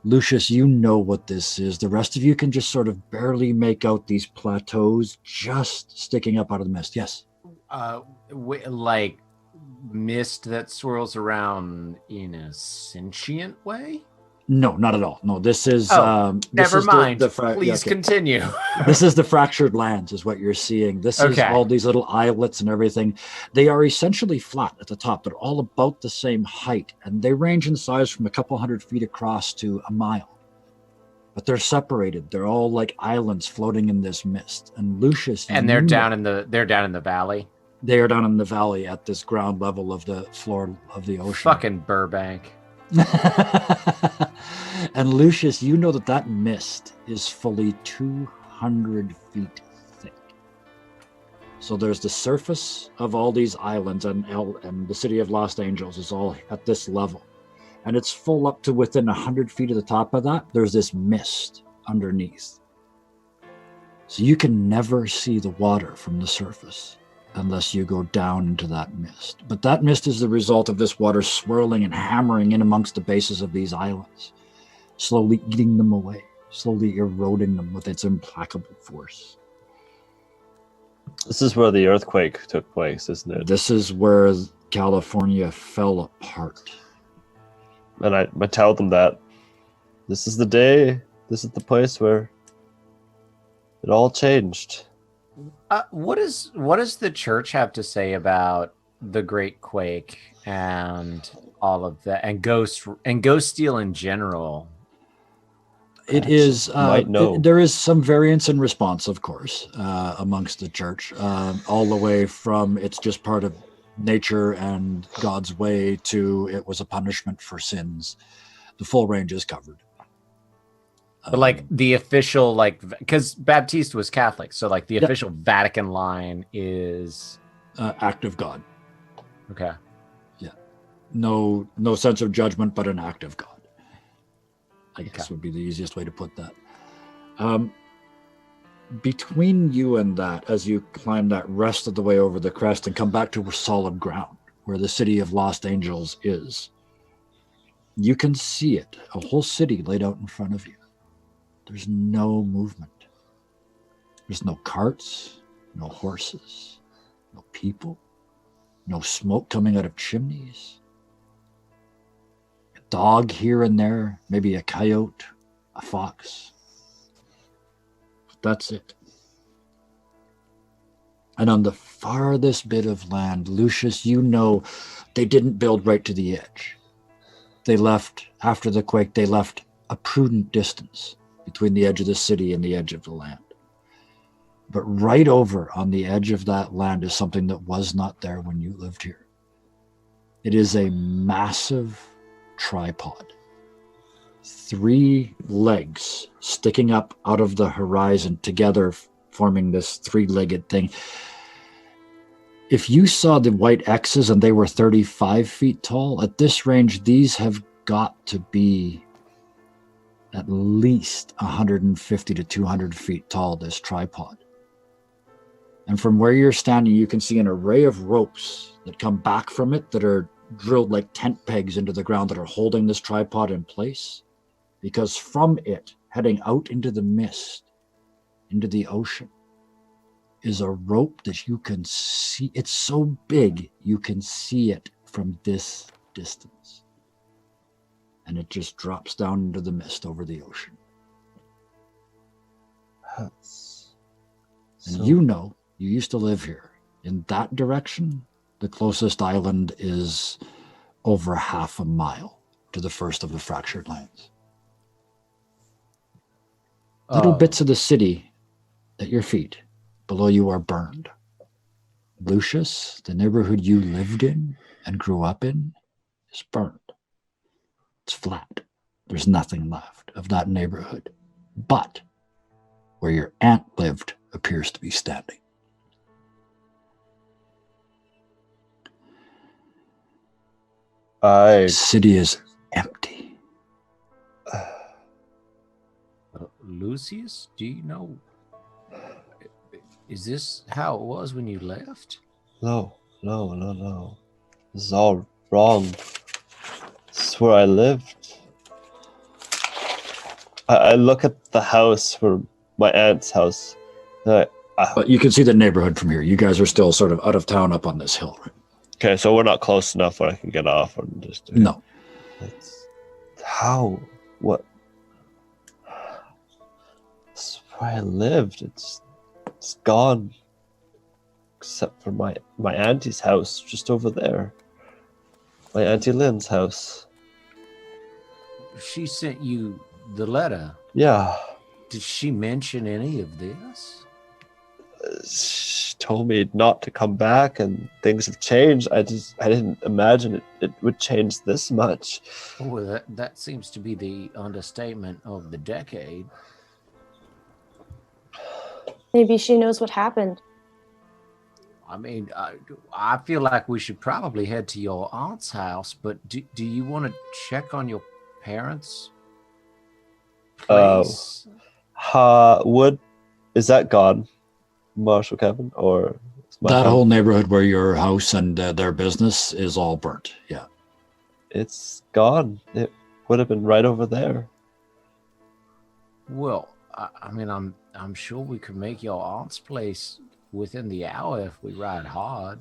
[SPEAKER 2] Lucius, you know what this is. The rest of you can just sort of barely make out these plateaus just sticking up out of the mist. Yes?
[SPEAKER 7] Like mist that swirls around in a sentient way?
[SPEAKER 2] No, not at all. No, this is...
[SPEAKER 7] Never mind.
[SPEAKER 2] Please
[SPEAKER 7] continue.
[SPEAKER 2] This is the fractured lands is what you're seeing. This is all these little islets and everything. They are essentially flat at the top. They're all about the same height, and they range in size from a couple 100 feet across to a mile. But they're separated. They're all like islands floating in this mist. And Lucius...
[SPEAKER 7] And they're down in the valley?
[SPEAKER 2] They are down in the valley at this ground level of the floor of the ocean.
[SPEAKER 7] Fucking Burbank.
[SPEAKER 2] And Lucius, you know that mist is fully 200 feet thick. So there's the surface of all these islands, and the city of Lost Angels is all at this level. And it's full up to within 100 feet of the top of that. There's this mist underneath. So you can never see the water from the surface unless you go down into that mist. But that mist is the result of this water swirling and hammering in amongst the bases of these islands, slowly eating them away, slowly eroding them with its implacable force.
[SPEAKER 5] This is where the earthquake took place, isn't it?
[SPEAKER 2] This is where California fell apart.
[SPEAKER 5] And I tell them that this is the day, this is the place where it all changed.
[SPEAKER 7] What does the church have to say about the Great Quake and all of that, and ghost steel in general?
[SPEAKER 2] It is. There is some variance in response, of course, amongst the church, all the way from it's just part of nature and God's way to it was a punishment for sins. The full range is covered.
[SPEAKER 7] But like the official, like, because Baptiste was Catholic, so like the official Vatican line is
[SPEAKER 2] act of God.
[SPEAKER 7] Okay.
[SPEAKER 2] Yeah. No sense of judgment, but an act of God, I guess would be the easiest way to put that. Between you and that, as you climb that rest of the way over the crest and come back to solid ground, where the city of Lost Angels is, you can see it, a whole city laid out in front of you. There's no movement. There's no carts, no horses, no people, no smoke coming out of chimneys. A dog here and there, maybe a coyote, a fox. But that's it. And on the farthest bit of land, Lucius, you know they didn't build right to the edge. They left, after the quake, they left a prudent distance between the edge of the city and the edge of the land. But right over on the edge of that land is something that was not there when you lived here. It is a massive tripod. 3 legs sticking up out of the horizon together, forming this 3-legged thing. If you saw the white X's and they were 35 feet tall, at this range, these have got to be at least 150 to 200 feet tall, this tripod. And from where you're standing, you can see an array of ropes that come back from it that are drilled like tent pegs into the ground that are holding this tripod in place. Because from it, heading out into the mist, into the ocean, is a rope that you can see. It's so big, you can see it from this distance. And it just drops down into the mist over the ocean. And you know, you used to live here. In that direction, the closest island is over half a mile to the first of the fractured lands. Little bits of the city at your feet, below you, are burned. Lucius, the neighborhood you lived in and grew up in, is burned. It's flat. There's nothing left of that neighborhood. But where your aunt lived appears to be standing. The city is empty.
[SPEAKER 7] Lucius, do you know? Is this how it was when you left?
[SPEAKER 5] No. No. This is all wrong. This is where I lived. I look at the house where my aunt's house.
[SPEAKER 2] But you can see the neighborhood from here. You guys are still sort of out of town up on this hill, right?
[SPEAKER 5] Okay, so we're not close enough where I can get off and just.
[SPEAKER 2] No.
[SPEAKER 5] That's how. What? This is where I lived. It's gone. Except for my auntie's house just over there. My Auntie Lynn's house.
[SPEAKER 7] She sent you the letter.
[SPEAKER 5] Yeah.
[SPEAKER 7] Did she mention any of this?
[SPEAKER 5] She told me not to come back, and things have changed. I didn't imagine it would change this much.
[SPEAKER 7] Oh, that seems to be the understatement of the decade.
[SPEAKER 6] Maybe she knows what happened.
[SPEAKER 7] I mean, I feel like we should probably head to your aunt's house, but do you want to check on your parents' place?
[SPEAKER 5] Is that gone, Marshal Kevin, or
[SPEAKER 2] that whole neighborhood where your house and their business is all burnt? Yeah,
[SPEAKER 5] it's gone. It would have been right over there.
[SPEAKER 7] Well, I mean, I'm sure we could make your aunt's place within the hour if we ride hard.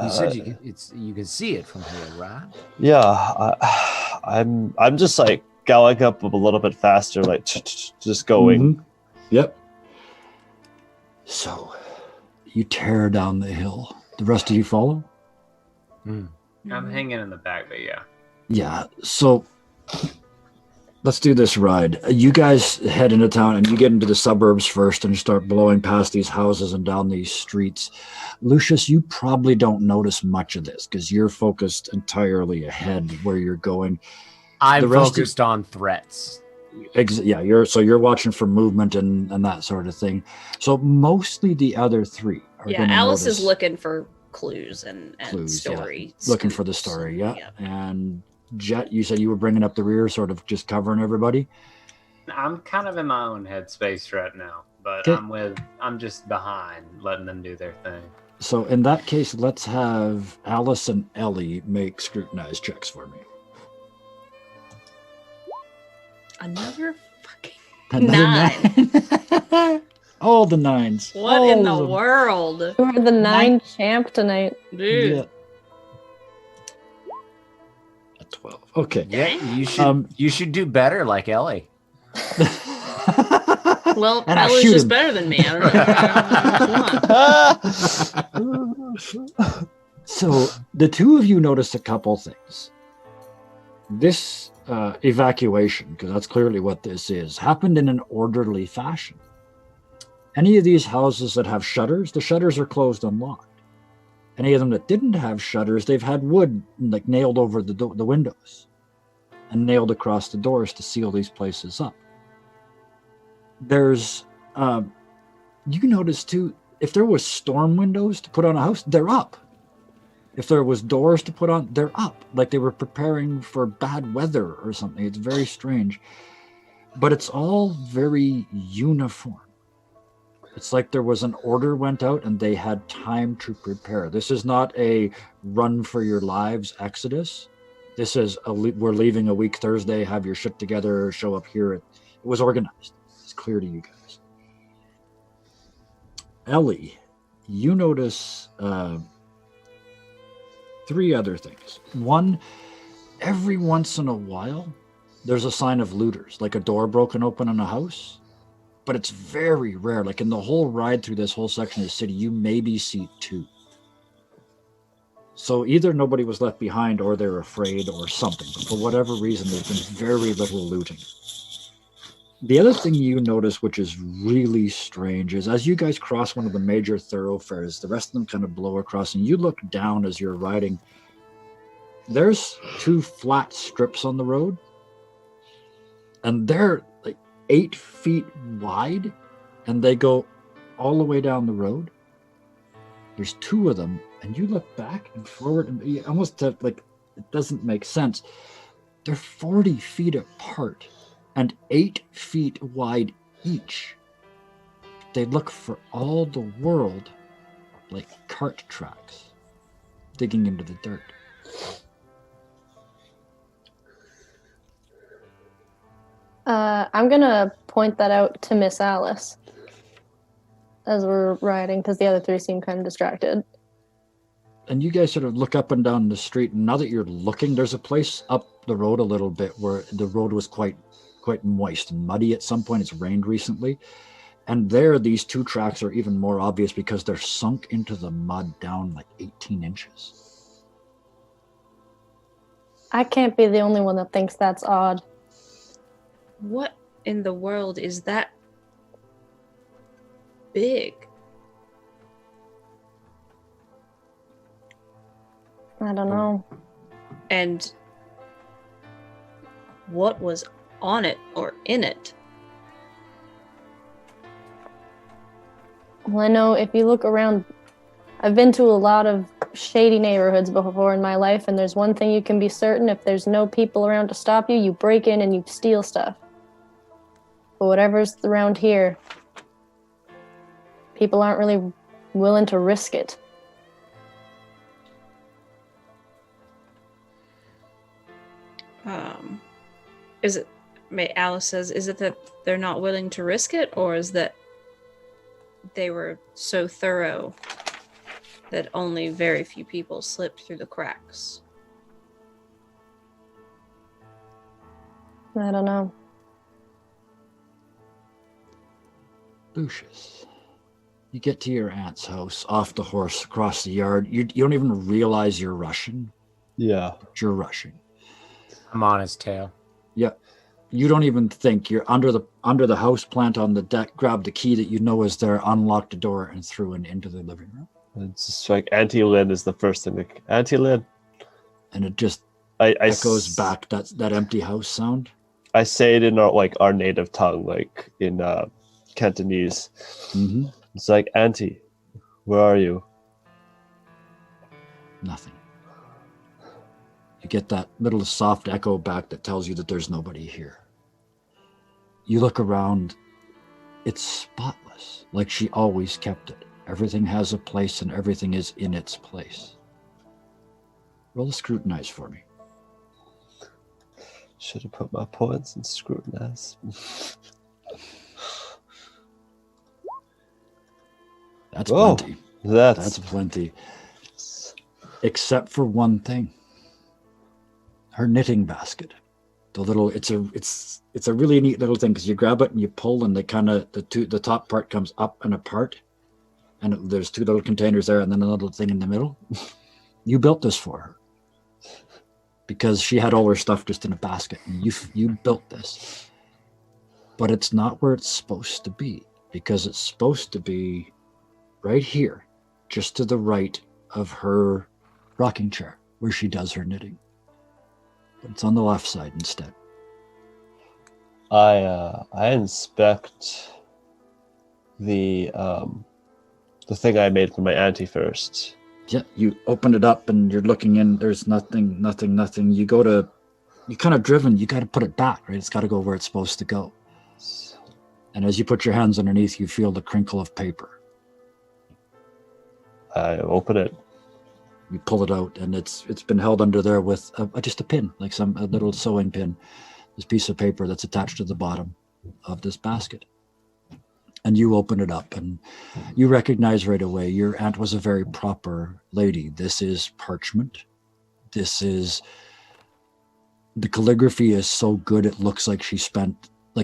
[SPEAKER 7] You said you can see it from here, right?
[SPEAKER 5] Yeah, I'm just like going up a little bit faster, like just going.
[SPEAKER 2] Mm-hmm. Yep. So you tear down the hill. The rest of you follow?
[SPEAKER 3] I'm hanging in the back, but yeah.
[SPEAKER 2] Yeah. So let's do this ride. You guys head into town and you get into the suburbs first and you start blowing past these houses and down these streets. Lucius, you probably don't notice much of this because you're focused entirely ahead where you're going.
[SPEAKER 7] I'm focused on threats.
[SPEAKER 2] Yeah, you're watching for movement and that sort of thing. So mostly the other three are
[SPEAKER 4] Yeah, Alice is looking for clues and story.
[SPEAKER 2] Yeah. Looking for the story, yeah. And Jet, you said you were bringing up the rear, sort of just covering everybody?
[SPEAKER 3] I'm kind of in my own headspace right now, but I'm just behind, letting them do their thing.
[SPEAKER 2] So in that case, let's have Alice and Ellie make scrutinized checks for me.
[SPEAKER 4] Another fucking 9.
[SPEAKER 2] All the 9s.
[SPEAKER 4] What in the world?
[SPEAKER 6] You are the 9 champ tonight.
[SPEAKER 4] Dude.
[SPEAKER 2] Yeah. A 12. Okay.
[SPEAKER 7] Yeah, you should do better like Ellie.
[SPEAKER 4] Well,
[SPEAKER 2] And
[SPEAKER 4] Ella's just better than me. I don't know.
[SPEAKER 2] So the two of you noticed a couple things. This evacuation, because that's clearly what this is, happened in an orderly fashion. Any of these houses that have shutters, the shutters are closed and locked. Any of them that didn't have shutters, they've had wood like nailed over the windows and nailed across the doors to seal these places up. There's, you notice too, if there was storm windows to put on a house, they're up. If there was doors to put on, they're up. Like they were preparing for bad weather or something. It's very strange. But it's all very uniform. It's like there was an order went out and they had time to prepare. This is not a run for your lives exodus. This is we're leaving a week Thursday, have your shit together, show up here. It was organized. It's clear to you guys. Ellie, you notice 3 other things. One, every once in a while, there's a sign of looters, like a door broken open in a house. But it's very rare. Like in the whole ride through this whole section of the city, you maybe see 2. So either nobody was left behind or they're afraid or something. But for whatever reason, there's been very little looting. The other thing you notice, which is really strange, is as you guys cross one of the major thoroughfares, the rest of them kind of blow across, and you look down as you're riding. There's 2 flat strips on the road, and they're like 8 feet wide, and they go all the way down the road. There's 2 of them, and you look back and forward, and you almost have, like, it doesn't make sense. They're 40 feet apart and 8 feet wide each. They look for all the world like cart tracks. digging into the dirt.
[SPEAKER 6] I'm gonna point that out to Miss Alice as we're riding, because the other three seem kind of distracted.
[SPEAKER 2] And you guys sort of look up and down the street, and now that you're looking, there's a place up the road a little bit where the road was quite moist and muddy at some point. It's rained recently. And there, these two tracks are even more obvious because they're sunk into the mud down like 18 inches.
[SPEAKER 6] I can't be the only one that thinks that's odd.
[SPEAKER 4] What in the world is that big?
[SPEAKER 6] I don't know.
[SPEAKER 4] And what was on it or in it?
[SPEAKER 6] Well, I know if you look around, I've been to a lot of shady neighborhoods before in my life, and there's one thing you can be certain: if there's no people around to stop you, you break in and you steal stuff. But whatever's around here, people aren't really willing to risk it.
[SPEAKER 4] Is it, Alice says, is it that they're not willing to risk it, or is that they were so thorough that only very few people slipped through the cracks?
[SPEAKER 6] I don't know.
[SPEAKER 2] Lucius, you get to your aunt's house, off the horse, across the yard. You don't even realize you're rushing.
[SPEAKER 5] Yeah.
[SPEAKER 2] But you're rushing.
[SPEAKER 7] I'm on his tail.
[SPEAKER 2] Yeah. You don't even think. You're under the house plant on the deck, grab the key that you know is there, unlock the door, and through and into the living room.
[SPEAKER 5] It's just like Auntie Lynn is the first thing. Like, Auntie Lynn.
[SPEAKER 2] And it just
[SPEAKER 5] I
[SPEAKER 2] echoes back that empty house sound.
[SPEAKER 5] I say it in our native tongue, like in Cantonese.
[SPEAKER 2] Mm-hmm.
[SPEAKER 5] It's like, Auntie, where are you?
[SPEAKER 2] Nothing. You get that little soft echo back that tells you that there's nobody here. You look around. It's spotless, like she always kept it. Everything has a place and everything is in its place. Roll a scrutinize for me.
[SPEAKER 5] Should have put my points in scrutinize.
[SPEAKER 2] That's plenty.
[SPEAKER 5] That's
[SPEAKER 2] That's plenty. Except for one thing. Her knitting basket. The little it's a really neat little thing because you grab it and you pull and the top part comes up and apart. And there's two little containers there and then a little thing in the middle. You built this for her. Because she had all her stuff just in a basket. And you built this. But it's not where it's supposed to be. Because it's supposed to be right here. Just to the right of her rocking chair. Where she does her knitting. But it's on the left side instead.
[SPEAKER 5] I inspect the thing I made for my auntie first.
[SPEAKER 2] Yeah, you open it up and you're looking in. There's nothing. You kind of driven. You got to put it back, right? It's got to go where it's supposed to go. And as you put your hands underneath, you feel the crinkle of paper.
[SPEAKER 5] I open it.
[SPEAKER 2] You pull it out, and it's been held under there with just a pin, like a little sewing pin. This piece of paper that's attached to the bottom of this basket. And you open it up, and you recognize right away your aunt was a very proper lady. This is parchment. The calligraphy is so good it looks like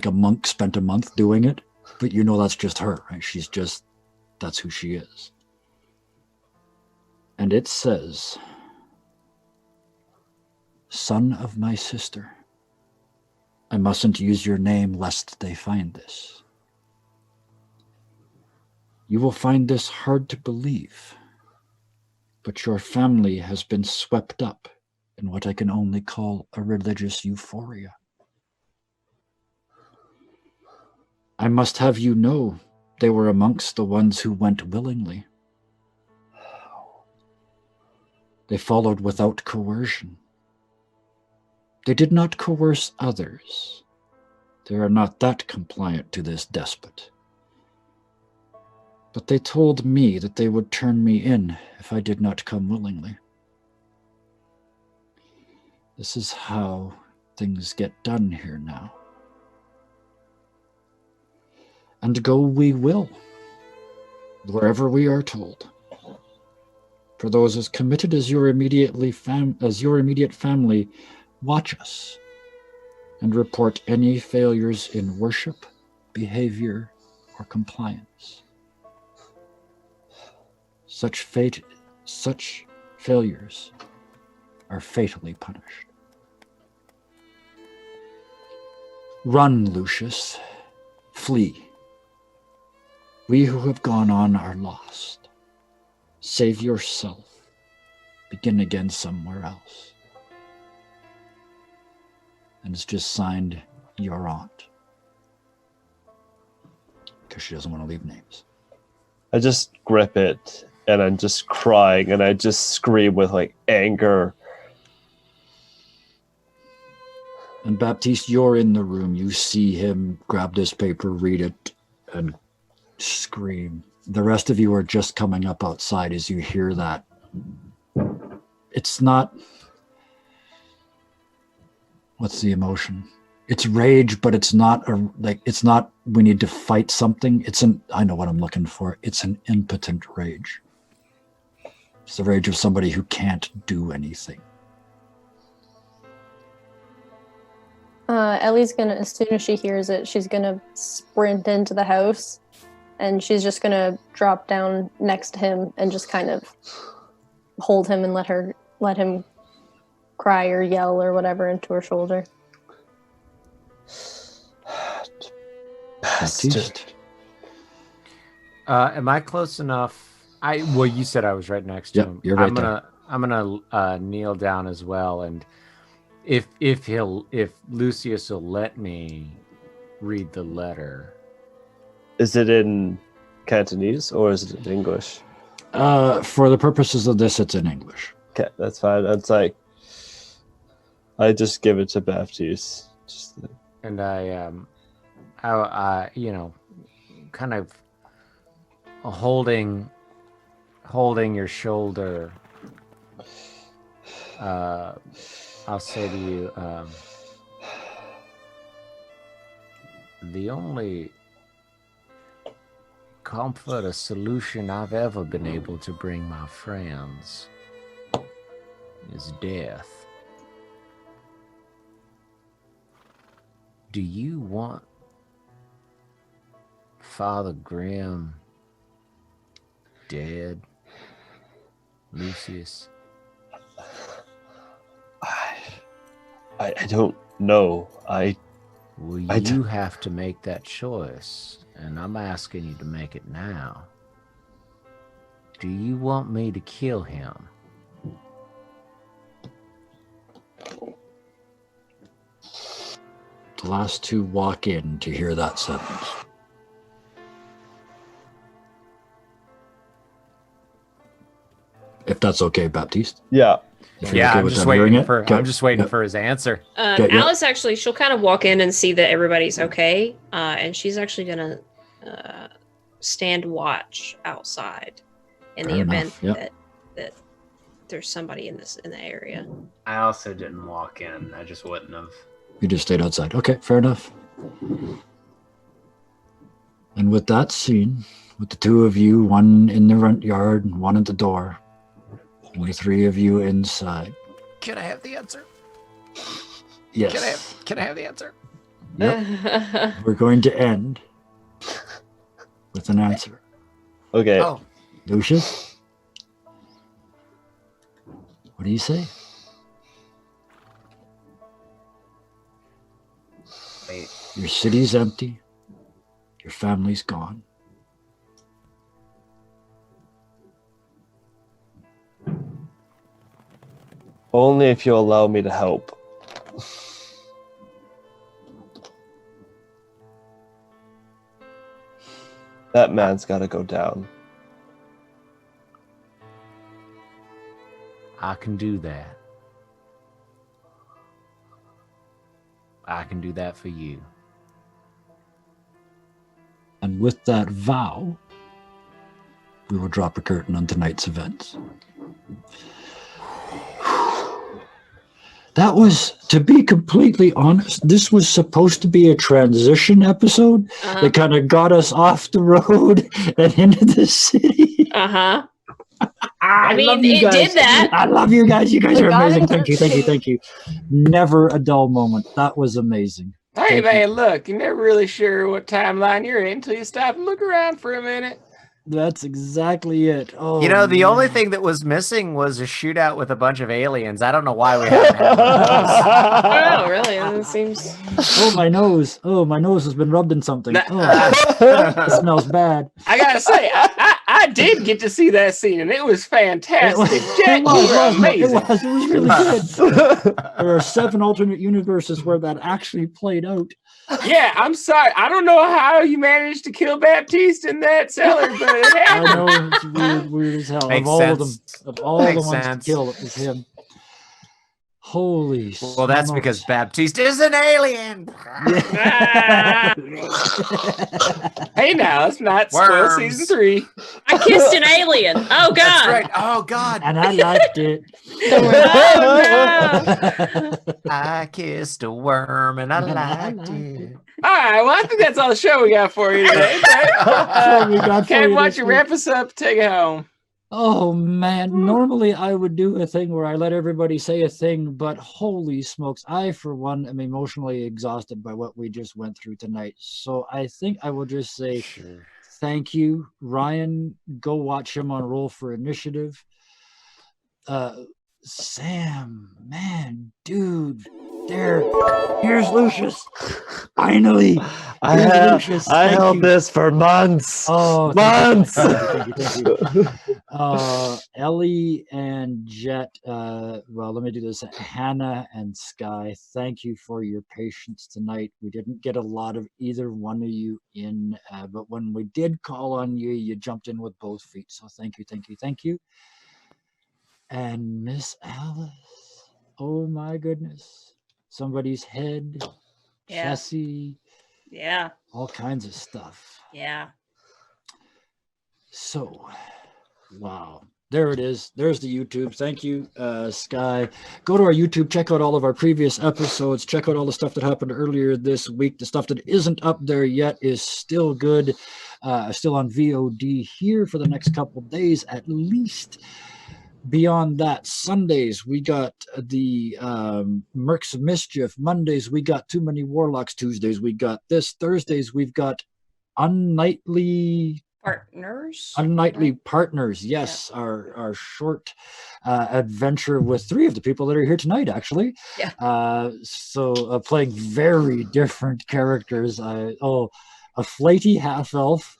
[SPEAKER 2] a monk spent a month doing it, but you know that's just her, right? That's who she is. And it says, "Son of my sister, I mustn't use your name lest they find this. You will find this hard to believe, but your family has been swept up in what I can only call a religious euphoria. I must have you know they were amongst the ones who went willingly. They followed without coercion. They did not coerce others. They are not that compliant to this despot. But they told me that they would turn me in if I did not come willingly. This is how things get done here now. And go we will, wherever we are told. For those as committed as your immediate family, watch us and report any failures in worship, behavior, or compliance. Such failures are fatally punished. Run, Lucius. Flee. We who have gone on are lost. Save yourself. Begin again somewhere else. And it's just signed, your aunt. Because she doesn't want to leave names.
[SPEAKER 5] I just grip it, and I'm just crying, and I just scream with, like, anger.
[SPEAKER 2] And Baptiste, you're in the room. You see him grab this paper, read it, and scream. The rest of you are just coming up outside as you hear that. It's not... What's the emotion? It's rage, but it's not it's not we need to fight something. I know what I'm looking for. It's an impotent rage. It's the rage of somebody who can't do anything.
[SPEAKER 6] Ellie's gonna, as soon as she hears it, she's gonna sprint into the house, and she's just gonna drop down next to him and just kind of hold him and let him cry or yell or whatever into her shoulder.
[SPEAKER 5] Bastard.
[SPEAKER 7] Am I close enough? Well, you said I was right next to him.
[SPEAKER 2] You're right there.
[SPEAKER 7] I'm gonna kneel down as well, and if Lucius will let me read the letter.
[SPEAKER 5] Is it in Cantonese or is it in English?
[SPEAKER 2] For the purposes of this, it's in English.
[SPEAKER 5] Okay, that's fine. That's like, I just give it to Baptiste.
[SPEAKER 7] And I kind of holding your shoulder. I'll say to you, the only comfort or solution I've ever been able to bring my friends is death. Do you want Father Grimm dead, Lucius?
[SPEAKER 5] I don't know.
[SPEAKER 7] Well, you have to make that choice, and I'm asking you to make it now. Do you want me to kill him?
[SPEAKER 2] The last two walk in to hear that sentence. If that's okay, Baptiste.
[SPEAKER 5] Yeah.
[SPEAKER 2] If you're
[SPEAKER 7] Yeah,
[SPEAKER 2] okay
[SPEAKER 7] I'm
[SPEAKER 2] with
[SPEAKER 7] just
[SPEAKER 2] them hearing
[SPEAKER 7] waiting
[SPEAKER 2] it?
[SPEAKER 7] for.
[SPEAKER 2] Okay.
[SPEAKER 7] I'm just waiting
[SPEAKER 2] Yep.
[SPEAKER 7] for his answer.
[SPEAKER 2] Okay, yeah.
[SPEAKER 4] Alice actually, she'll kind of walk in and see that everybody's okay, and she's actually gonna stand watch outside in
[SPEAKER 2] Fair
[SPEAKER 4] the
[SPEAKER 2] enough,
[SPEAKER 4] event
[SPEAKER 2] yep.
[SPEAKER 4] that there's somebody in the area.
[SPEAKER 3] I also didn't walk in. I just wouldn't have.
[SPEAKER 2] You just stayed outside. Okay, fair enough. And with that scene, with the two of you, one in the front yard and one at the door, only three of you inside.
[SPEAKER 7] Can I have the answer?
[SPEAKER 2] Yes.
[SPEAKER 7] Can I have the answer?
[SPEAKER 2] Yep. We're going to end with an answer.
[SPEAKER 5] Okay.
[SPEAKER 7] Oh,
[SPEAKER 2] Lucius? What do you say?
[SPEAKER 3] Wait.
[SPEAKER 2] Your city's empty. Your family's gone.
[SPEAKER 5] Only if you allow me to help. That man's got to go down.
[SPEAKER 7] I can do that. I can do that for you.
[SPEAKER 2] And with that vow, we will drop a curtain on tonight's events. That was, to be completely honest, this was supposed to be a transition episode that kind of got us off the road and into the city.
[SPEAKER 4] I mean, it did that.
[SPEAKER 2] I love you guys. You guys are amazing. Thank you. Never a dull moment. That was amazing.
[SPEAKER 1] Hey, man, look, you're never really sure what timeline you're in until you stop and look around for a minute.
[SPEAKER 2] That's exactly it. Oh,
[SPEAKER 7] You know, the
[SPEAKER 2] man.
[SPEAKER 7] only thing that was missing was a shootout with a bunch of aliens. I don't know why we haven't had one of those.
[SPEAKER 4] Oh, really? It seems.
[SPEAKER 2] Oh, my nose. Oh, my nose has been rubbed in something. Oh, it smells bad.
[SPEAKER 1] I gotta say, I did get to see that scene, and it was fantastic. Jet, you
[SPEAKER 2] It
[SPEAKER 1] were amazing.
[SPEAKER 2] was really good. There are 7 alternate universes where that actually played out.
[SPEAKER 1] Yeah, I'm sorry. I don't know how you managed to kill Baptiste in that cellar, but it
[SPEAKER 2] I
[SPEAKER 1] happened.
[SPEAKER 2] know, it's weird as hell.
[SPEAKER 7] Makes
[SPEAKER 2] of all of them,
[SPEAKER 7] sense.
[SPEAKER 2] of all the
[SPEAKER 7] Makes
[SPEAKER 2] ones
[SPEAKER 7] sense.
[SPEAKER 2] to kill, it was him. Holy
[SPEAKER 7] Well, that's
[SPEAKER 2] smokes.
[SPEAKER 7] because Baptiste is an alien.
[SPEAKER 1] Hey, now let's not spoil
[SPEAKER 7] Worms.
[SPEAKER 1] season 3.
[SPEAKER 4] I kissed an alien. Oh, God.
[SPEAKER 7] That's right. Oh, God.
[SPEAKER 2] And I liked it.
[SPEAKER 6] Don't worry.
[SPEAKER 4] Oh, no.
[SPEAKER 7] I kissed a worm and I liked
[SPEAKER 2] liked
[SPEAKER 7] it.
[SPEAKER 1] All right, well, I think that's all the show we got for you today.
[SPEAKER 2] That's what we got for
[SPEAKER 1] Kev,
[SPEAKER 2] you
[SPEAKER 1] why
[SPEAKER 2] this
[SPEAKER 1] don't you
[SPEAKER 2] week.
[SPEAKER 1] wrap us up? Take it home.
[SPEAKER 2] Oh man, normally I would do a thing where I let everybody say a thing, but holy smokes, I for one am emotionally exhausted by what we just went through tonight. So I think I will just say thank you, Ryan. Go watch him on Roll for Initiative. Sam, man, dude, here's Lucius. Finally,
[SPEAKER 5] I
[SPEAKER 2] Lucius, thank
[SPEAKER 5] held
[SPEAKER 2] you.
[SPEAKER 5] this for months.
[SPEAKER 2] Oh,
[SPEAKER 5] Months.
[SPEAKER 2] Thank you. Ellie and Jet, well, let me do this. Hannah and Sky, thank you for your patience tonight. We didn't get a lot of either one of you in, but when we did call on you, you jumped in with both feet. So thank you. And Miss Alice, oh my goodness. Somebody's head,
[SPEAKER 4] Yeah.
[SPEAKER 2] Chessie,
[SPEAKER 4] Yeah.
[SPEAKER 2] all kinds of stuff.
[SPEAKER 4] Yeah.
[SPEAKER 2] So, wow. There it is. There's the YouTube. Thank you, Sky. Go to our YouTube. Check out all of our previous episodes. Check out all the stuff that happened earlier this week. The stuff that isn't up there yet is still good. Still on VOD here for the next couple days at least. Beyond that, Sundays, we got the Mercs of Mischief. Mondays, we got Too Many Warlocks. Tuesdays, we got this. Thursdays, we've got Unnightly Partners. Yes, our short adventure with 3 of the people that are here tonight, actually.
[SPEAKER 4] Yeah.
[SPEAKER 2] So playing very different characters. A flighty half-elf,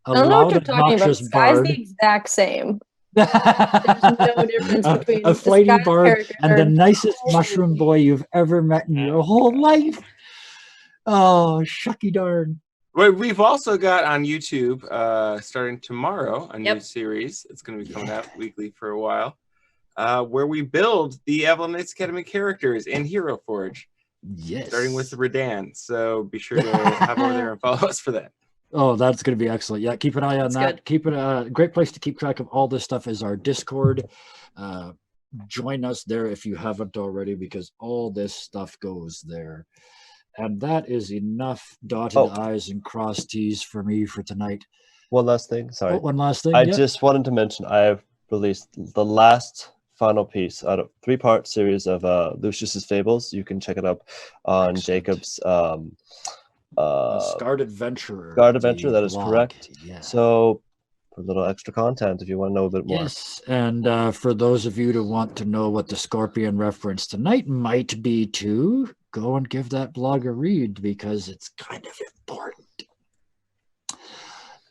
[SPEAKER 2] a
[SPEAKER 6] I don't know what
[SPEAKER 2] loud,
[SPEAKER 6] you're talking about.
[SPEAKER 2] obnoxious
[SPEAKER 6] Sky's
[SPEAKER 2] bard.
[SPEAKER 6] the exact same. There's no difference between
[SPEAKER 2] a
[SPEAKER 6] the
[SPEAKER 2] flighty
[SPEAKER 6] Sky
[SPEAKER 2] bard
[SPEAKER 6] character
[SPEAKER 2] and the nicest mushroom boy you've ever met in your whole life. Oh, shucky darn.
[SPEAKER 1] Well, we've also got on YouTube, starting tomorrow, a new
[SPEAKER 4] Yep.
[SPEAKER 1] series. It's going to be coming out weekly for a while, where we build the Evelyn Knights Academy characters in Hero Forge,
[SPEAKER 2] Yes.
[SPEAKER 1] starting with the Redan. So be sure to hop over there and follow us for that.
[SPEAKER 2] Oh, that's going to be excellent. Yeah, keep an eye on
[SPEAKER 4] That's
[SPEAKER 2] that.
[SPEAKER 4] good.
[SPEAKER 2] Keep it a great place to keep track of all this stuff is our Discord. Join us there if you haven't already, because all this stuff goes there. And that is enough dotted I's and crossed T's for me for tonight.
[SPEAKER 5] One last thing. Sorry.
[SPEAKER 2] Oh, one last thing.
[SPEAKER 5] I
[SPEAKER 2] yeah.
[SPEAKER 5] just wanted to mention I have released the last final piece out of 3-part series of Lucius's Fables. You can check it up on
[SPEAKER 2] Excellent.
[SPEAKER 5] Jacob's
[SPEAKER 2] Scarred Adventurer.
[SPEAKER 5] Guard Adventure,
[SPEAKER 2] the
[SPEAKER 5] that is
[SPEAKER 2] blog.
[SPEAKER 5] correct.
[SPEAKER 2] Yeah.
[SPEAKER 5] So for a little extra content if you want to know a bit more.
[SPEAKER 2] Yes, and for those of you to want to know what the Scorpion reference tonight might be to, go and give that blog a read because it's kind of important.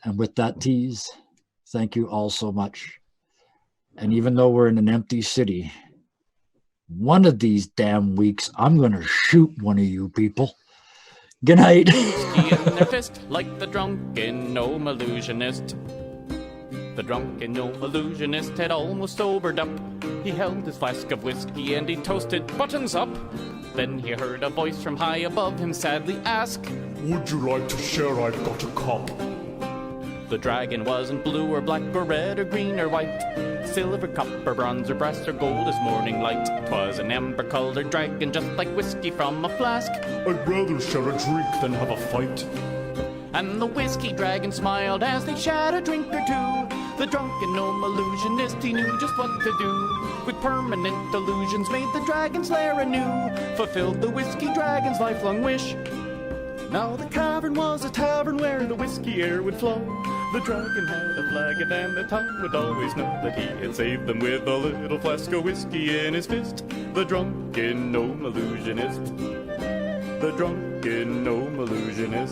[SPEAKER 2] And with that tease, thank you all so much. And even though we're in an empty city, one of these damn weeks, I'm going to shoot one of you people. Good night.
[SPEAKER 8] Whiskey in their fist, like the drunken gnome illusionist. The drunken gnome illusionist had almost sobered up. He held his flask of whiskey and he toasted buttons up. Then he heard a voice from high above him sadly ask,
[SPEAKER 9] Would you like to share? I've got a cup.
[SPEAKER 8] the dragon wasn't blue or black or red or green or white, silver, copper, bronze or brass or gold as morning light. 'Twas an amber-colored dragon, just like whiskey from a flask.
[SPEAKER 9] I'd rather share a drink than have a fight.
[SPEAKER 8] And the whiskey dragon smiled as they shared a drink or two. The drunken gnome illusionist, he knew just what to do. With permanent illusions, made the dragon's lair anew. Fulfilled the whiskey dragon's lifelong wish. Now the cavern was a tavern where the whiskey air would flow. The dragon had a flagon and the town would always know that he had saved them with a little flask of whiskey in his fist. The drunken gnome illusionist. The drunken gnome illusionist.